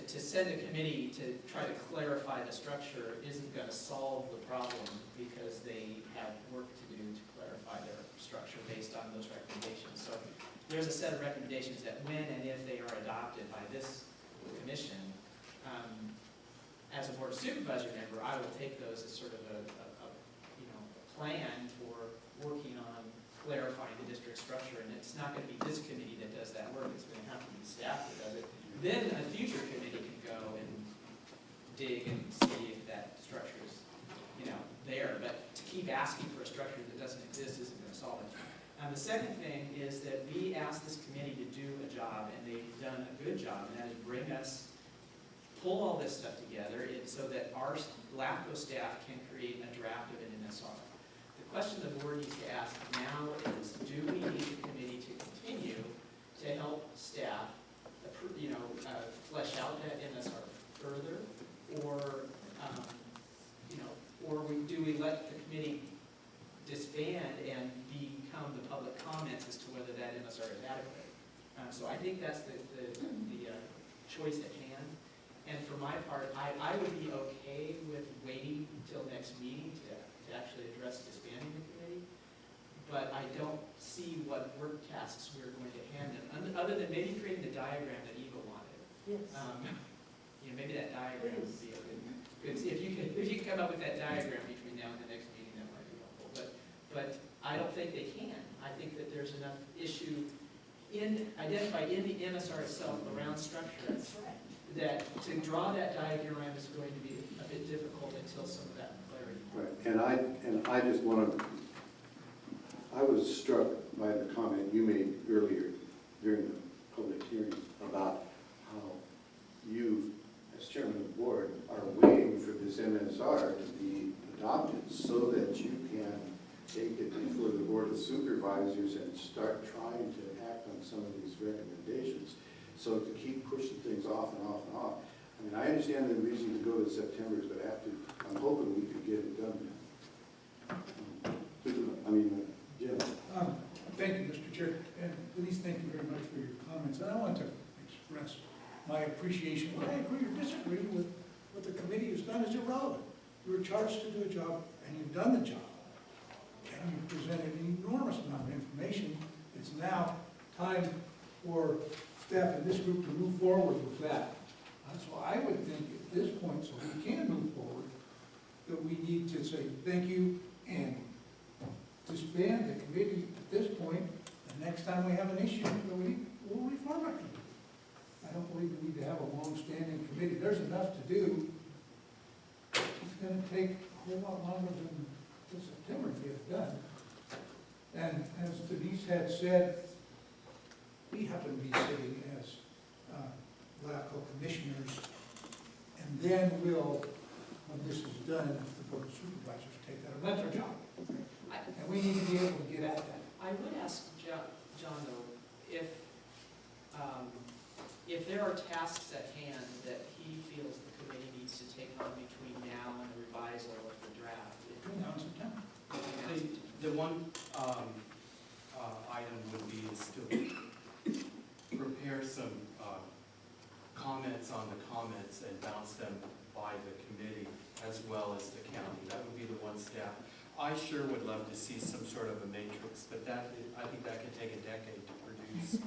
[SPEAKER 9] to send a committee to try to clarify the structure isn't going to solve the problem because they have work to do to clarify their structure based on those recommendations. So there's a set of recommendations that when and if they are adopted by this commission, as a board of supervisor member, I will take those as sort of a plan for working on clarifying the district structure. And it's not going to be this committee that does that work. It's going to have to be staff that does it. Then a future committee can go and dig and see if that structure is, there. But to keep asking for a structure that doesn't exist isn't going to solve it. The second thing is that we asked this committee to do a job, and they've done a good job, and that is pull all this stuff together so that our LAFCO staff can create a draft of an MSR. The question the board needs to ask now is, do we need the committee to continue to help staff flesh out that MSR further, or do we let the committee disband and become the public comments as to whether that MSR is adequate? So I think that's the choice at hand. And for my part, I would be okay with waiting until next meeting to actually address disbanding the committee. But I don't see what work tasks we're going to hand them, other than maybe creating the diagram that Eva wanted.
[SPEAKER 1] Yes.
[SPEAKER 9] maybe that diagram would be a good, if you can come up with that diagram between now and the next meeting, that might be helpful. But I don't think they can. I think that there's enough issue identified in the MSR itself around structure that to draw that diagram is going to be a bit difficult until some of that clarity.
[SPEAKER 18] Right, and I just want to, I was struck by the comment you made earlier during the public hearing about how you, as chairman of the board, are waiting for this MSR to be adopted so that you can take it before the board of supervisors and start trying to act on some of these recommendations. So to keep pushing things off and off and off. I mean, I understand the reason to go to September, but I'm hoping we could get it done now. Jim.
[SPEAKER 3] Thank you, Mr. Chair, and Denise, thank you very much for your comments. And I want to express my appreciation. Whether I agree or disagree with what the committee has done is irrelevant. You were charged to do a job, and you've done the job. And you presented an enormous amount of information. It's now time for staff in this group to move forward with that. So I would think at this point, so we can move forward, that we need to say thank you and disband the committee at this point. The next time we have an issue, we'll reform our committee. I don't believe we need to have a long-standing committee. There's enough to do. It's going to take a whole lot longer than September to get it done. And as Denise had said, we happen to be sitting as LAFCO commissioners, and then we'll, when this is done, the board of supervisors take that. And that's our job. And we need to be able to get at that.
[SPEAKER 9] I would ask John, though, if there are tasks at hand that he feels the committee needs to take on between now and the revisal of the draft.
[SPEAKER 3] Between now and September.
[SPEAKER 6] The one item would be is to prepare some comments on the comments and bounce them by the committee as well as the county. That would be the one step. I sure would love to see some sort of a matrix, but I think that could take a decade to produce.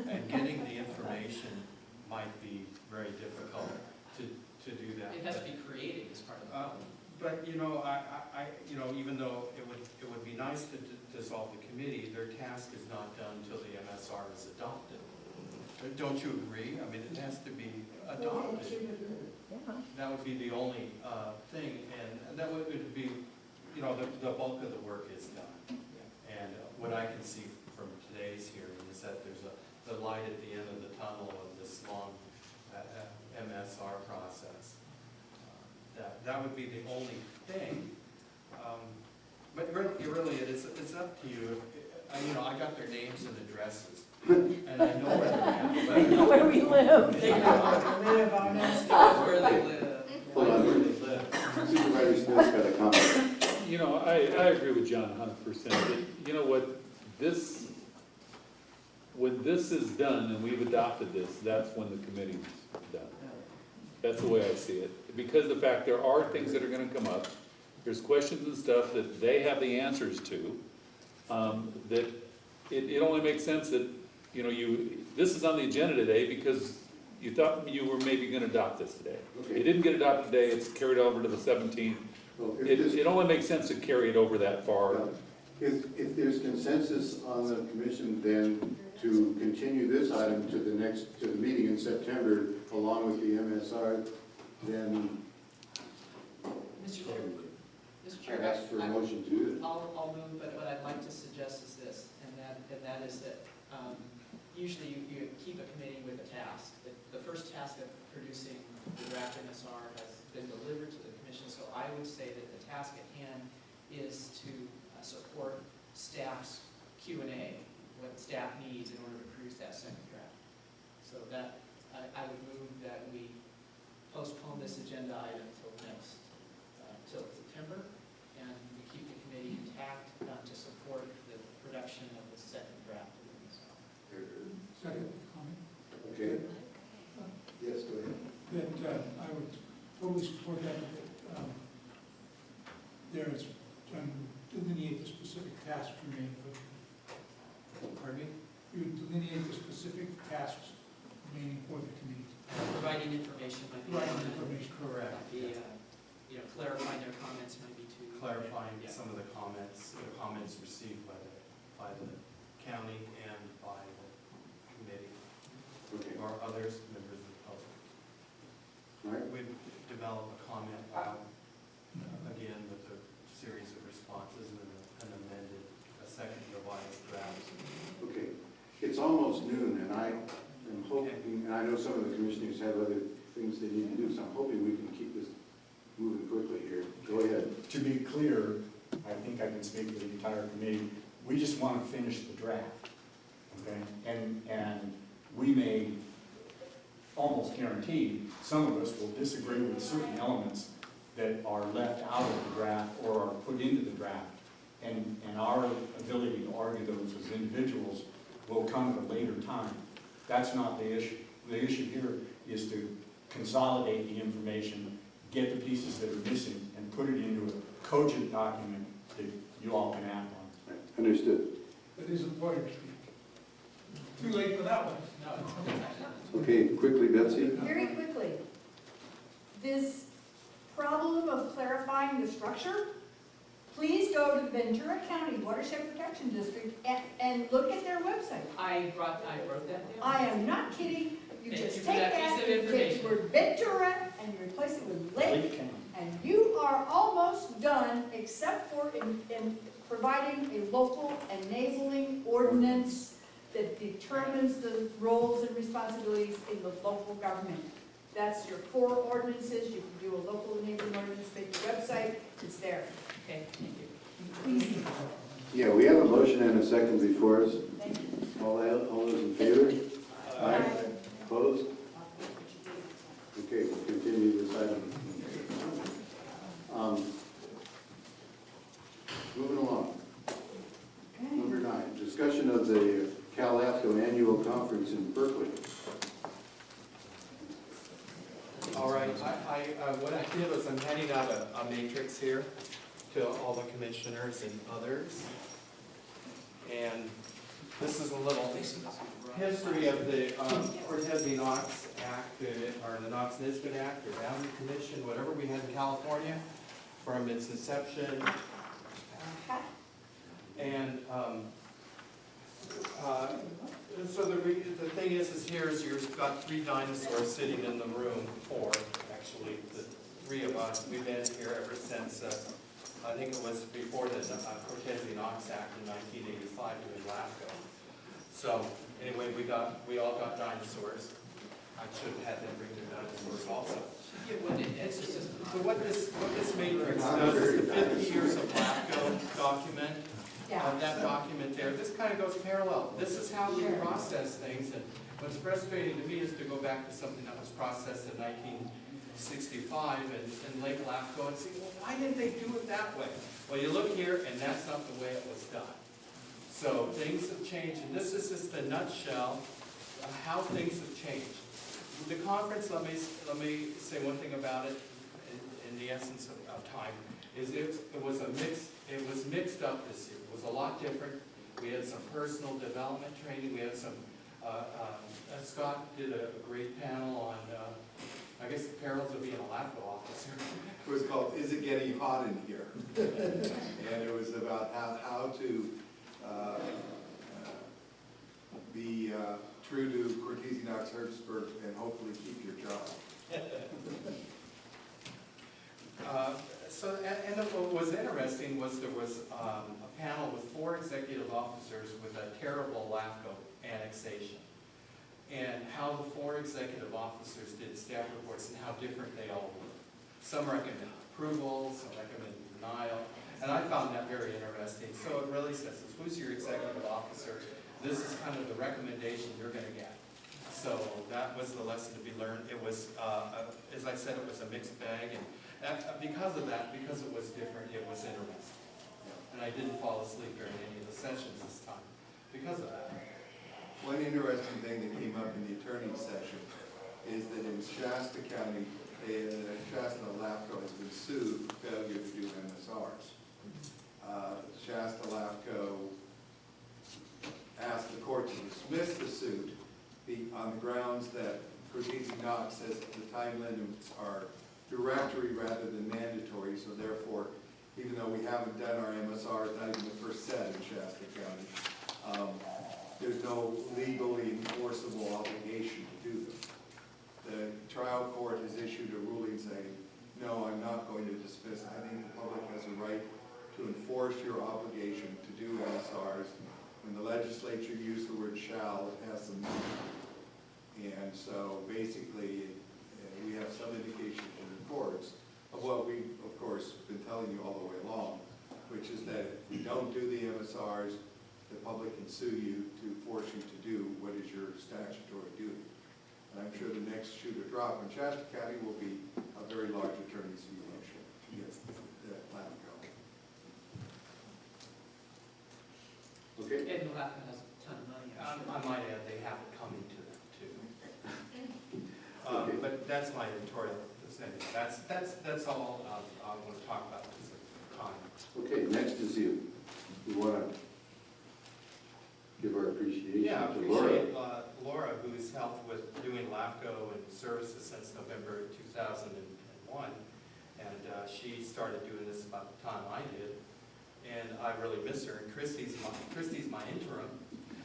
[SPEAKER 6] And getting the information might be very difficult to do that.
[SPEAKER 9] It has to be created as part of the problem.
[SPEAKER 6] But even though it would be nice to dissolve the committee, their task is not done until the MSR is adopted. Don't you agree? I mean, it has to be adopted. That would be the only thing, and that would be, the bulk of the work is done. And what I can see from today's hearing is that there's the light at the end of the tunnel of this long MSR process. That would be the only thing. But really, it's up to you. I got their names and addresses, and I know where they're at.
[SPEAKER 1] They know where we live.
[SPEAKER 6] They live on that street. Where they live.
[SPEAKER 18] Hold on.
[SPEAKER 6] Where they live.
[SPEAKER 18] Supervisor Smith's got a comment.
[SPEAKER 5] I agree with John 100%. You know what, when this is done and we've adopted this, that's when the committee's done. That's the way I see it. Because of the fact there are things that are gonna come up, there's questions and stuff that they have the answers to, that it only makes sense that, this is on the agenda today because you thought you were maybe gonna adopt this today.
[SPEAKER 18] Okay.
[SPEAKER 5] It didn't get adopted today, it's carried over to the 17th.
[SPEAKER 18] Well,
[SPEAKER 5] It only makes sense to carry it over that far.
[SPEAKER 18] If there's consensus on the commission, then to continue this item to the meeting in September, along with the MSR, then
[SPEAKER 9] Mr. Chair,
[SPEAKER 18] I ask for a motion to do it.
[SPEAKER 9] I'll move, but what I'd like to suggest is this, and that is that usually you keep a committee with a task. The first task of producing the draft MSR has been delivered to the commission, so I would say that the task at hand is to support staff's Q&A, what staff needs in order to produce that second draft. So that, I would move that we postpone this agenda item till September, and we keep the committee intact to support the production of the second draft of the MSR.
[SPEAKER 3] Second comment.
[SPEAKER 18] Okay. Yes, go ahead.
[SPEAKER 3] That I would totally support that. There is, delineate the specific tasks remaining.
[SPEAKER 6] Pardon me?
[SPEAKER 3] You delineate the specific tasks remaining for the committee.
[SPEAKER 9] Providing information might be.
[SPEAKER 3] Providing information.
[SPEAKER 6] Correct.
[SPEAKER 9] Might be, clarifying their comments might be too.
[SPEAKER 6] Clarifying
[SPEAKER 9] Yeah.
[SPEAKER 6] some of the comments received by the county and by the committee,
[SPEAKER 18] Okay.
[SPEAKER 6] or others, members of the public.
[SPEAKER 18] All right.
[SPEAKER 6] We've developed a comment file, again, with a series of responses and an amended, a second revised draft.
[SPEAKER 18] Okay. It's almost noon, and I am hoping, and I know some of the commissioners have other things they need to do, so I'm hoping we can keep this moving quickly here. Go ahead.
[SPEAKER 7] To be clear, I think I can speak for the entire committee, we just want to finish the draft, okay? And we may, almost guarantee, some of us will disagree with certain elements that are left out of the draft or are put into the draft. And our ability to argue those as individuals will come at a later time. That's not the issue. The issue here is to consolidate the information, get the pieces that are missing, and put it into a cogent document that you all can act on.
[SPEAKER 18] Understood.
[SPEAKER 3] That isn't Water Street. Too late for that one.
[SPEAKER 18] Okay, quickly, Betsy.
[SPEAKER 4] Very quickly, this problem of clarifying the structure, please go to the Ventura County Watershed Protection District and look at their website.
[SPEAKER 9] I wrote that down.
[SPEAKER 4] I am not kidding. You
[SPEAKER 9] Thank
[SPEAKER 4] just
[SPEAKER 9] you for
[SPEAKER 4] take
[SPEAKER 9] that
[SPEAKER 4] that,
[SPEAKER 9] piece of
[SPEAKER 4] you take the
[SPEAKER 9] information.
[SPEAKER 4] word Ventura, and you replace it with Lake,
[SPEAKER 7] Lake County.
[SPEAKER 4] and you are almost done, except for in providing a local enabling ordinance that determines the roles and responsibilities in the local government. That's your 4 ordinances. You can do a local enabling ordinance, make your website, it's there.
[SPEAKER 9] Okay, thank you.
[SPEAKER 4] Please.
[SPEAKER 18] Yeah, we have a motion and a second before us.
[SPEAKER 4] Thank you.
[SPEAKER 18] All those in favor? Aye. Opposed? Okay, we'll continue this item. Moving along. Number 9, discussion of the Cal LAFCO Annual Conference in Berkeley.
[SPEAKER 6] All right, what I did was I'm handing out a matrix here to all the commissioners and others. And this is a little history of the Cortez-Knox Act, or the Knox-Nisbet Act, or Boundary Commission, whatever we had in California, from its inception. And so the thing is here is you've got 3 dinosaurs sitting in the room, 4 actually. The 3 of us, we've been here ever since, I think it was before the Cortez-Knox Act in 1985 doing LAFCO. So anyway, we all got dinosaurs. I should have had them bring their dinosaurs also. So what this matrix does is the 50 years of LAFCO document. That document there, this kind of goes parallel. This is how we process things, and what's frustrating to me is to go back to something that was processed in 1965 in Lake LAFCO and see, well, why didn't they do it that way? Well, you look here, and that's not the way it was done. So things have changed, and this is just the nutshell of how things have changed. The conference, let me say one thing about it in the essence of time, is it was mixed up this year. It was a lot different. We had some personal development training. We had some, Scott did a great panel on, I guess, the perils of being a LAFCO officer.
[SPEAKER 2] It was called, Is It Getting Hot in Here? And it was about how to be true to Cortez-Knox Hertzberg and hopefully keep your job.
[SPEAKER 6] And what was interesting was there was a panel with 4 executive officers with a terrible LAFCO annexation, and how the 4 executive officers did staff reports and how different they all were. Some recommend approval, some recommend denial, and I found that very interesting. So it really says, who's your executive officer? This is kind of the recommendation you're going to get. So that was the lesson to be learned. It was, as I said, it was a mixed bag, and because of that, because it was different, it was interesting. And I didn't fall asleep during any of the sessions this time because of that.
[SPEAKER 2] One interesting thing that came up in the attorney's session is that in Shasta County, Shasta LAFCO has been sued for failure to do MSRs. Shasta LAFCO asked the court to dismiss the suit on the grounds that Cortese Knox says the time limits are directory rather than mandatory, so therefore, even though we haven't done our MSRs, not even the first set in Shasta County, there's no legally enforceable obligation to do them. The trial court has issued a ruling saying, no, I'm not going to dismiss. I think the public has a right to enforce your obligation to do MSRs. When the legislature used the word shall, it has some meaning. And so basically, we have some indication from the courts of what we've, of course, been telling you all the way along, which is that if we don't do the MSRs, the public can sue you to force you to do what is your statutory duty. And I'm sure the next shoe to drop in Shasta County will be a very large attorney's fee motion against LAFCO.
[SPEAKER 10] Okay.
[SPEAKER 9] And LAFCO has a ton of money, I'm sure.
[SPEAKER 6] I might add, they have it coming to them too.
[SPEAKER 10] Okay.
[SPEAKER 6] But that's my editorial. That's all I want to talk about because of time.
[SPEAKER 18] Okay, next is you. We want to give our appreciation
[SPEAKER 6] Yeah, I
[SPEAKER 18] to Laura.
[SPEAKER 6] appreciate Laura, who's helped with doing LAFCO and services since November 2001. And she started doing this about the time I did. And I really miss her. And Christy's my interim.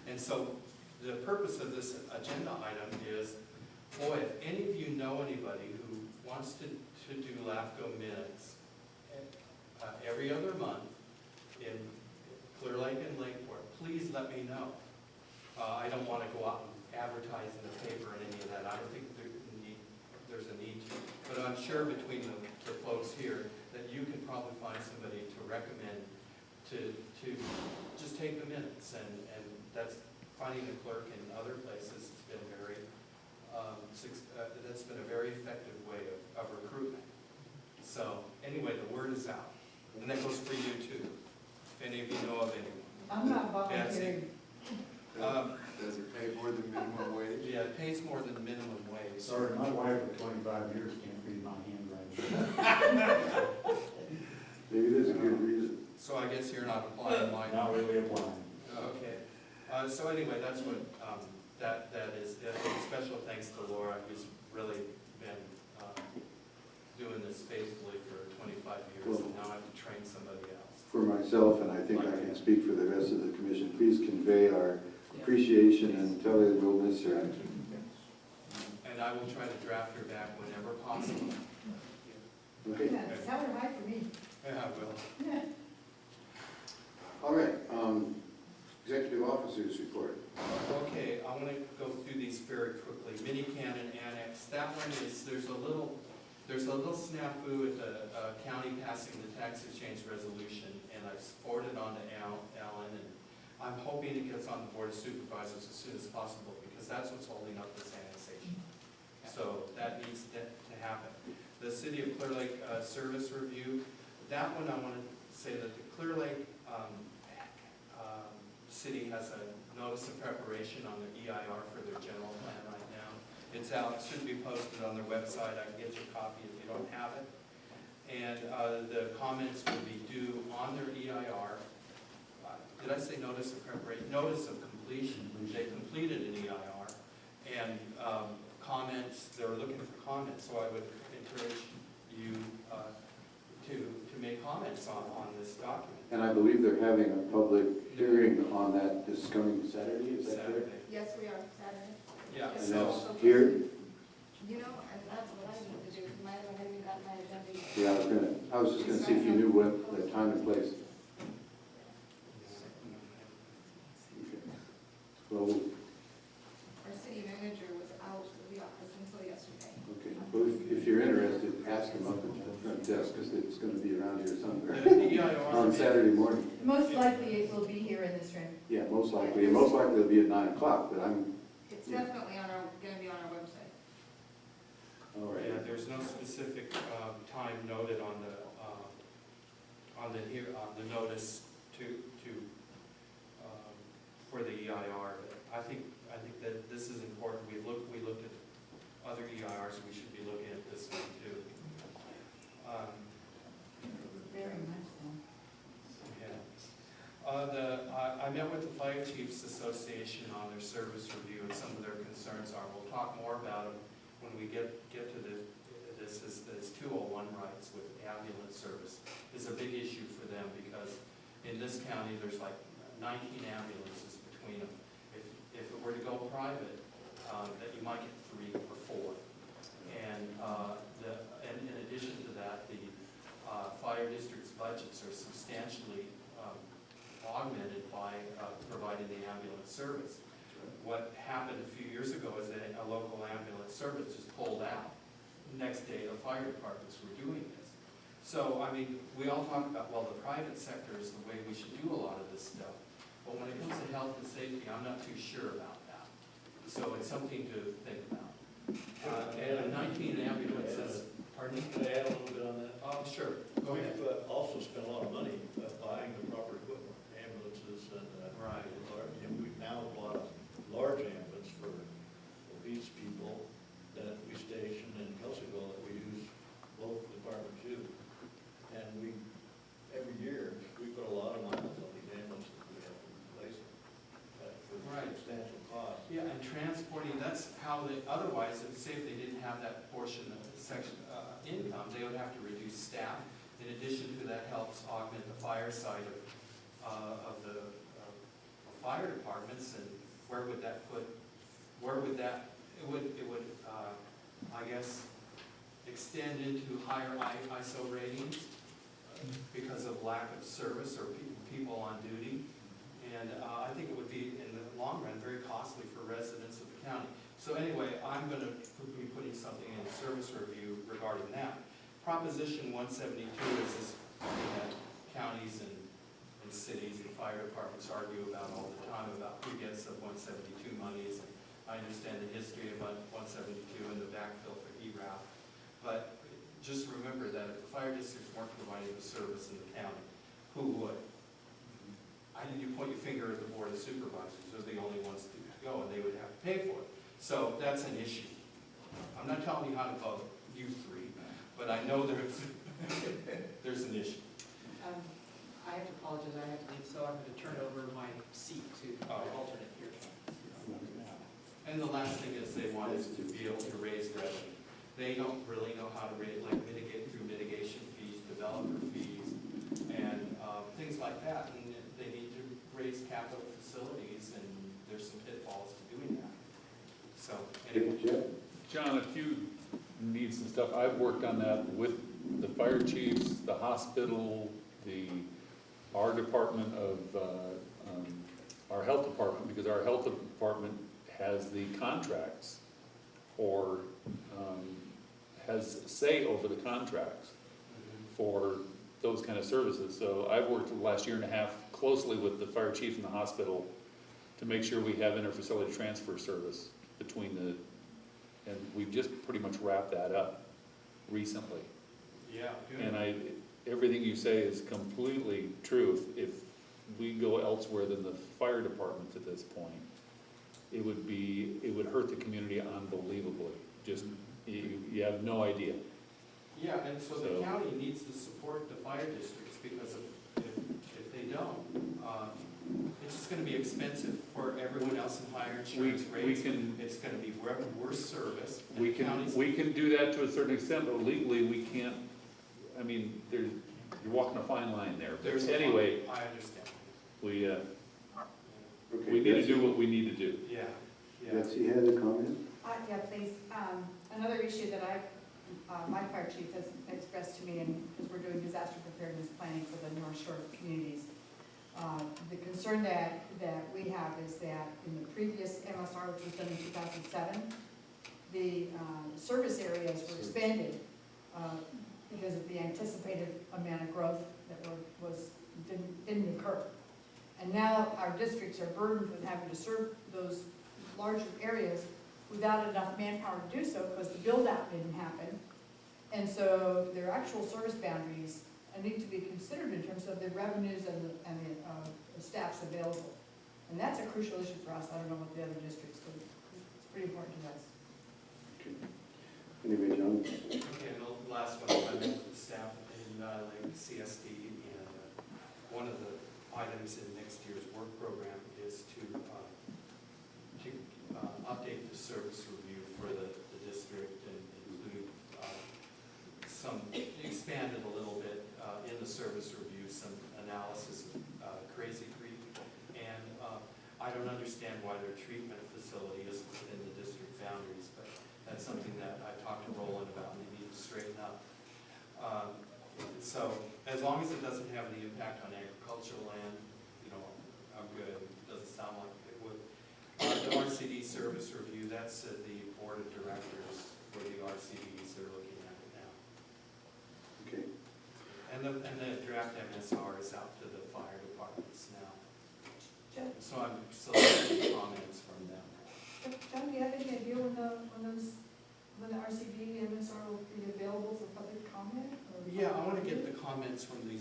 [SPEAKER 6] And so the purpose of this agenda item is, boy, if any of you know anybody who wants to do LAFCO minutes every other month in Clear Lake and Lakeport, please let me know. I don't want to go out and advertise in the paper and any of that. I don't think there's a need to. But I'm sure between the folks here that you could probably find somebody to recommend to just take the minutes. And that's finding a clerk in other places has been very, that's been a very effective way of recruitment. So anyway, the word is out. And that goes for you too, if any of you know of anyone.
[SPEAKER 4] I'm not volunteering.
[SPEAKER 2] Does it pay more than minimum wage?
[SPEAKER 6] Yeah, it pays more than minimum wage.
[SPEAKER 7] Sorry, my wife for 25 years can't read my handwriting.
[SPEAKER 18] Maybe there's a good reason.
[SPEAKER 6] So I guess you're not applying mine.
[SPEAKER 7] Not really applying.
[SPEAKER 6] Okay. So anyway, that's what that is. Special thanks to Laura, who's really been doing this faithfully for 25 years, and now I have to train somebody else.
[SPEAKER 18] For myself, and I think I can speak for the rest of the commission, please convey our appreciation and tell her we'll miss her.
[SPEAKER 6] And I will try to draft her back whenever possible.
[SPEAKER 18] Okay.
[SPEAKER 4] Yeah, tell her hi for me.
[SPEAKER 6] Yeah, I will.
[SPEAKER 18] All right. Executive officers report.
[SPEAKER 6] Okay, I want to go through these very quickly. Mini Cannon Annex. That one is there's a little snafu at the county passing the tax exchange resolution, and I forwarded it on to Alan, and I'm hoping it gets on the Board of Supervisors as soon as possible, because that's what's holding up this annexation. So that needs to happen. The City of Clear Lake service review, that one I want to say that the Clear Lake City has a notice of preparation on their EIR for their general plan right now. It's out, it should be posted on their website. I can get you a copy if you don't have it. And the comments will be due on their EIR. Did I say notice of preparation? Notice of completion. They completed an EIR. And comments, they were looking for comments, so I would encourage you to make comments on this document.
[SPEAKER 18] And I believe they're having a public hearing on that this coming Saturday, is that correct?
[SPEAKER 4] Yes, we are, Saturday.
[SPEAKER 6] Yeah.
[SPEAKER 18] And that's here?
[SPEAKER 4] You know, and that's what I need to do, because I haven't even got my agenda yet.
[SPEAKER 18] Yeah, I was just gonna see if you knew what the time and place. Okay. Well,
[SPEAKER 4] Our city manager was out of the office until yesterday.
[SPEAKER 18] okay. Well, if you're interested, ask them up at the front desk, because it's gonna be around here somewhere.
[SPEAKER 6] The EIR
[SPEAKER 18] On Saturday morning.
[SPEAKER 4] Most likely it will be here in this room.
[SPEAKER 18] Yeah, most likely. And most likely it'll be at 9 o'clock, but
[SPEAKER 4] It's definitely gonna be on our website.
[SPEAKER 18] all right.
[SPEAKER 6] Yeah, there's no specific time noted on the notice for the EIR. But I think that this is important. We looked at other EIRs. We should be looking at this one too.
[SPEAKER 4] Very much so.
[SPEAKER 6] Yeah. I met with the Fire Chiefs Association on their service review, and some of their concerns are, we'll talk more about them when we get to this is 201 rights with ambulance service is a big issue for them, because in this county, there's like 19 ambulances between them. If it were to go private, that you might get 3 or 4. And in addition to that, the fire district's budgets are substantially augmented by providing the ambulance service. What happened a few years ago is that a local ambulance service just pulled out. Next day, the fire departments were doing this. So, I mean, we all talk about, well, the private sector is the way we should do a lot of this stuff. But when it comes to health and safety, I'm not too sure about that. So it's something to think about. And 19 ambulances, pardon me?
[SPEAKER 20] Can I add a little bit on that?
[SPEAKER 6] Sure, go ahead.
[SPEAKER 20] We've also spent a lot of money buying the proper equipment, ambulances, and
[SPEAKER 6] Right.
[SPEAKER 20] and we've now bought a large ambulance for obese people that we station in Kelseyville that we use both departments use. And we, every year, we put a lot of miles on these ambulances, we have to replace them for
[SPEAKER 6] Right.
[SPEAKER 20] substantial cost.
[SPEAKER 6] Yeah, and transporting, that's how they, otherwise, say if they didn't have that portion of the section income, they would have to reduce staff. In addition to that, helps augment the fire side of the fire departments, and where would that put, it would, I guess, extend into higher ISO ratings because of lack of service or people on duty. And I think it would be, in the long run, very costly for residents of the county. So anyway, I'm going to be putting something in the service review regarding that. Proposition 172 is this thing that counties and cities and fire departments argue about all the time, about who gets the 172 monies. And I understand the history of 172 and the backfill for ERAF. But just remember that if the fire districts weren't providing the service in the county, who would? I think you point your finger at the board of supervisors, they're the only ones to go, and they would have to pay for it. So that's an issue. I'm not telling you how to vote, you 3, but I know there's an issue.
[SPEAKER 9] I have to apologize, I have to leave, so I'm going to turn over my seat to my alternate here.
[SPEAKER 6] And the last thing is they want us to be able to raise revenue. They don't really know how to mitigate through mitigation fees, developer fees, and things like that. And they need to raise capital facilities, and there's some pitfalls to doing that. So, anyway.
[SPEAKER 5] John, if you need some stuff, I've worked on that with the fire chiefs, the hospital, our department of, our health department, because our health department has the contracts or has say over the contracts for those kind of services. So I've worked the last 1.5 years closely with the fire chief and the hospital to make sure we have interfacility transfer service between and we've just pretty much wrapped that up recently.
[SPEAKER 6] Yeah, good.
[SPEAKER 5] And everything you say is completely true. If we go elsewhere than the fire department at this point, it would hurt the community unbelievably. Just, you have no idea.
[SPEAKER 6] Yeah, and so the county needs to support the fire districts, because if they don't, it's just going to be expensive for everyone else in higher insurance rates. It's going to be worse service.
[SPEAKER 5] We can do that to a certain extent, but legally we can't. I mean, you're walking a fine line there. But anyway,
[SPEAKER 6] I understand.
[SPEAKER 5] We need to do what we need to do.
[SPEAKER 6] Yeah.
[SPEAKER 18] Betsy had a comment?
[SPEAKER 4] Yeah, please. Another issue that my fire chief has expressed to me, and because we're doing disaster preparedness planning for the North Shore communities, the concern that we have is that in the previous MSR, which was done in 2007, the service areas were expanded because of the anticipated amount of growth that didn't occur. And now our districts are burdened with having to serve those larger areas without enough manpower to do so, because the build-out didn't happen. And so their actual service boundaries need to be considered in terms of the revenues and the staffs available. And that's a crucial issue for us. I don't know what the other districts do. It's pretty important to us.
[SPEAKER 18] Anyway, John?
[SPEAKER 6] Okay, and the last one, I met with the staff in CSD, and one of the items in next year's work program is to update the service review for the district and include expand it a little bit in the service review, some analysis of Crazy Creek. And I don't understand why their treatment facility is within the district boundaries, but that's something that I talked to Roland about and they need to straighten up. So as long as it doesn't have any impact on agricultural land, you know, I'm good. It doesn't sound like it would. The RCD service review, that's the board of directors for the RCDs. They're looking at it now.
[SPEAKER 18] Okay.
[SPEAKER 6] And the draft MSR is out to the fire departments now. So I'm soliciting comments from them.
[SPEAKER 4] John, do you have any idea when the RCD MSR will be available for public comment?
[SPEAKER 6] Yeah, I want to get the comments from the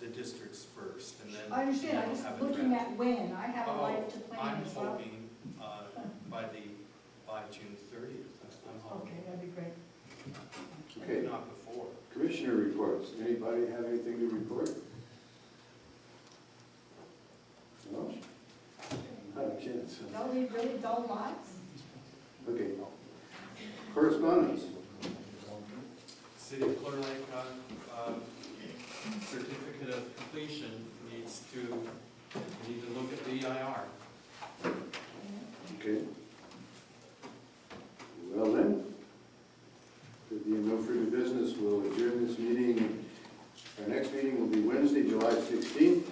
[SPEAKER 6] districts first, and then.
[SPEAKER 4] I understand, I'm just looking at when, I have a life to plan as well.
[SPEAKER 6] I'm hoping by June 30th, I'm hoping.
[SPEAKER 4] Okay, that'd be great.
[SPEAKER 18] Okay.
[SPEAKER 6] Not before.
[SPEAKER 18] Commissioner reports. Anybody have anything to report? No? Not a chance.
[SPEAKER 4] No, we really dull lives.
[SPEAKER 18] Okay. Correspondence.
[SPEAKER 6] City of Clearlake certificate of completion needs to look at the EIR.
[SPEAKER 18] Okay. Well then, there being no further business, we'll adjourn this meeting. Our next meeting will be Wednesday, July 16th,